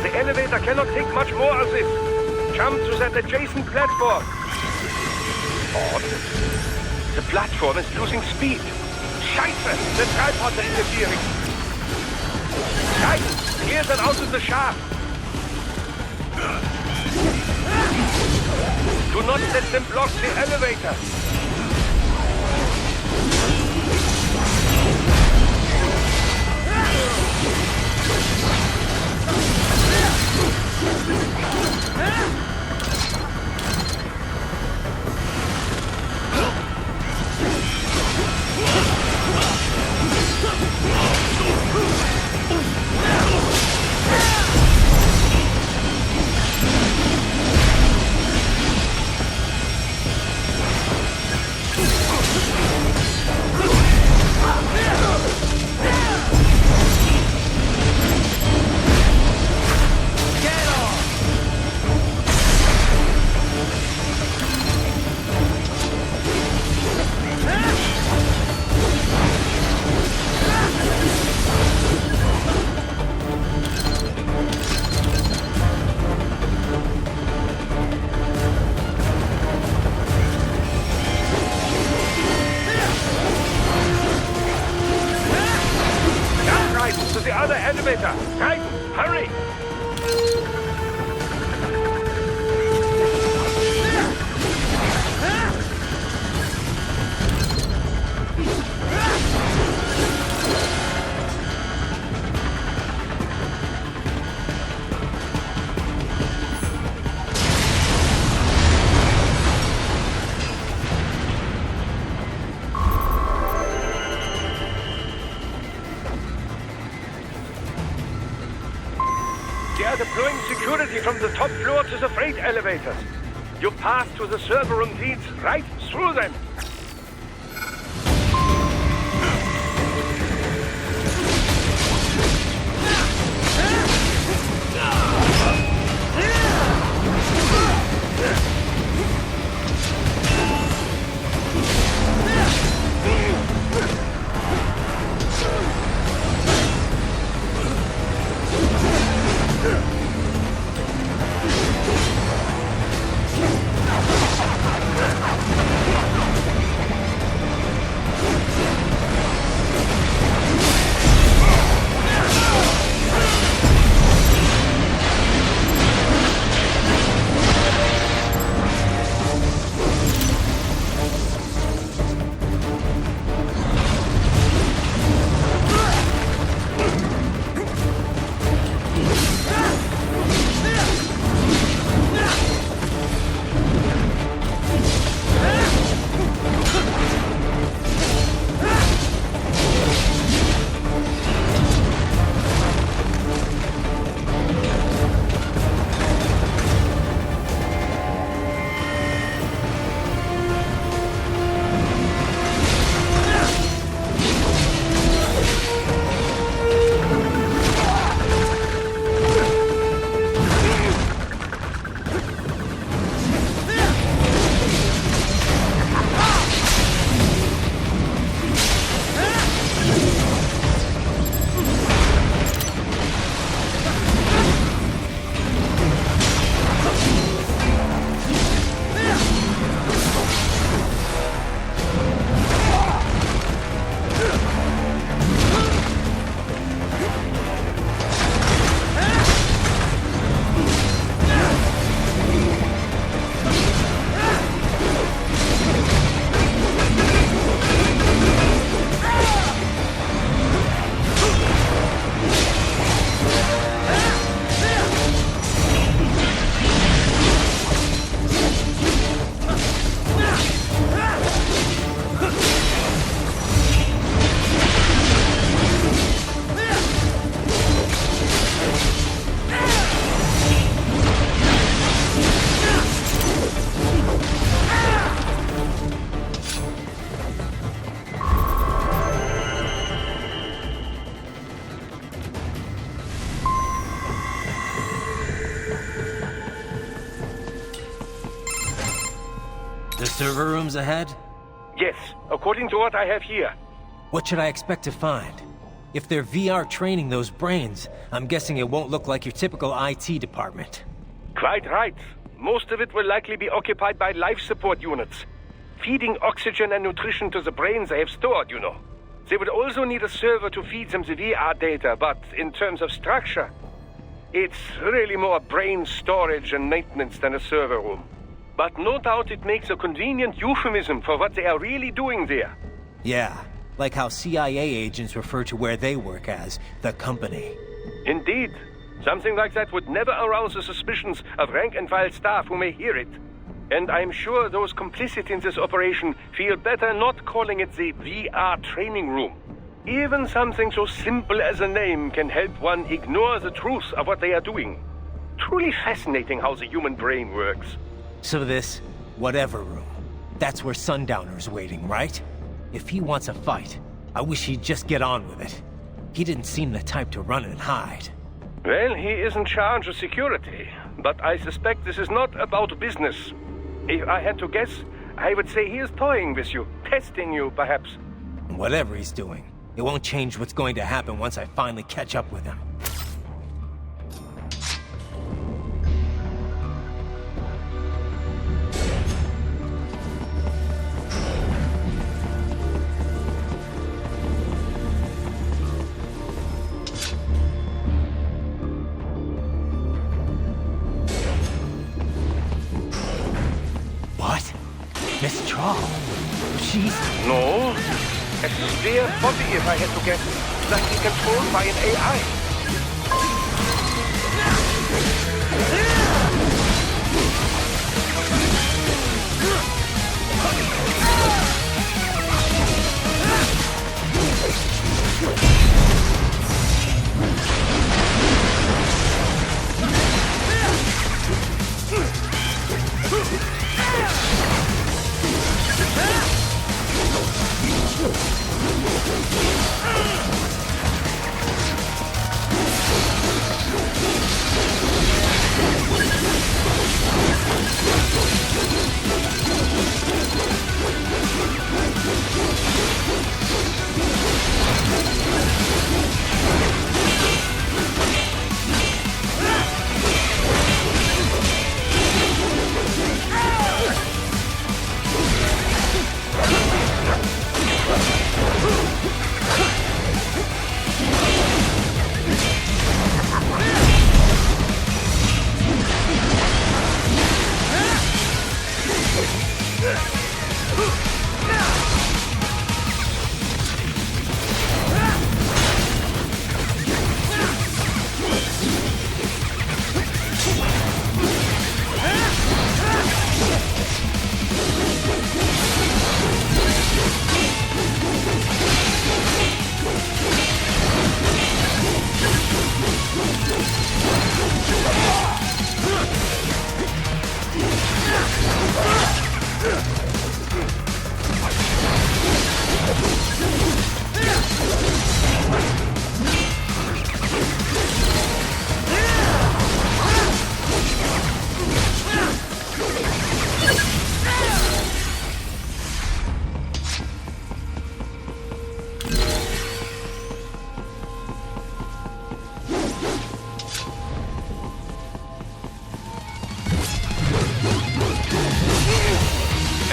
S13: The elevator cannot take much more of this. Jump to that adjacent platform. Odd. The platform is losing speed. Scheiße! The tripods are interfering. Raiden, clear them out of the shaft. Do not let them block the elevator. To the other elevator! Raiden, hurry! They are deploying security from the top floor to the freight elevators. Your path to the server room leads right through them.
S1: The server room's ahead?
S13: Yes, according to what I have here.
S1: What should I expect to find? If they're VR training those brains, I'm guessing it won't look like your typical IT department.
S13: Quite right. Most of it will likely be occupied by life support units. Feeding oxygen and nutrition to the brains they have stored, you know. They would also need a server to feed them the VR data, but in terms of structure, it's really more brain storage and maintenance than a server room. But no doubt it makes a convenient euphemism for what they are really doing there.
S1: Yeah, like how CIA agents refer to where they work as the company.
S13: Indeed. Something like that would never arouse the suspicions of rank-and-file staff who may hear it. And I'm sure those complicit in this operation feel better not calling it the VR training room. Even something so simple as a name can help one ignore the truth of what they are doing. Truly fascinating how the human brain works.
S1: So this, whatever room, that's where Sundowner's waiting, right? If he wants a fight, I wish he'd just get on with it. He didn't seem the type to run and hide.
S13: Well, he is in charge of security, but I suspect this is not about business. If I had to guess, I would say he is toying with you, testing you, perhaps.
S1: Whatever he's doing, it won't change what's going to happen once I finally catch up with him. Miss Trawl? She's...
S13: No. A spare body, if I had to guess. Likely controlled by an AI.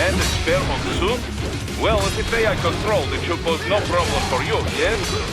S13: And experiment soon? Well, if it's AI controlled, it should pose no problem for you, yes?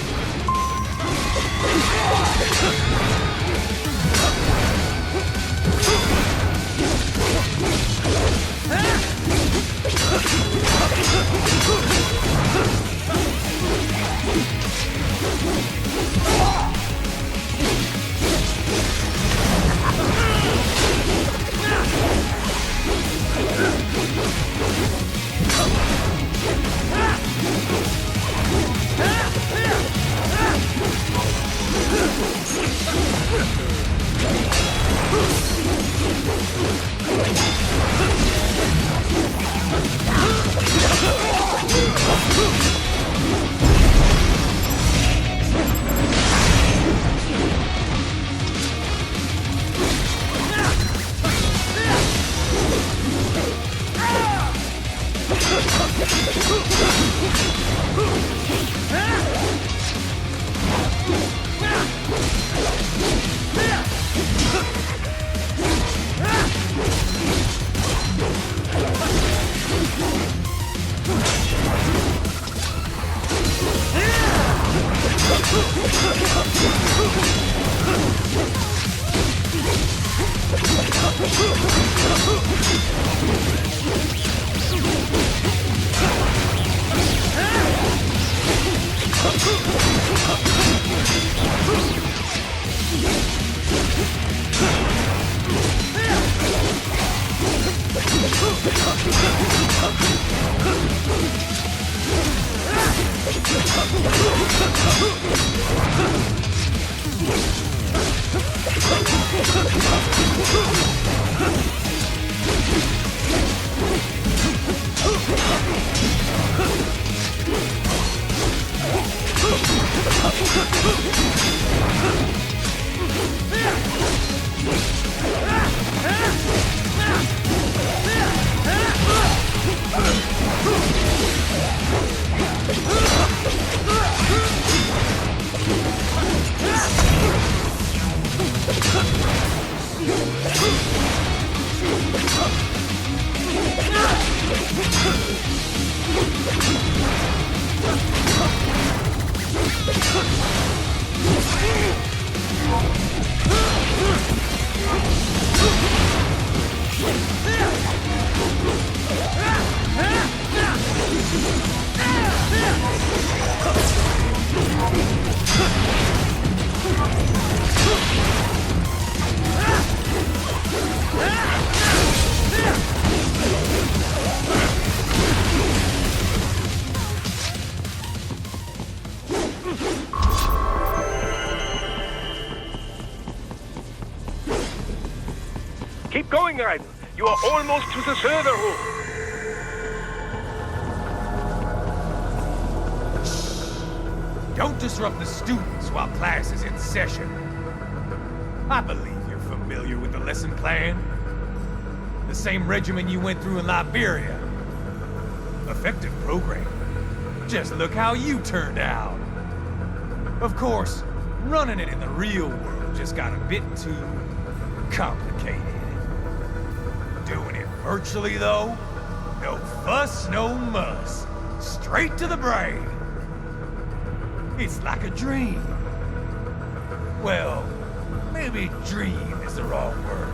S13: Keep going, Raiden. You are almost to the server room.
S15: Don't disrupt the students while class is in session. I believe you're familiar with the lesson plan. The same regimen you went through in Liberia. Effective program. Just look how you turned out. Of course, running it in the real world just got a bit too complicated. Doing it virtually, though, no fuss, no muss. Straight to the brain. It's like a dream. Well, maybe dream is the wrong word.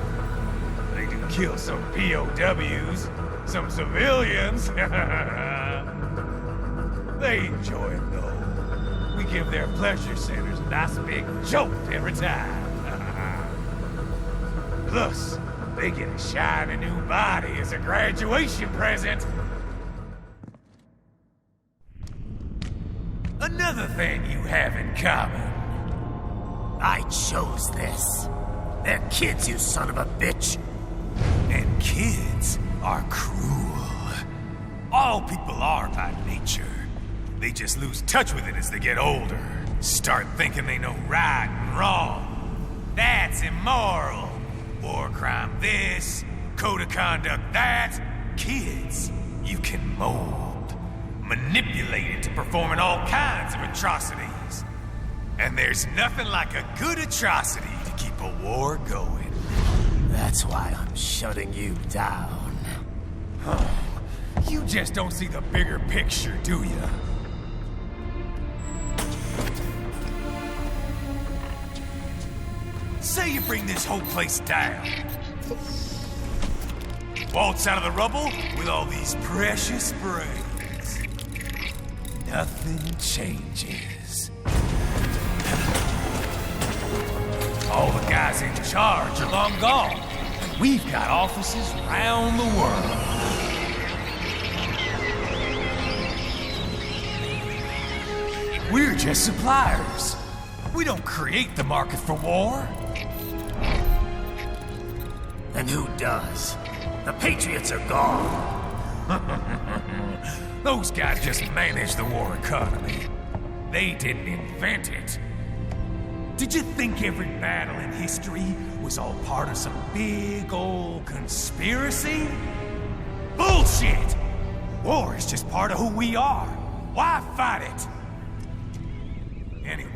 S15: They do kill some POWs, some civilians. They enjoy it, though. We give their pleasure centers a nice big jolt every time. Plus, they get a shiny new body as a graduation present. Another thing you have in common. I chose this. They're kids, you son of a bitch. And kids are cruel. All people are by nature. They just lose touch with it as they get older. Start thinking they know right and wrong. That's immoral. War crime this, code of conduct that. Kids, you can mold, manipulate into performing all kinds of atrocities. And there's nothing like a good atrocity to keep a war going. That's why I'm shutting you down. You just don't see the bigger picture, do you? Say you bring this whole place down. Waltz out of the rubble with all these precious brains. Nothing changes. All the guys in charge are long gone. We've got offices around the world. We're just suppliers. We don't create the market for war. And who does? The Patriots are gone. Those guys just manage the war economy. They didn't invent it. Did you think every battle in history was all part of some big old conspiracy? Bullshit! War is just part of who we are. Why fight it? Anyway,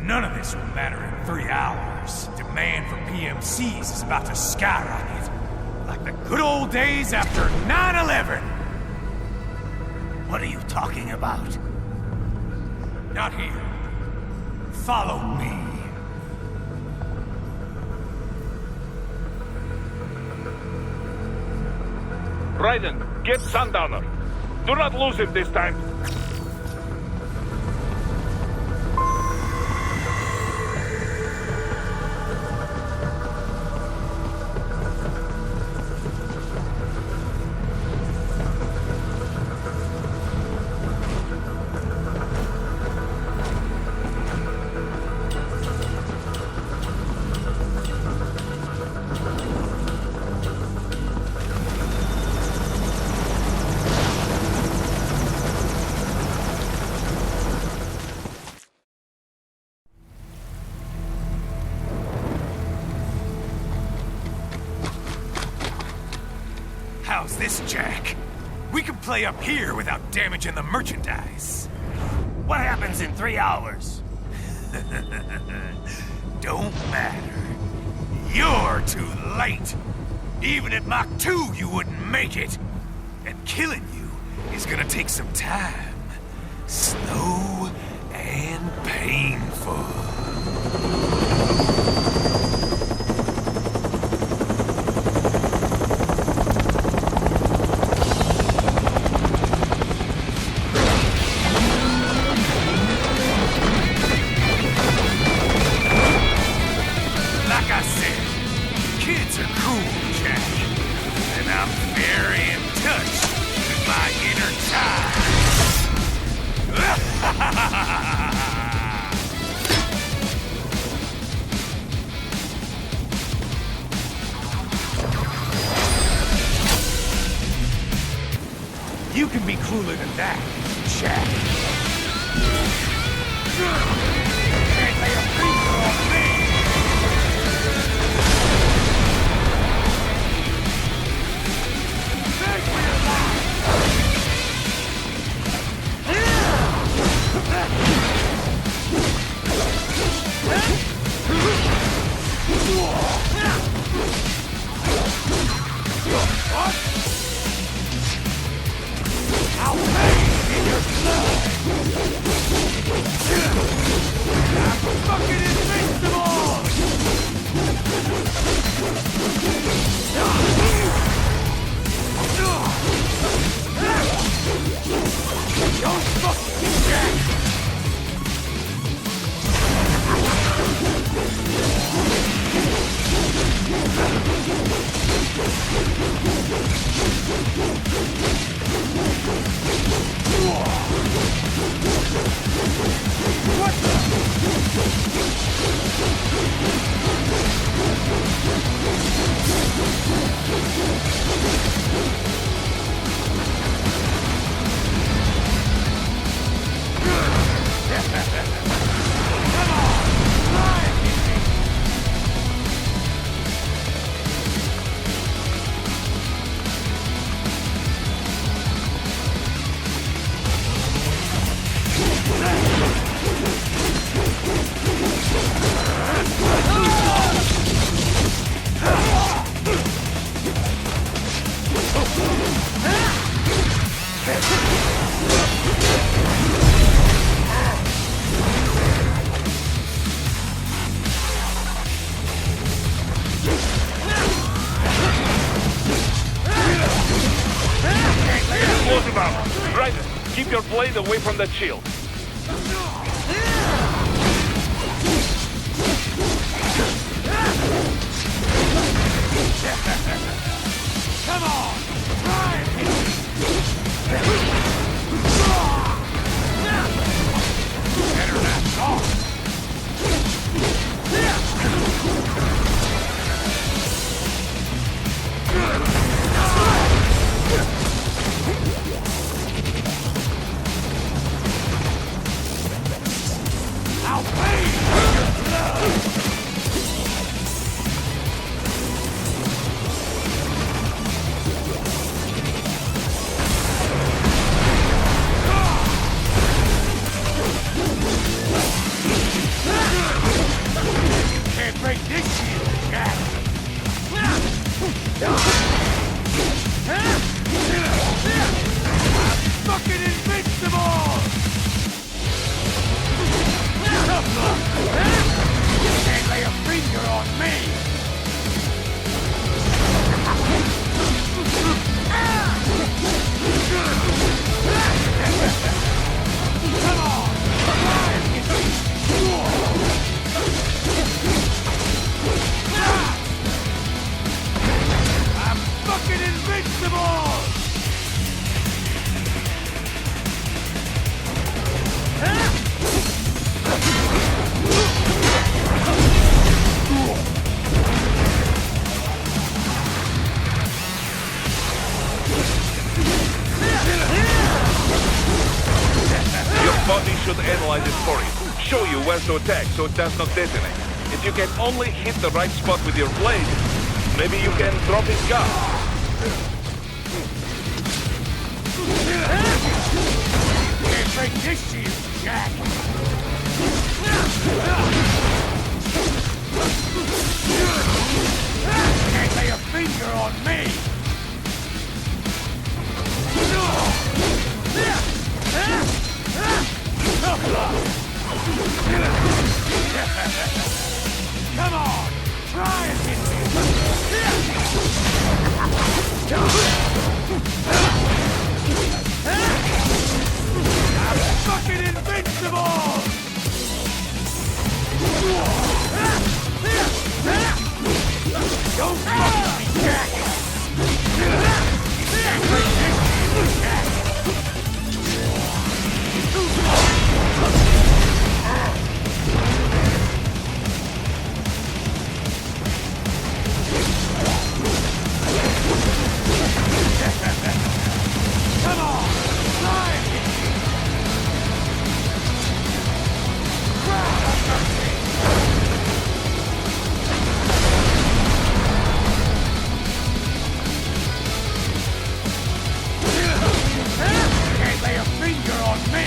S15: none of this will matter in 3 hours. Demand for PMCs is about to skyrocket. Like the good old days after 9/11. What are you talking about? Not here. Follow me.
S13: Raiden, get Sundowner. Do not lose him this time.
S15: How's this, Jack? We can play up here without damaging the merchandise.
S1: What happens in 3 hours?
S15: Don't matter. You're too late. Even at Mach 2, you wouldn't make it. And killing you is gonna take some time. Slow and painful. Like I said, kids are cool, Jack. And I'm very in touch with my inner child. You can be cooler than that, Jack. Can't lay a finger on me. Thanks for your life. What? I'll pay in your blood! I'm fucking invincible! Don't fuck me, Jack! What the? Come on! Fly!
S6: Explosive ammo. Raiden, keep your blade away from that shield.
S15: Come on! Try it! Better not talk! I'll pay for your blood! Can't break this shield, Jack! I'm fucking invincible! Tough luck! You can't lay a finger on me! Come on! I'm fucking invincible!
S6: Your body should analyze it for you. Show you where to attack so it does not detonate. If you can only hit the right spot with your blade, maybe you can drop his gun.
S15: Can't break this shield, Jack! Can't lay a finger on me! Fucking invincible! Don't fuck me, Jack! Come on! Try it! Can't lay a finger on me!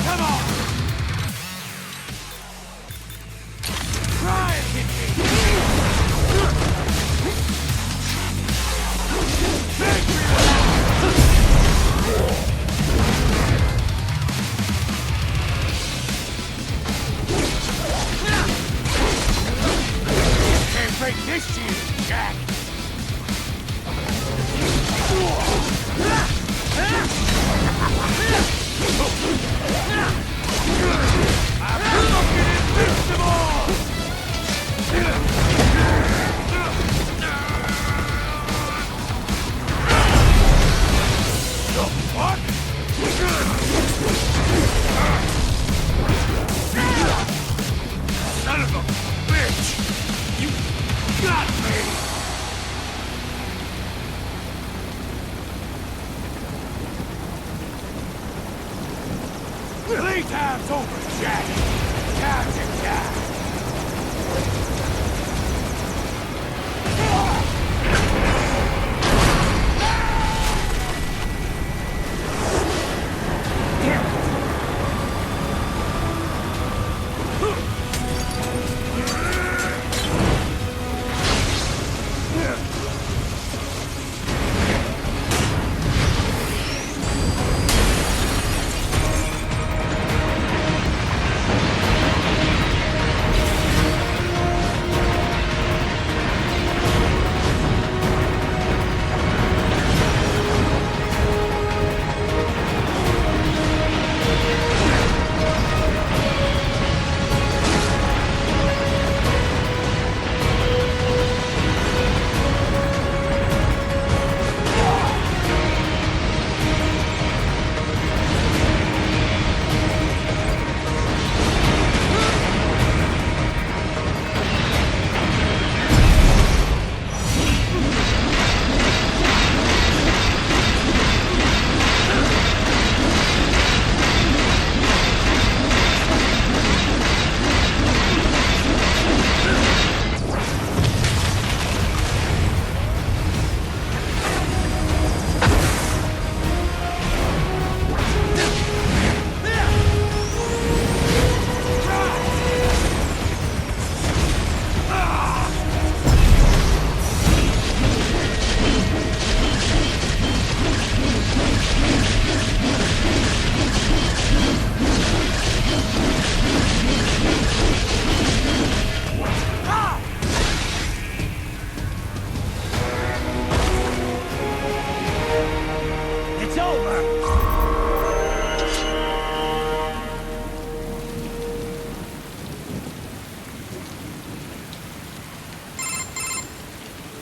S15: Come on! Try and hit Can't break this shield, Jack! I'm fucking invincible! The fuck? Son of a bitch! You got me! Playtime's over, Jack! Time to die!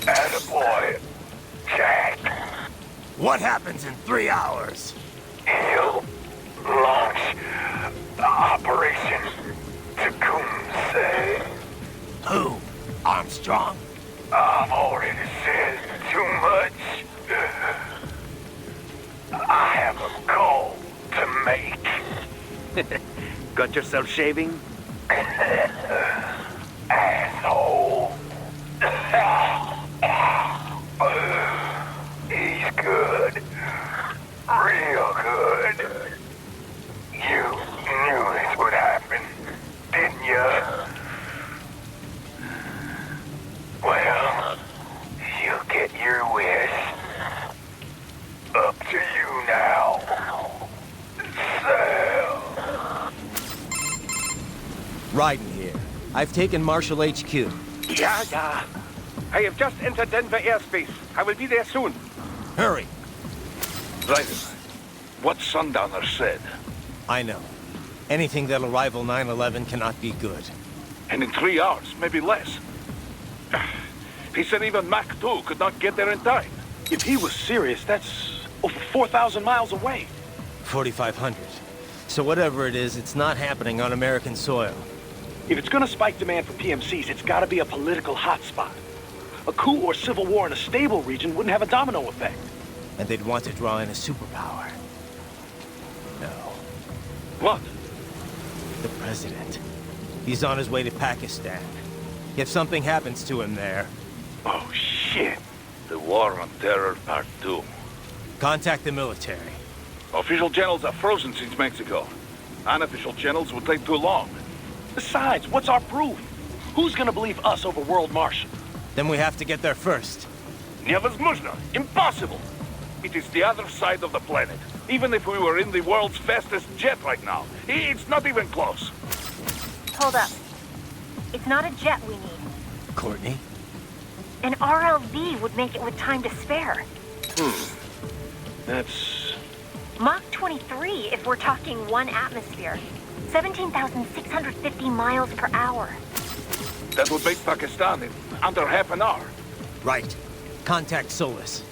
S22: Attaboy, Jack.
S15: What happens in 3 hours?
S22: He'll launch Operation Tecumseh.
S15: Who? Armstrong?
S22: I've already said too much. I have a call to make.
S4: Got yourself shaving?
S22: Asshole. He's good. Real good. You knew this would happen, didn't you?
S3: Raiden here. I've taken Marshall HQ.
S13: Yeah. I have just entered Denver airspace. I will be there soon.
S3: Hurry.
S6: Raiden, what Sundowner said.
S3: I know. Anything that'll rival 9/11 cannot be good.
S6: And in 3 hours, maybe less. He said even Mach 2 could not get there in time.
S11: If he was serious, that's over 4,000 miles away.
S3: 4,500. So whatever it is, it's not happening on American soil.
S11: If it's gonna spike demand for PMCs, it's gotta be a political hotspot. A coup or civil war in a stable region wouldn't have a domino effect.
S3: And they'd want to draw in a superpower. No.
S6: What?
S3: The president. He's on his way to Pakistan. If something happens to him there...
S6: Oh, shit. The War on Terror Part 2.
S3: Contact the military.
S6: Official channels are frozen since Mexico. Unofficial channels would take too long.
S11: Besides, what's our proof? Who's gonna believe us over World Marshal?
S3: Then we have to get there first.
S6: Невозможно. Impossible. It is the other side of the planet. Even if we were in the world's fastest jet right now, it's not even close.
S18: Hold up. It's not a jet we need.
S3: Courtney?
S18: An RLV would make it with time to spare.
S11: That's...
S18: Mach 23 if we're talking 1 atmosphere. 17,650 miles per hour.
S6: That would make Pakistan in under half an hour.
S3: Right. Contact Solus.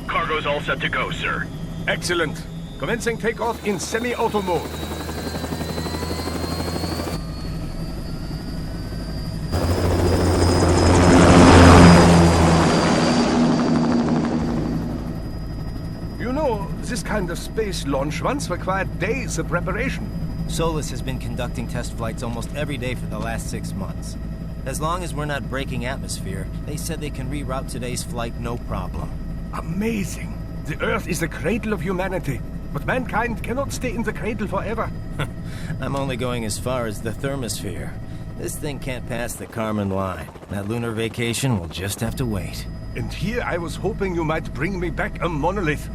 S20: Cargo's all set to go, sir. Excellent. Commencing takeoff in semi-auto mode. You know, this kind of space launch once required days of preparation.
S3: Solus has been conducting test flights almost every day for the last 6 months. As long as we're not breaking atmosphere, they said they can reroute today's flight no problem.
S20: Amazing. The Earth is the cradle of humanity, but mankind cannot stay in the cradle forever.
S3: I'm only going as far as the thermosphere. This thing can't pass the Kármán line. That lunar vacation will just have to wait.
S20: And here I was hoping you might bring me back a monolith.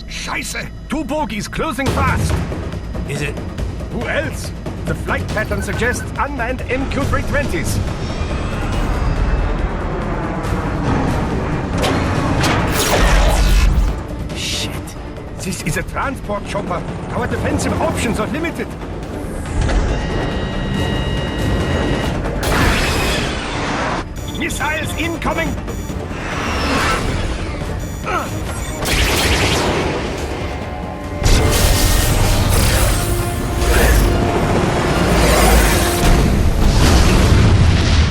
S20: Scheiße! 2 bogies closing fast!
S3: Is it?
S20: Who else? The flight pattern suggests unmanned MQ-320s. This is a transport chopper. Our defensive options are limited. Missiles incoming!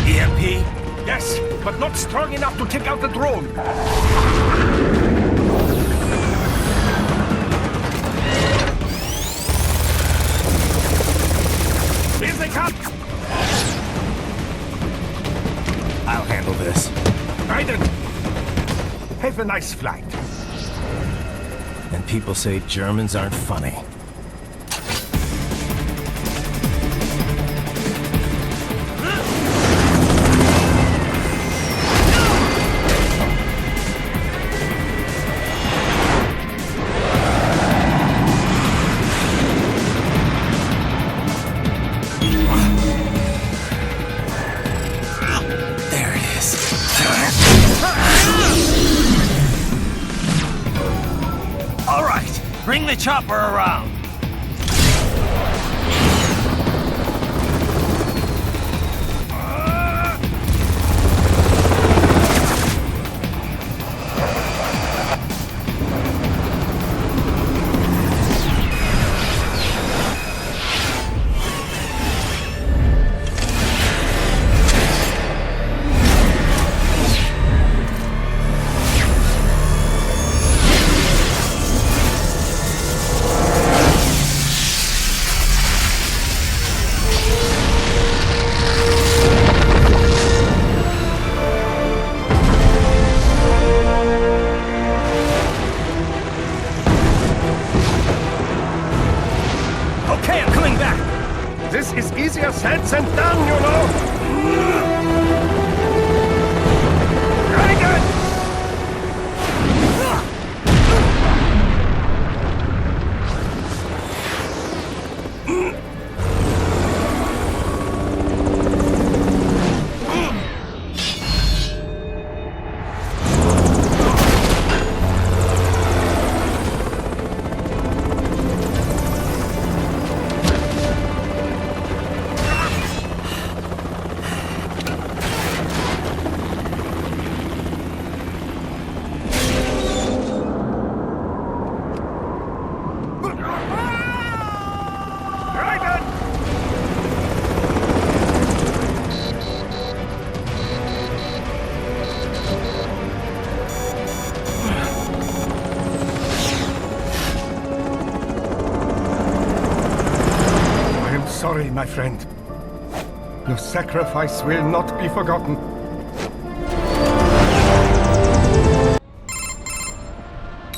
S3: EMP?
S20: Yes, but not strong enough to take out the drone.
S3: I'll handle this.
S20: Raiden! Have a nice flight.
S3: And people say Germans aren't funny.
S1: Bring the chopper around.
S20: This is easier said than done, you know. Raiden! Sorry, my friend. Your sacrifice will not be forgotten.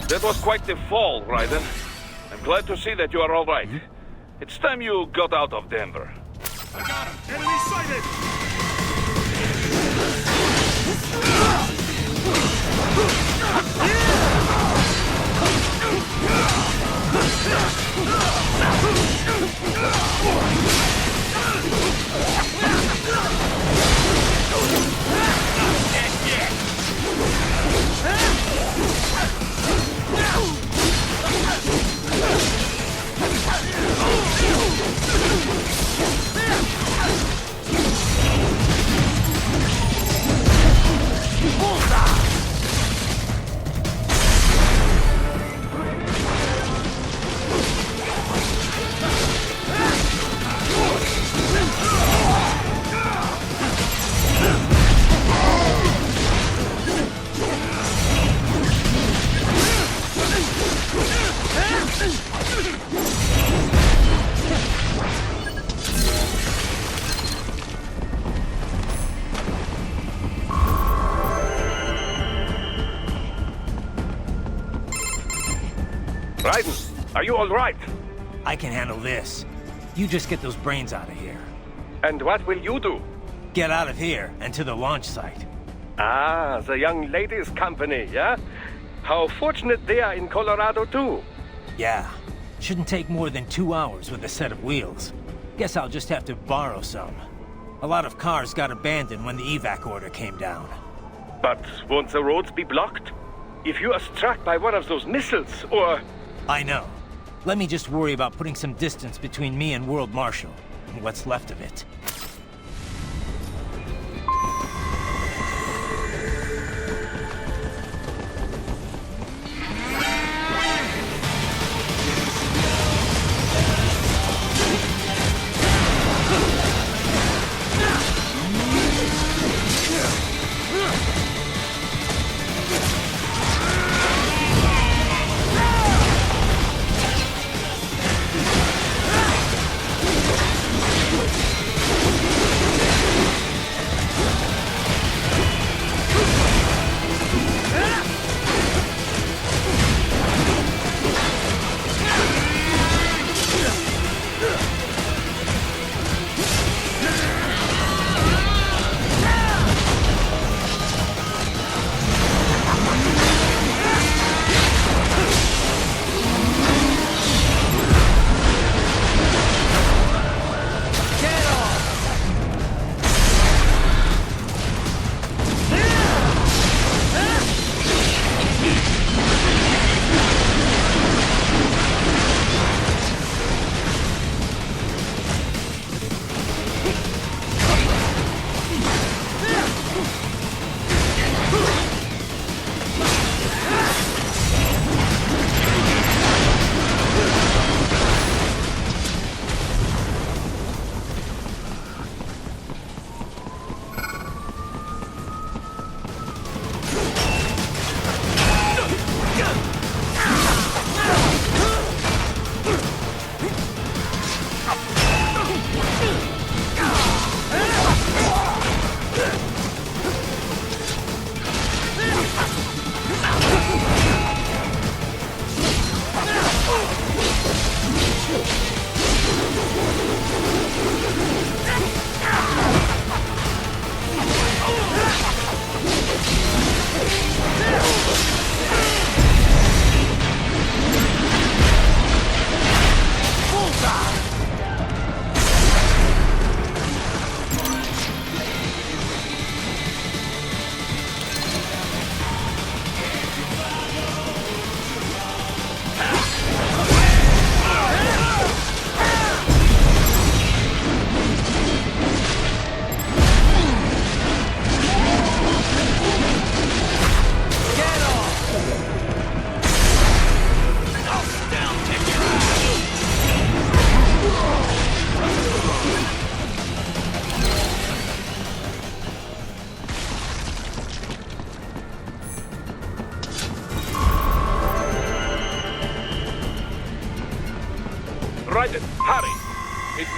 S6: That was quite the fall, Raiden. I'm glad to see that you are all right. It's time you got out of Denver.
S15: I got him! Enemy sighted!
S6: Raiden, are you all right?
S1: I can handle this. You just get those brains out of here.
S20: And what will you do?
S1: Get out of here and to the launch site.
S20: Ah, the young ladies' company, yeah? How fortunate they are in Colorado, too.
S1: Yeah. Shouldn't take more than 2 hours with a set of wheels. Guess I'll just have to borrow some. A lot of cars got abandoned when the evac order came down.
S20: But won't the roads be blocked? If you are struck by one of those missiles, or...
S1: I know. Let me just worry about putting some distance between me and World Marshal, and what's left of it.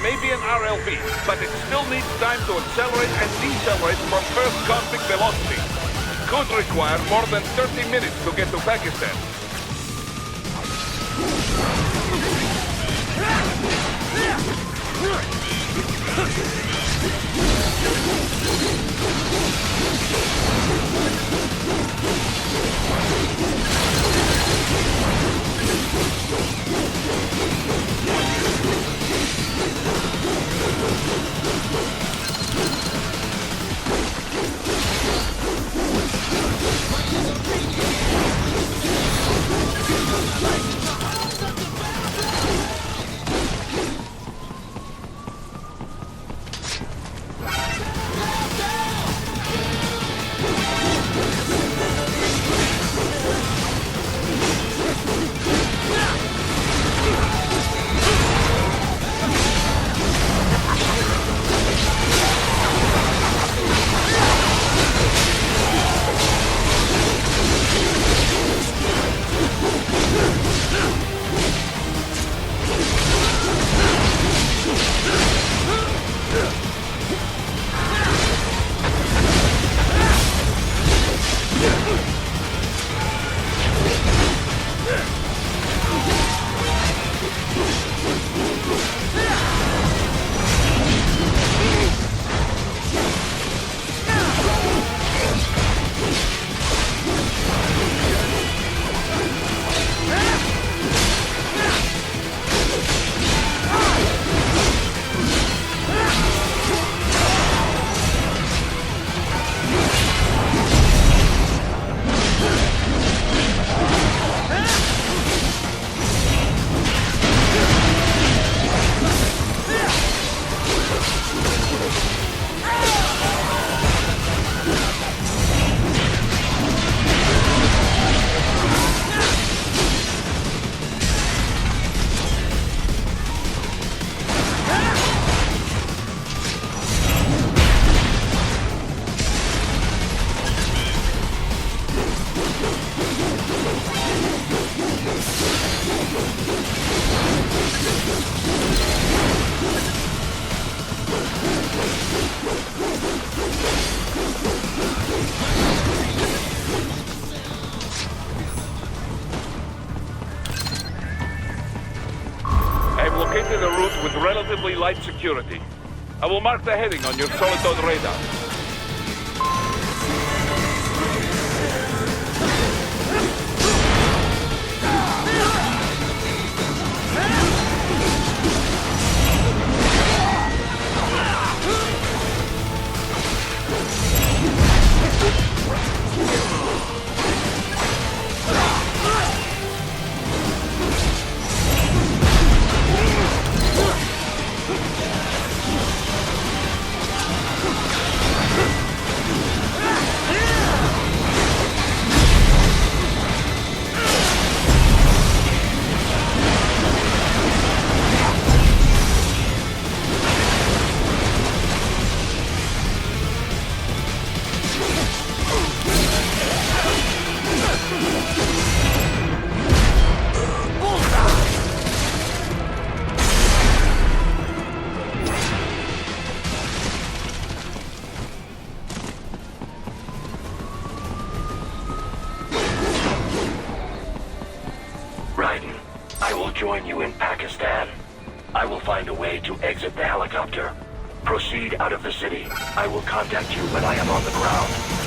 S6: may be an RLV, but it still needs time to accelerate and decelerate from first contact velocity. Could require more than 30 minutes to get to Pakistan. Located a route with relatively light security. I will mark the heading on your solitode radar.
S12: Raiden, I will join you in Pakistan. I will find a way to exit the helicopter. Proceed out of the city. I will contact you when I am on the ground.